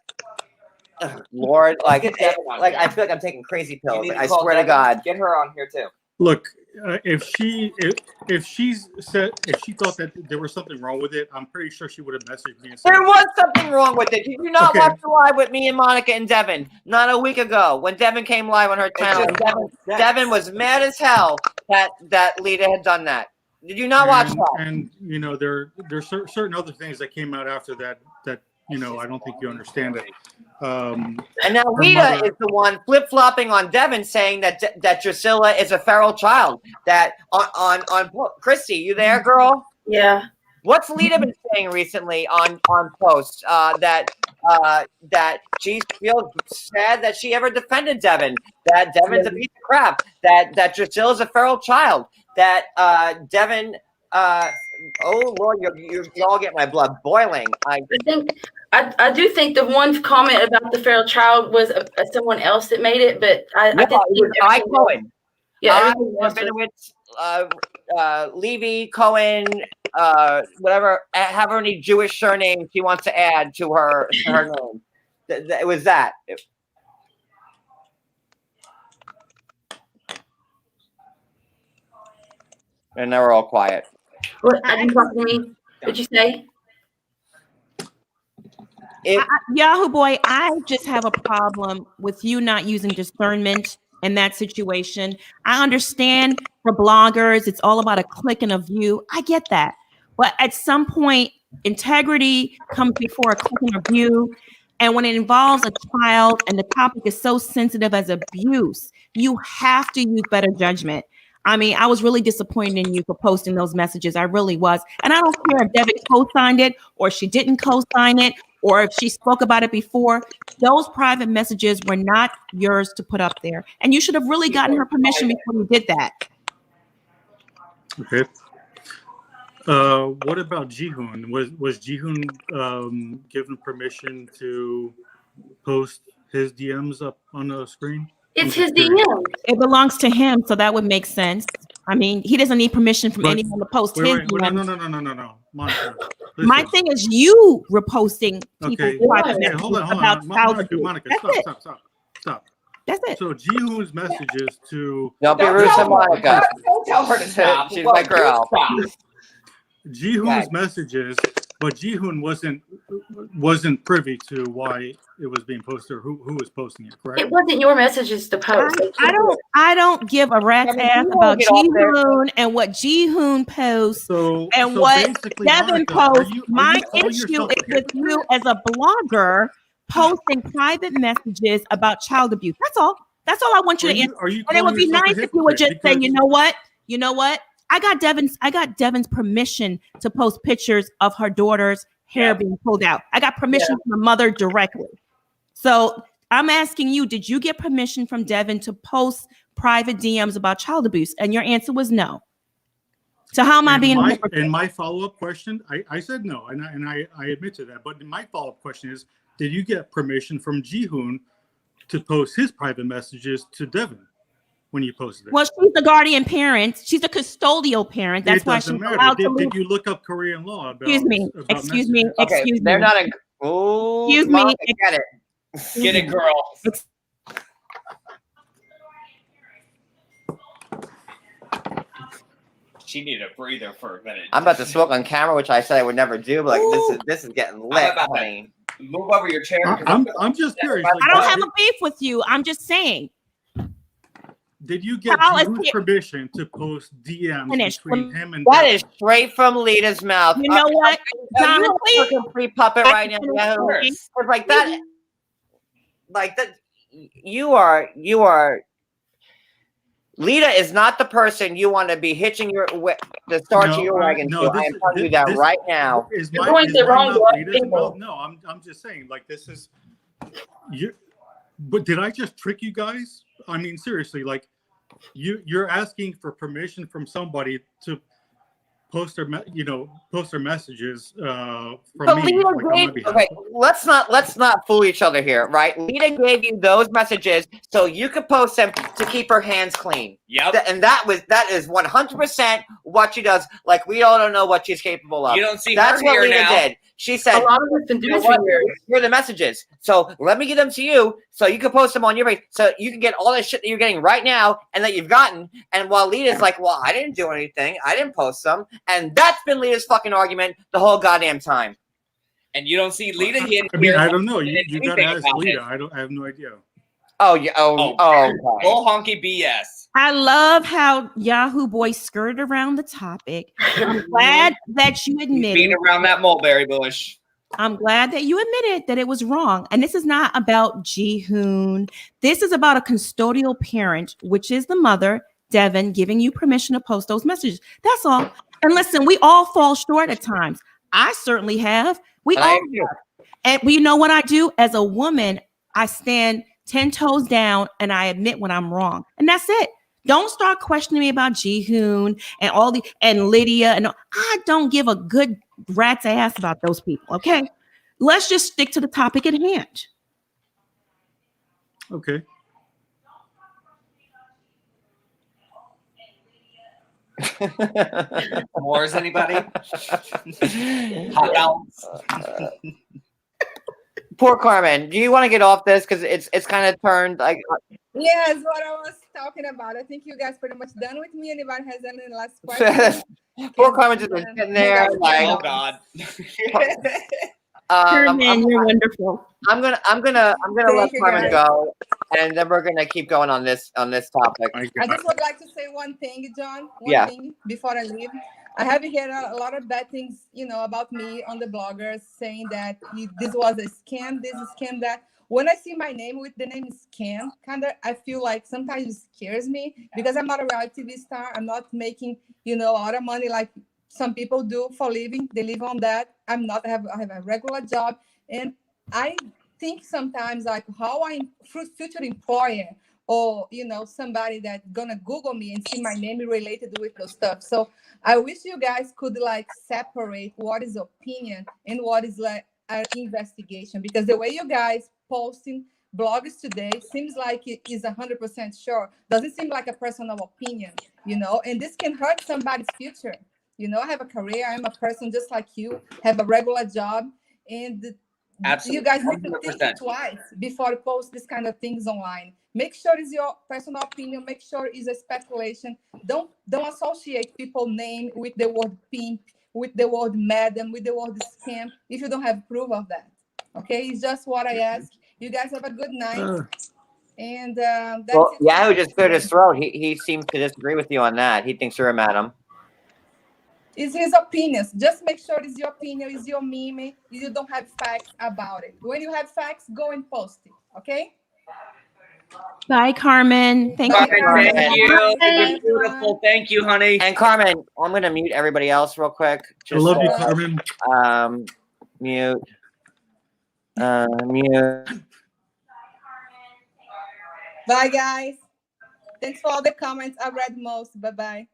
Lord, like Get Devin on like here. I feel like I'm taking crazy You pills. need to I call swear to Devin. God. Get her on here too. Look, if she thought that there was something wrong with it, I'm pretty sure she would have messaged me and said, There was something wrong with it. Did you not Okay. watch the live with me and Monica and Devin? Not a week ago when Devin came live on her channel. Devin was mad as hell that Lita had done that. Did you not watch that? And you know, there's certain other things that came out after that you know, I don't think you understand it. And now her Rita mother- is the one flip-flopping on Devin, saying that Drusilla is a feral child. That on Christy, you there, girl? Yeah. What's Lita been saying recently on posts? That she feels sad that she ever defended Devin. That Devin's a piece of crap. That Drusilla's a feral child. That Devin. Oh Lord, you all get my blood boiling. I do think the one comment about the feral child was someone else that made it, but I did it was I Cohen. Yeah, Levy, Cohen, whatever, however many Jewish surnames she wants to add to her name. It was that. And now we're all quiet. What? I didn't talk to me. What'd you say? Yahoo boy, I just have a problem with you not using discernment in that situation. I understand for bloggers, it's all about a click and a view. I get that. But at some point, integrity comes before a click and a view. And when it involves a child and the topic is so sensitive as abuse, you have to use better judgment. I mean, I was really disappointed in you for posting those messages. I really was. And I don't care if Devin co-signed it or she didn't co-sign it, or if she spoke about it before. Those private messages were not yours to put up there. And you should have really gotten her permission before you did that. Okay. What about Jihoon? Was Jihoon given permission to post his DMs up on the screen? It's his DM. It belongs to him, so that would make sense. I mean, he doesn't need permission from anyone to post his DMs. No. Monica, My listen. thing is you reposting people's Okay. private Yeah, messages hold on. about child abuse. Monica, That's stop. That's it. So Jihoon's messages to Don't be rude to Monica. Don't tell her to stop. She's my girl. Jihoon's messages, but Jihoon wasn't privy to why it was being posted or who was posting it, correct? It wasn't your messages to post. I don't give a rat's ass about Jihoon and what Jihoon posts and what basically, Devin Monica, posts. you My call issue yourself- is with you as a blogger posting private messages about child abuse. That's all. That's all I want you to answer. And it would be nice if you would just say, you know what? I got Devin's permission to post pictures of her daughter's hair being pulled out. I got permission from the mother directly. So I'm asking you, did you get permission from Devin to post private DMs about child abuse? And your answer was no. So how am I being? And my follow-up question, I said no, and I admit to that. But my follow-up question is, did you get permission from Jihoon to post his private messages to Devin when you posted it? Well, she's the guardian parent. She's a custodial parent. That's It why she's doesn't matter. allowed to leave. Did you look up Korean law about? Excuse me. About Excuse me. messages? Okay, Excuse they're me. not a. Oh, Excuse me. Monica, get it. Get it, girl. She needed a breather for a minute. I'm about to smoke on camera, which I said I would never do, but like this is getting lit, about that? honey. Move over your chair. I'm just curious. Like, I don't have a beef with you. I'm just saying. Did you get How is Jihoon's it- permission to post DMs Finish. between him and That Devin? is straight from Lita's mouth. You know what? John, You're a please. fucking free puppet right now. Yahoo. Yes. It's like that. Like that. You are. Lita is not the person you want to be hitching the start to your wagon to. I am telling you that right now. Is You're my, going is the my wrong mouth way, Lita's people. mouth? No, I'm just saying, like, this is you. But did I just trick you guys? I mean, seriously, like, you're asking for permission from somebody to post their messages from But me. Lita Like, on my gave, behalf. okay, let's not fool each other here, right? Lita gave you those messages so you could post them to keep her hands clean. Yep. And that is 100% what she does. Like, we all don't know what she's capable of. You don't see That's her what here Lita now. did. She A said, lot of us been you doing know this for what? years. Here are the messages. So let me get them to you so you can post them on your page so you can get all that shit that you're getting right now and that you've gotten. And while Lita's like, well, I didn't do anything. I didn't post them. And that's been Lita's fucking argument the whole goddamn time. And you don't see Lita here. I mean, I don't know. You anything gotta ask about Lita. it. I have no idea. Oh, yeah. Okay. Bull honky BS. I love how Yahoo Boy skirted around the topic. I'm glad that you Beat admitted. around that mulberry bush. I'm glad that you admitted that it was wrong. And this is not about Jihoon. This is about a custodial parent, which is the mother, Devin, giving you permission to post those messages. That's all. And listen, we all fall short at times. I certainly have. We And all I have. do. And you know what I do? As a woman, I stand 10 toes down and I admit when I'm wrong. And that's it. Don't start questioning me about Jihoon and Lydia. And I don't give a good rat's ass about those people. Okay. Let's just stick to the topic at hand. Okay. Wars, anybody? Hot dogs. Poor Carmen. Do you want to get off this? Because it's kind of turned like. Yes, what I was talking about. I think you guys pretty much done with me. Anybody has any last question? Poor Carmen just been sitting there like. Oh God. Carmen, you're wonderful. I'm gonna let you, Carmen guys. go, and then we're gonna keep going on this topic. I just would like to say one thing, John. Yeah. Thing before I leave. I have heard a lot of bad things, about me on the bloggers saying that this was a scam, this is scam, that. When I see my name with the name scam, I feel like sometimes it scares me because I'm not a reality TV star. I'm not making, a lot of money like some people do for living. They live on that. I have a regular job. And I think sometimes like how I'm future employer or, somebody that's going to Google me and see my name related with those stuff. So I wish you guys could like separate what is opinion and what is like an investigation, because the way you guys posting blogs today seems like it is 100% sure. Doesn't seem like a personal opinion, and this can hurt somebody's future. I have a career. I'm a person just like you, have a regular job, and Absolutely. you guys need to think 100%. twice before you post this kind of things online. Make sure it's your personal opinion. Make sure it's a speculation. Don't associate people's name with the word pimp, with the word madam, with the word scam if you don't have proof of that. Okay, it's just what I ask. You guys have a good night. And that's it. Yahoo just cleared his throat. He seems to disagree with you on that. He thinks you're a madam. It's his opinions. Just make sure it's your opinion, it's your meme. You don't have facts about it. When you have facts, go and post it. Okay? Bye, Carmen. Thank you. Carmen, thank you. Bye, You're beautiful. Thank you, honey. And Carmen, I'm gonna mute everybody else real quick. I love you, Carmen. Mute. Mute. Bye, guys. Thanks for all the comments. I read most. Bye-bye.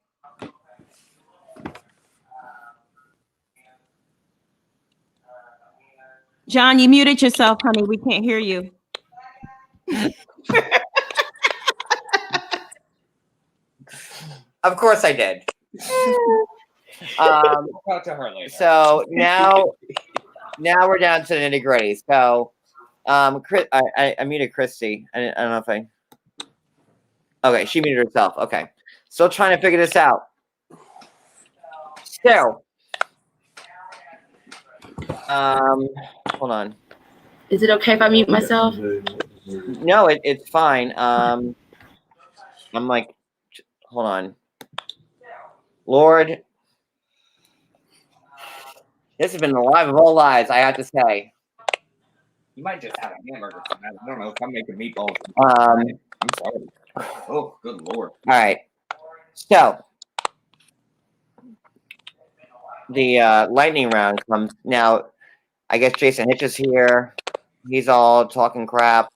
John, you muted yourself, honey. We can't hear you. Of course I did. We'll talk to her later. So now we're down to the nitty gritty. So, Chris, I muted Christy. I don't know if I. Okay, she muted herself. Okay, still trying to figure this out. So, hold on. Is it okay if I mute myself? No, it's fine. I'm like, hold on. Lord, this has been the live of all lives, I have to say. You might just have a hamburger tonight. I don't know if I'm making meatballs. I'm sorry. Oh, good Lord. All right. So, the lightning round comes now. I guess Jason Hitch is here. He's all talking crap.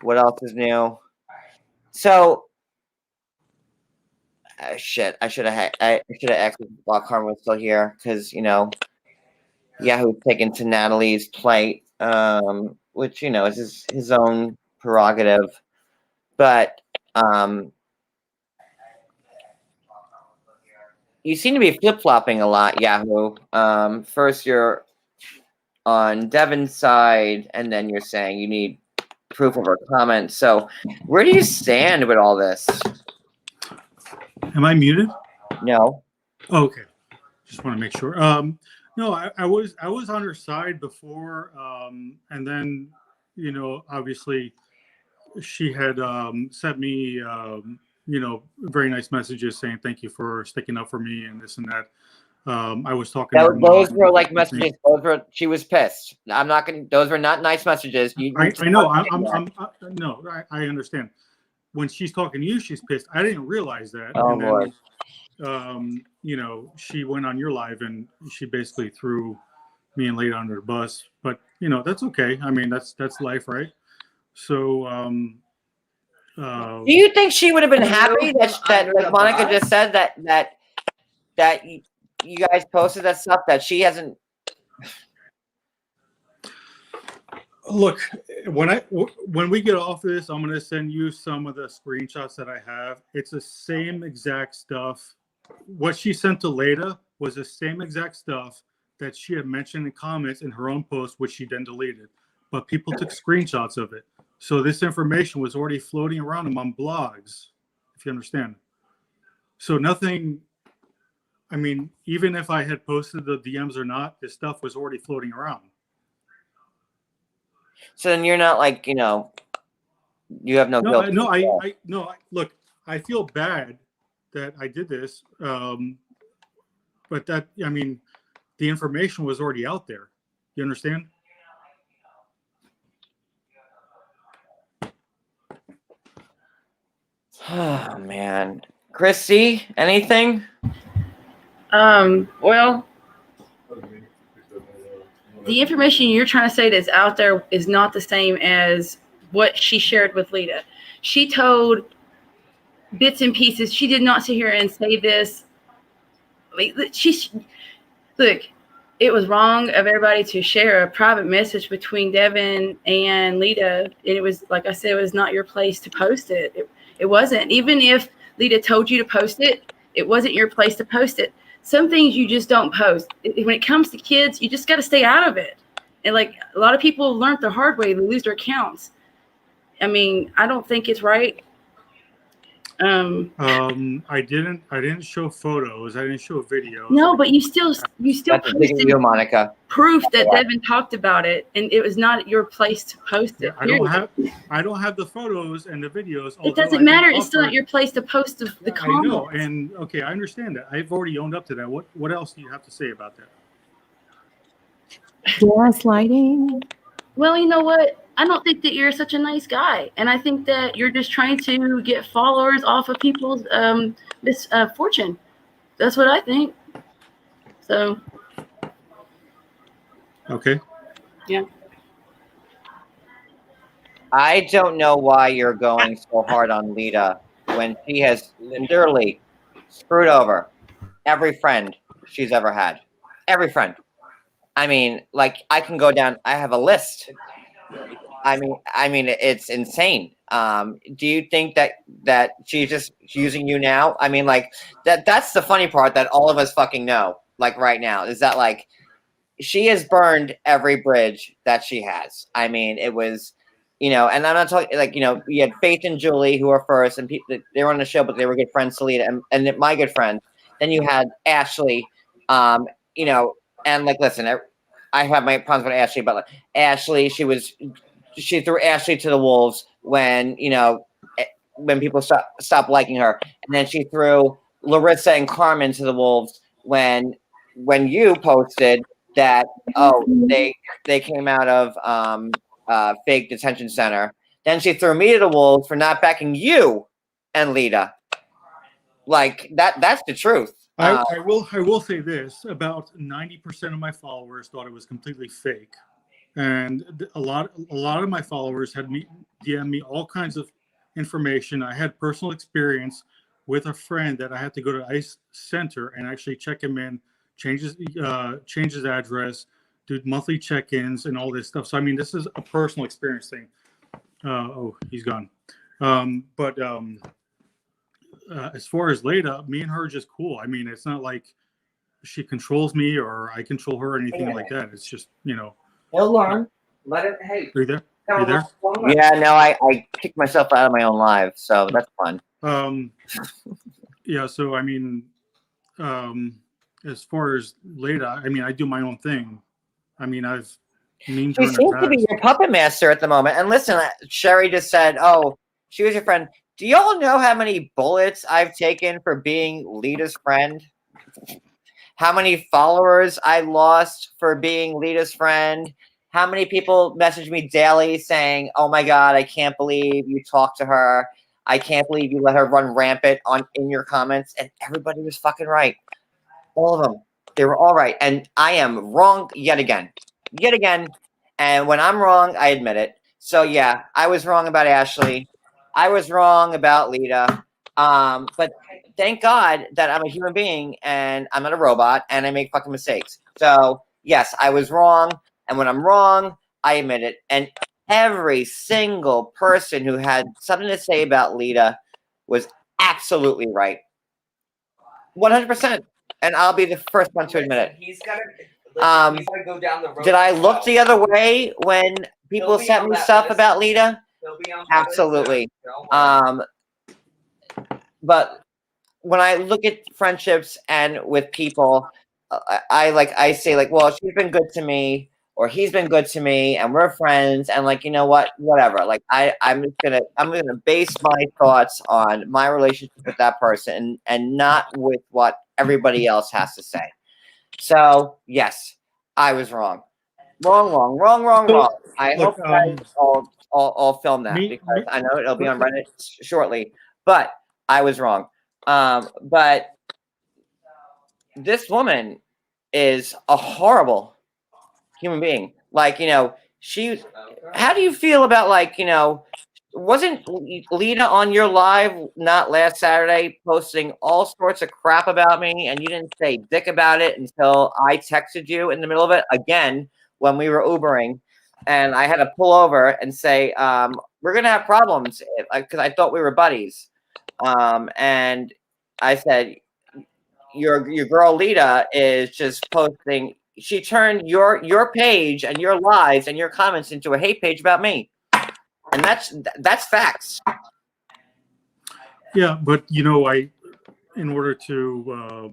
What else is new? So, shit. I should have asked while Carmen was still here because Yahoo's taken to Natalie's plate, which is his own prerogative. But you seem to be flip flopping a lot, Yahoo. First you're on Devin's side, and then you're saying you need proof of her comments. So, where do you stand with all this? Am I muted? No. Oh, okay. Just want to make sure. No, I was on her side before, and then obviously she had sent me very nice messages saying thank you for sticking up for me and this and that. I was talking. Those were like messages. She was pissed. I'm not gonna. Those were not nice messages. I know. I understand. When she's talking to you, she's pissed. I didn't realize that. Oh, and Lord. Then, she went on your live and she basically threw me and Leda under the bus. But that's okay. I mean, that's life, right? So, do you think she would have been happy that like Monica just said that you guys posted that stuff that she hasn't? Look, when we get off this, I'm going to send you some of the screenshots that I have. It's the same exact stuff. What she sent to Leda was the same exact stuff that she had mentioned in comments in her own post, which she then deleted. But people took screenshots of it. So this information was already floating around among blogs, if you understand. So nothing, I mean, even if I had posted the DMs or not, this stuff was already floating around. So then you're not like, you have no guilt. Look, I feel bad that I did this. But the information was already out there. You understand? Oh, man. Chrissy, anything? Well, the information you're trying to say that's out there is not the same as what she shared with Leda. She told bits and pieces. She did not sit here and say this. Look, it was wrong of everybody to share a private message between Devin and Leda. And it was, like I said, it was not your place to post it. It wasn't. Even if Leda told you to post it, it wasn't your place to post it. Some things you just don't post. When it comes to kids, you just got to stay out of it. And like a lot of people learned the hard way, they lose their accounts. I mean, I don't think it's right. I didn't show photos. I didn't show videos. No, but you still posted Monica. proof that Devin talked about it, and it was not your place to post it. I don't have the photos and the videos. It doesn't matter. It's still not your place to post the comments. I know, and okay, I understand that. I've already owned up to that. What else do you have to say about that? Gaslighting. Well, you know what? I don't think that you're such a nice guy, and I think that you're just trying to get followers off of people's misfortune. That's what I think. So. Okay. Yeah. I don't know why you're going so hard on Leda when she has literally screwed over every friend she's ever had. Every friend. I mean, like I can go down. I have a list. I mean, it's insane. Do you think that she's just using you now? I mean, like that's the funny part that all of us fucking know. Like right now, is that like she has burned every bridge that she has. I mean, it was, and I'm not talking like, you had Faith and Julie who were first, and they were on the show, but they were good friends to Lita and my good friend. Then you had Ashley, and like, listen, I have my problems with Ashley, but like, Ashley, she threw Ashley to the wolves when when people stopped liking her, and then she threw Larissa and Carmen to the wolves when you posted that they came out of fake detention center. Then she threw me to the wolves for not backing you and Lita. Like that's the truth. I will say this: about 90% of my followers thought it was completely fake, and a lot of my followers had DM me all kinds of information. I had personal experience with a friend that I had to go to ICE Center and actually check him in, change his address, do monthly check-ins, and all this stuff. So I mean, this is a personal experience thing. Oh, he's gone. As far as Leda, me and her are just cool. I mean, it's not like she controls me or I control her or anything like that. It's just, He'll learn. Let it. Hey, are you there? Are you there? Yeah, no, I kicked myself out of my own live, so that's fun. Yeah. So I mean, as far as Leda, I mean, I do my own thing. I mean, I've memed her She in the seems past. to be your puppet master at the moment. And listen, Sherry just said, "Oh, she was your friend." Do y'all know how many bullets I've taken for being Lita's friend? How many followers I lost for being Lita's friend? How many people message me daily saying, "Oh my God, I can't believe you talked to her. I can't believe you let her run rampant in your comments." And everybody was fucking right. All of them. They were all right. And I am wrong yet again. And when I'm wrong, I admit it. So yeah, I was wrong about Ashley. I was wrong about Lita. But thank God that I'm a human being and I'm not a robot and I make fucking mistakes. So yes, I was wrong. And when I'm wrong, I admit it. And every single person who had something to say about Lita was absolutely right. 100%. And I'll be the first one to admit it. He's got to go down the road. Did I look the other way when people sent me stuff about Lita? Absolutely. But when I look at friendships and with people, I say like, well, she's been good to me, or he's been good to me, and we're friends, and like, you know what, whatever. Like I'm gonna base my thoughts on my relationship with that person and not with what everybody else has to say. So yes, I was wrong. Wrong. I hope you guys all film that because I know it'll be on Reddit shortly. But I was wrong. But this woman is a horrible human being. Like, how do you feel about like, wasn't Lita on your live not last Saturday posting all sorts of crap about me and you didn't say dick about it until I texted you in the middle of it again when we were Ubering and I had to pull over and say, we're going to have problems because I thought we were buddies. And I said, your girl Lita is just posting. She turned your page and your lives and your comments into a hate page about me. And that's facts. Yeah, but in order to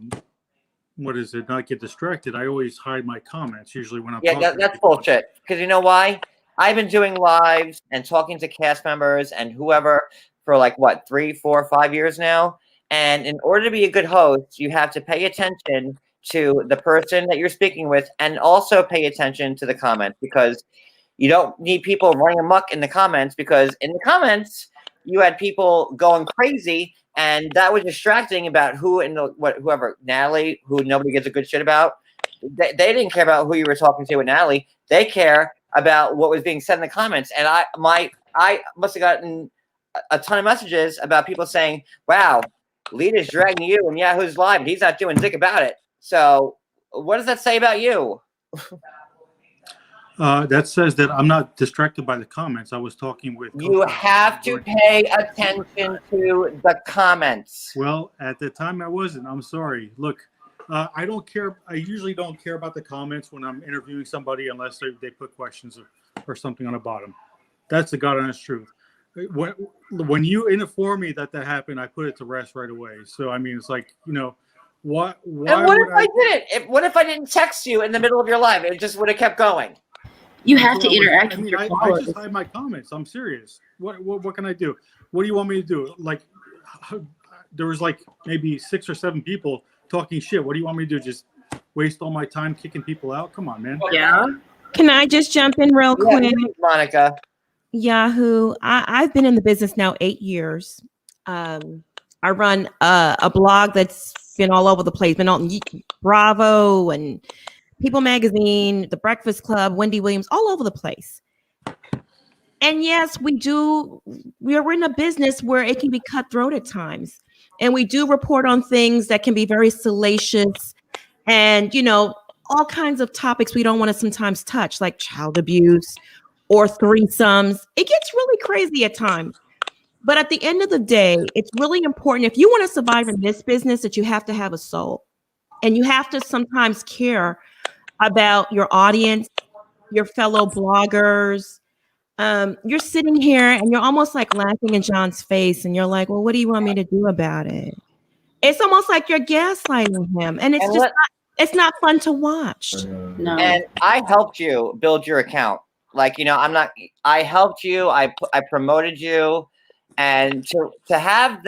not get distracted, I always hide my comments usually when I'm talking. That's bullshit. Because you know why? I've been doing lives and talking to cast members and whoever for like what 3, 4, 5 years now. And in order to be a good host, you have to pay attention to the person that you're speaking with and also pay attention to the comments because you don't need people running amok in the comments because in the comments you had people going crazy and that was distracting about whoever Natalie, who nobody gives a good shit about. They didn't care about who you were talking to with Natalie. They care about what was being said in the comments. And I must have gotten a ton of messages about people saying, "Wow, Lita's dragging you in Yahoo's live, and he's not doing dick about it." So what does that say about you? That says that I'm not distracted by the comments. I was talking with. You have to pay attention to the comments. Well, at the time I wasn't. I'm sorry. Look, I don't care. I usually don't care about the comments when I'm interviewing somebody unless they put questions or something on the bottom. That's the God honest truth. When you inform me that happened, I put it to rest right away. So I mean, it's like, you know, what? Why And what would if I didn't? What if I didn't text you in the middle of your live? It just would have kept going. You have to Well, interact I with mean, your I followers. just hide my comments. I'm serious. What can I do? What do you want me to do? Like, there was like maybe 6 or 7 people talking shit. What do you want me to do? Just waste all my time kicking people out? Come on, man. Yeah. Can I just jump in real Yeah, quick? Monica. Yahoo. I've been in the business now 8 years. I run a blog that's been all over the place, been on Bravo and People Magazine, The Breakfast Club, Wendy Williams, all over the place. And yes, we're in a business where it can be cutthroat at times. And we do report on things that can be very salacious and, you know, all kinds of topics we don't want to sometimes touch, like child abuse or threesomes. It gets really crazy at times. But at the end of the day, it's really important, if you want to survive in this business, that you have to have a soul. And you have to sometimes care about your audience, your fellow bloggers. You're sitting here and you're almost like laughing in John's face, and you're like, well, what do you want me to do about it? It's almost like you're gaslighting him. And it's not fun to watch. No. And I helped you build your account. Like, you know, I helped you. I promoted you. And to have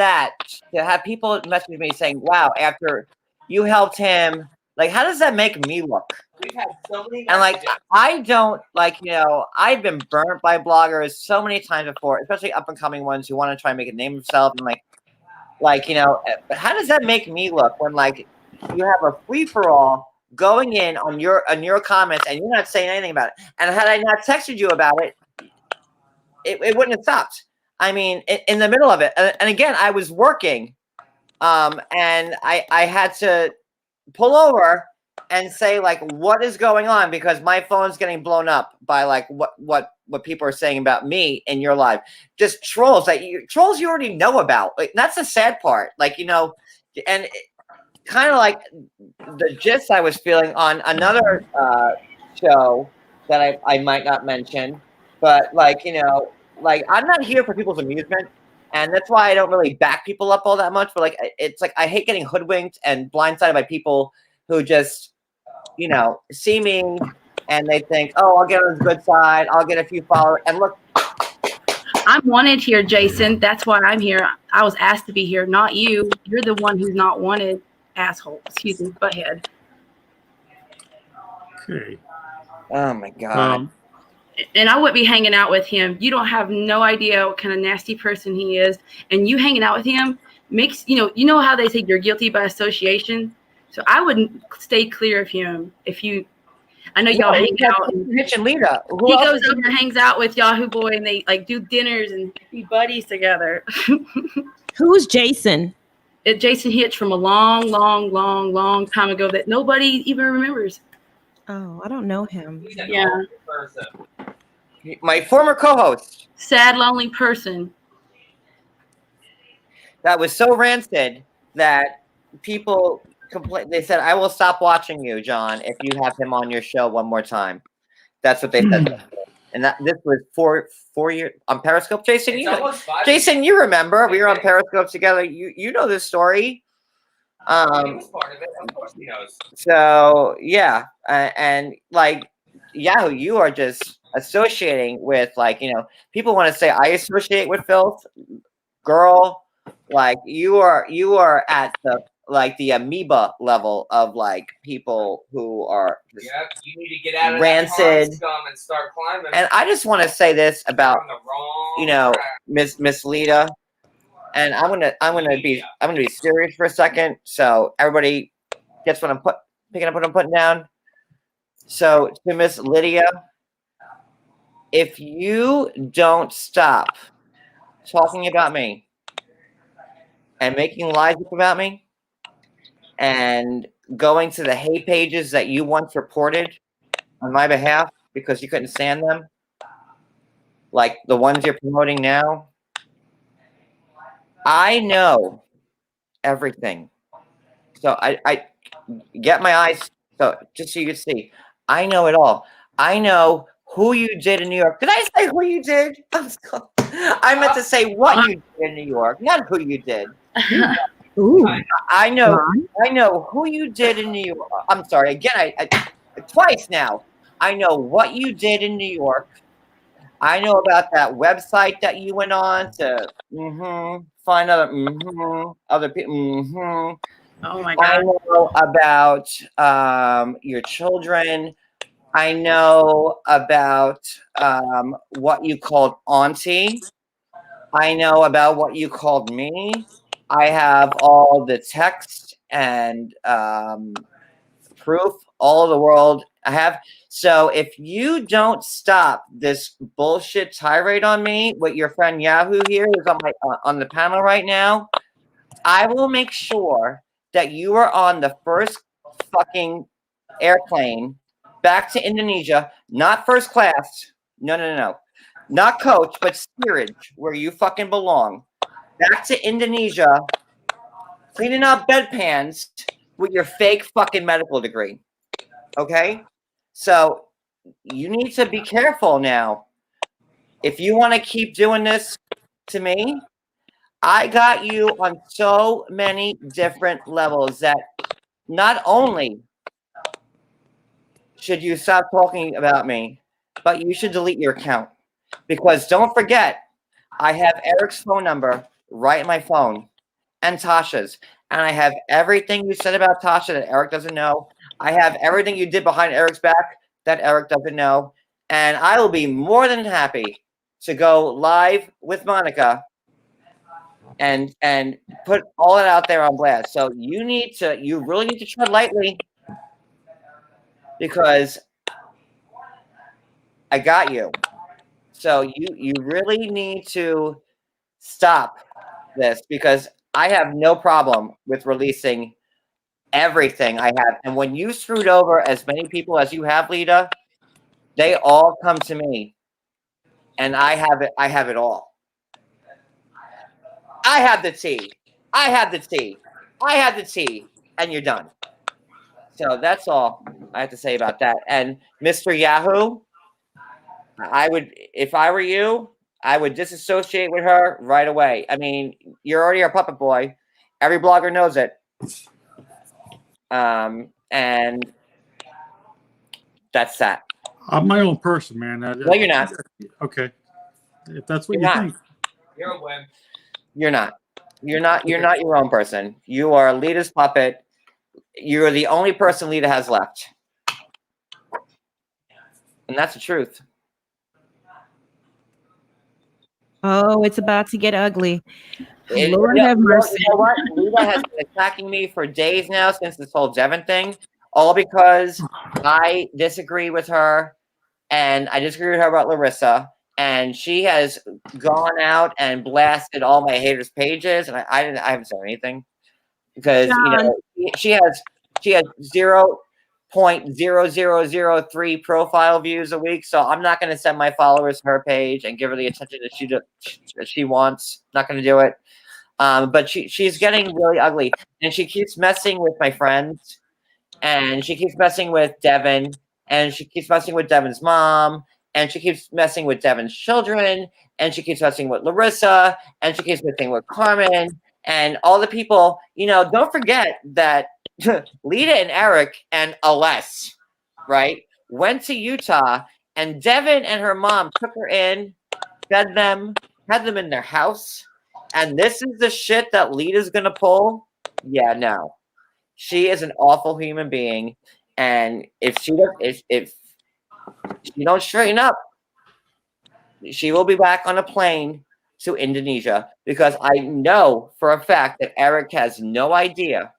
people message me saying, wow, after you helped him, like, how does that make me look? We've had so many. And like, I don't, like, you know, I've been burnt by bloggers so many times before, especially up and coming ones who want to try and make a name of themselves. And like, you know, but how does that make me look when, like, you have a free for all going in on your comments and you're not saying anything about it? And had I not texted you about it, it wouldn't have stopped. I mean, in the middle of it. And again, I was working, and I had to pull over and say, like, what is going on? Because my phone's getting blown up by, like, what people are saying about me in your live. Just trolls trolls you already know about. Like, that's the sad part. Like, you know, and kind of like the gist I was feeling on another show that I might not mention, but, like, you know, like, I'm not here for people's amusement, and that's why I don't really back people up all that much. But, like, it's like I hate getting hoodwinked and blindsided by people who just, you know, see me and they think, oh, I'll get on the good side, I'll get a few followers, and look. I'm wanted here, Jason. That's why I'm here. I was asked to be here, not you. You're the one who's not wanted, asshole. Excuse me, butthead. Okay. Oh my God. And I would be hanging out with him. You don't have no idea what kind of nasty person he is. And you hanging out with him makes, you know how they say you're guilty by association? So I wouldn't stay clear of him if you, I know y'all hang out. Mitch and Lita. He goes over and hangs out with Yahoo Boy and they like do dinners and be buddies together. Who's Jason? Jason Hitch from a long, long, long, long time ago that nobody even remembers. Oh, I don't know him. Yeah. My former co-host. Sad, lonely person. That was so rancid that people complained. They said, I will stop watching you, John, if you have him on your show one more time. That's what they said. And this was 4 years on Periscope. Jason, you remember. We were on Periscope together. You know this story. Part of it. Of course he knows. So, yeah. And, like, Yahoo, you are just associating with, like, you know, people want to say I associate with filth. Girl, like, you are at the amoeba level of, like, people who are just you need to get out of rancid that scum and start climbing. And I just want to say this about, you know, Miss Lita, and I'm gonna be serious for a second, so everybody gets what I'm picking up what I'm putting down. So to Miss Lydia, if you don't stop talking about me and making lies up about me and going to the hate pages that you once reported on my behalf, because you couldn't stand them, like the ones you're promoting now. I know everything. So I get my eyes, so just so you can see, I know it all. I know who you did in New York. Did I say who you did? I meant to say what you did in New York, not who you did. Ooh, I know Ron. I know who you did in New York. I'm sorry, again, I twice now. I know what you did in New York. I know about that website that you went on to find other people. Oh my I God. know about your children. I know about what you called auntie. I know about what you called me. I have all the text and proof all over the world. I have. So if you don't stop this bullshit tirade on me, with your friend Yahoo here, who's on the panel right now, I will make sure that you are on the first fucking airplane back to Indonesia, not first class. No. Not coach, but steerage, where you fucking belong. Back to Indonesia, cleaning up bedpans with your fake fucking medical degree. Okay? So you need to be careful now. If you want to keep doing this to me, I got you on so many different levels that not only should you stop talking about me, but you should delete your account. Because don't forget, I have Eric's phone number right in my phone and Tasha's. And I have everything you said about Tasha that Eric doesn't know. I have everything you did behind Eric's back that Eric doesn't know. And I will be more than happy to go live with Monica and put all it out there on blast. So you really need to tread lightly, because I got you. So you really need to stop this, because I have no problem with releasing everything I have. And when you screwed over as many people as you have, Lita, they all come to me, and I have it. I have it all. I have the tea. I have the tea. I have the tea, and you're done. So that's all I have to say about that. And Mr. Yahoo, I would, if I were you, I would disassociate with her right away. I mean, you're already a puppet boy. Every blogger knows it. And that's that. I'm my own person, man. No, you're not. Okay. If that's what You're you not. think. You're a wimp. You're not. You're not your own person. You are Lita's puppet. You're the only person Lita has left. And that's the truth. Oh, it's about to get ugly. You Lord have mercy. know what? Lita has been attacking me for days now since this whole Devin thing, all because I disagree with her, and I disagree with her about Larissa, and she has gone out and blasted all my haters' pages, and I haven't said anything, because she has 0.0003 profile views a week, so I'm not going to send my followers her page and give her the attention that she wants. Not going to do it. But she's getting really ugly, and she keeps messing with my friends, and she keeps messing with Devin, and she keeps messing with Devin's mom, and she keeps messing with Devin's children, and she keeps messing with Larissa, and she keeps messing with Carmen, and all the people. Don't forget that Lita and Eric and Aless, right, went to Utah, and Devin and her mom took her in, fed them, had them in their house. And this is the shit that Lita's gonna pull? Yeah, no. She is an awful human being, and if she don't straighten up, she will be back on a plane to Indonesia, because I know for a fact that Eric has no idea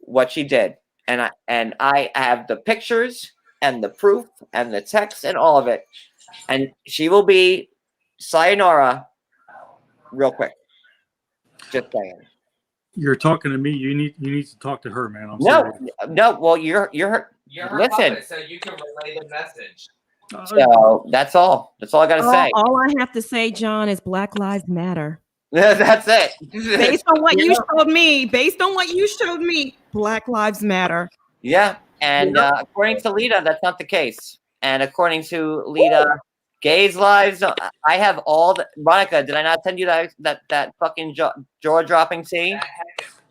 what she did, and I have the pictures and the proof and the text and all of it, and she will be sayonara real quick. Just saying. You're talking to me. You need to talk to her, man. I'm sorry. No. Well, you're her. You're her Listen. puppet, so you can relay the message. So that's all. That's all I got to say. All I have to say, John, is Black Lives Matter. That's it. Based on what you showed me, Black Lives Matter. Yeah. And according to Lita, that's not the case. And according to Lita, gays' lives. I have all the. Monica, did I not send you that fucking jaw dropping tea?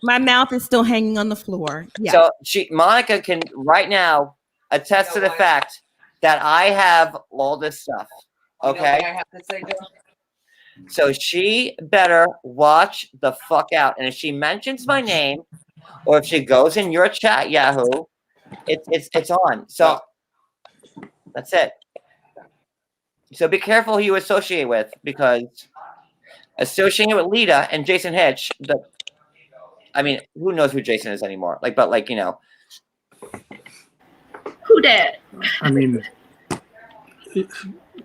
My mouth is still hanging on the floor. Yeah. So Monica can right now attest to the fact that I have all this stuff. Okay. I have to say, Joe? So she better watch the fuck out. And if she mentions my name, or if she goes in your chat, Yahoo, it's on. So that's it. So be careful who you associate with, because associating with Lita and Jason Hitch, I mean, who knows who Jason is anymore? But you know. Who dat? I mean,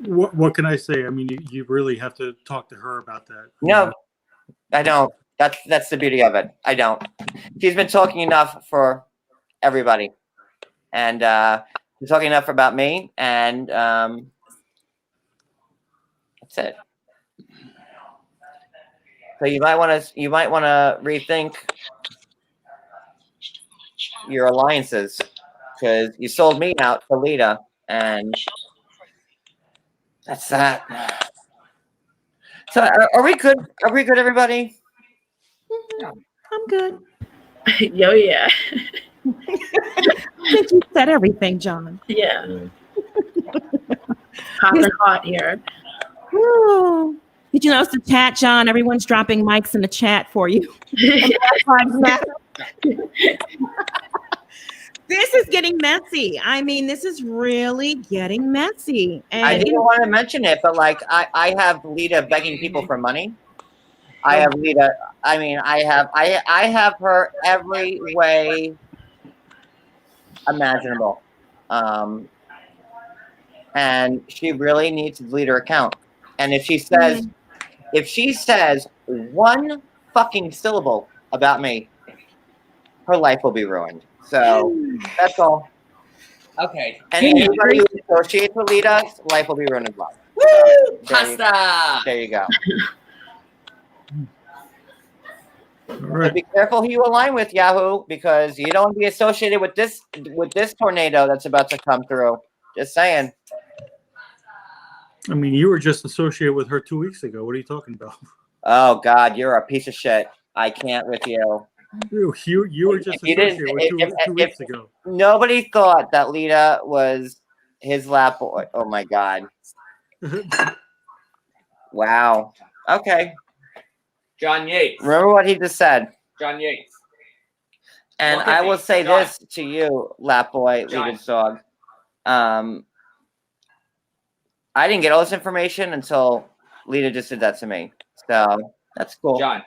what can I say? I mean, you really have to talk to her about that. No, I don't. That's the beauty of it. I don't. She's been talking enough for everybody, and she's talking enough about me, and that's it. So you might want to rethink your alliances, because you sold me out to Lita, and that's that. So are we good? Are we good, everybody? I'm good. Yo, yeah. I think you said everything, John. Yeah. Hot and hot here. Oh. Did you notice the chat, John? Everyone's dropping mics in the chat for you. This is getting messy. I mean, this is really getting messy. And I didn't want to mention it, but I have Lita begging people for money. I have Lita. I mean, I have her every way imaginable, and she really needs to delete her account. And if she says one fucking syllable about me, her life will be ruined. So that's all. Okay. And anybody who associates with Lita, life will be ruined as well. Woo! Pasta! There you go. All right. So be careful who you align with, Yahoo, because you don't want to be associated with this tornado that's about to come through. Just saying. I mean, you were just associated with her 2 weeks ago. What are you talking about? Oh God, you're a piece of shit. I can't with you. You were just associated with two weeks ago. Nobody thought that Lita was his lap boy. Oh my God. Wow. Okay. John Yates. Remember what he just said. John Yates. And Look at I me. will say John. this to you, lap boy, John. Lita's dog. I didn't get all this information until Lita just did that to me. So that's cool. John.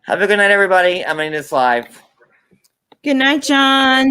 Have a good night, everybody. I'm ending this live. good night, John.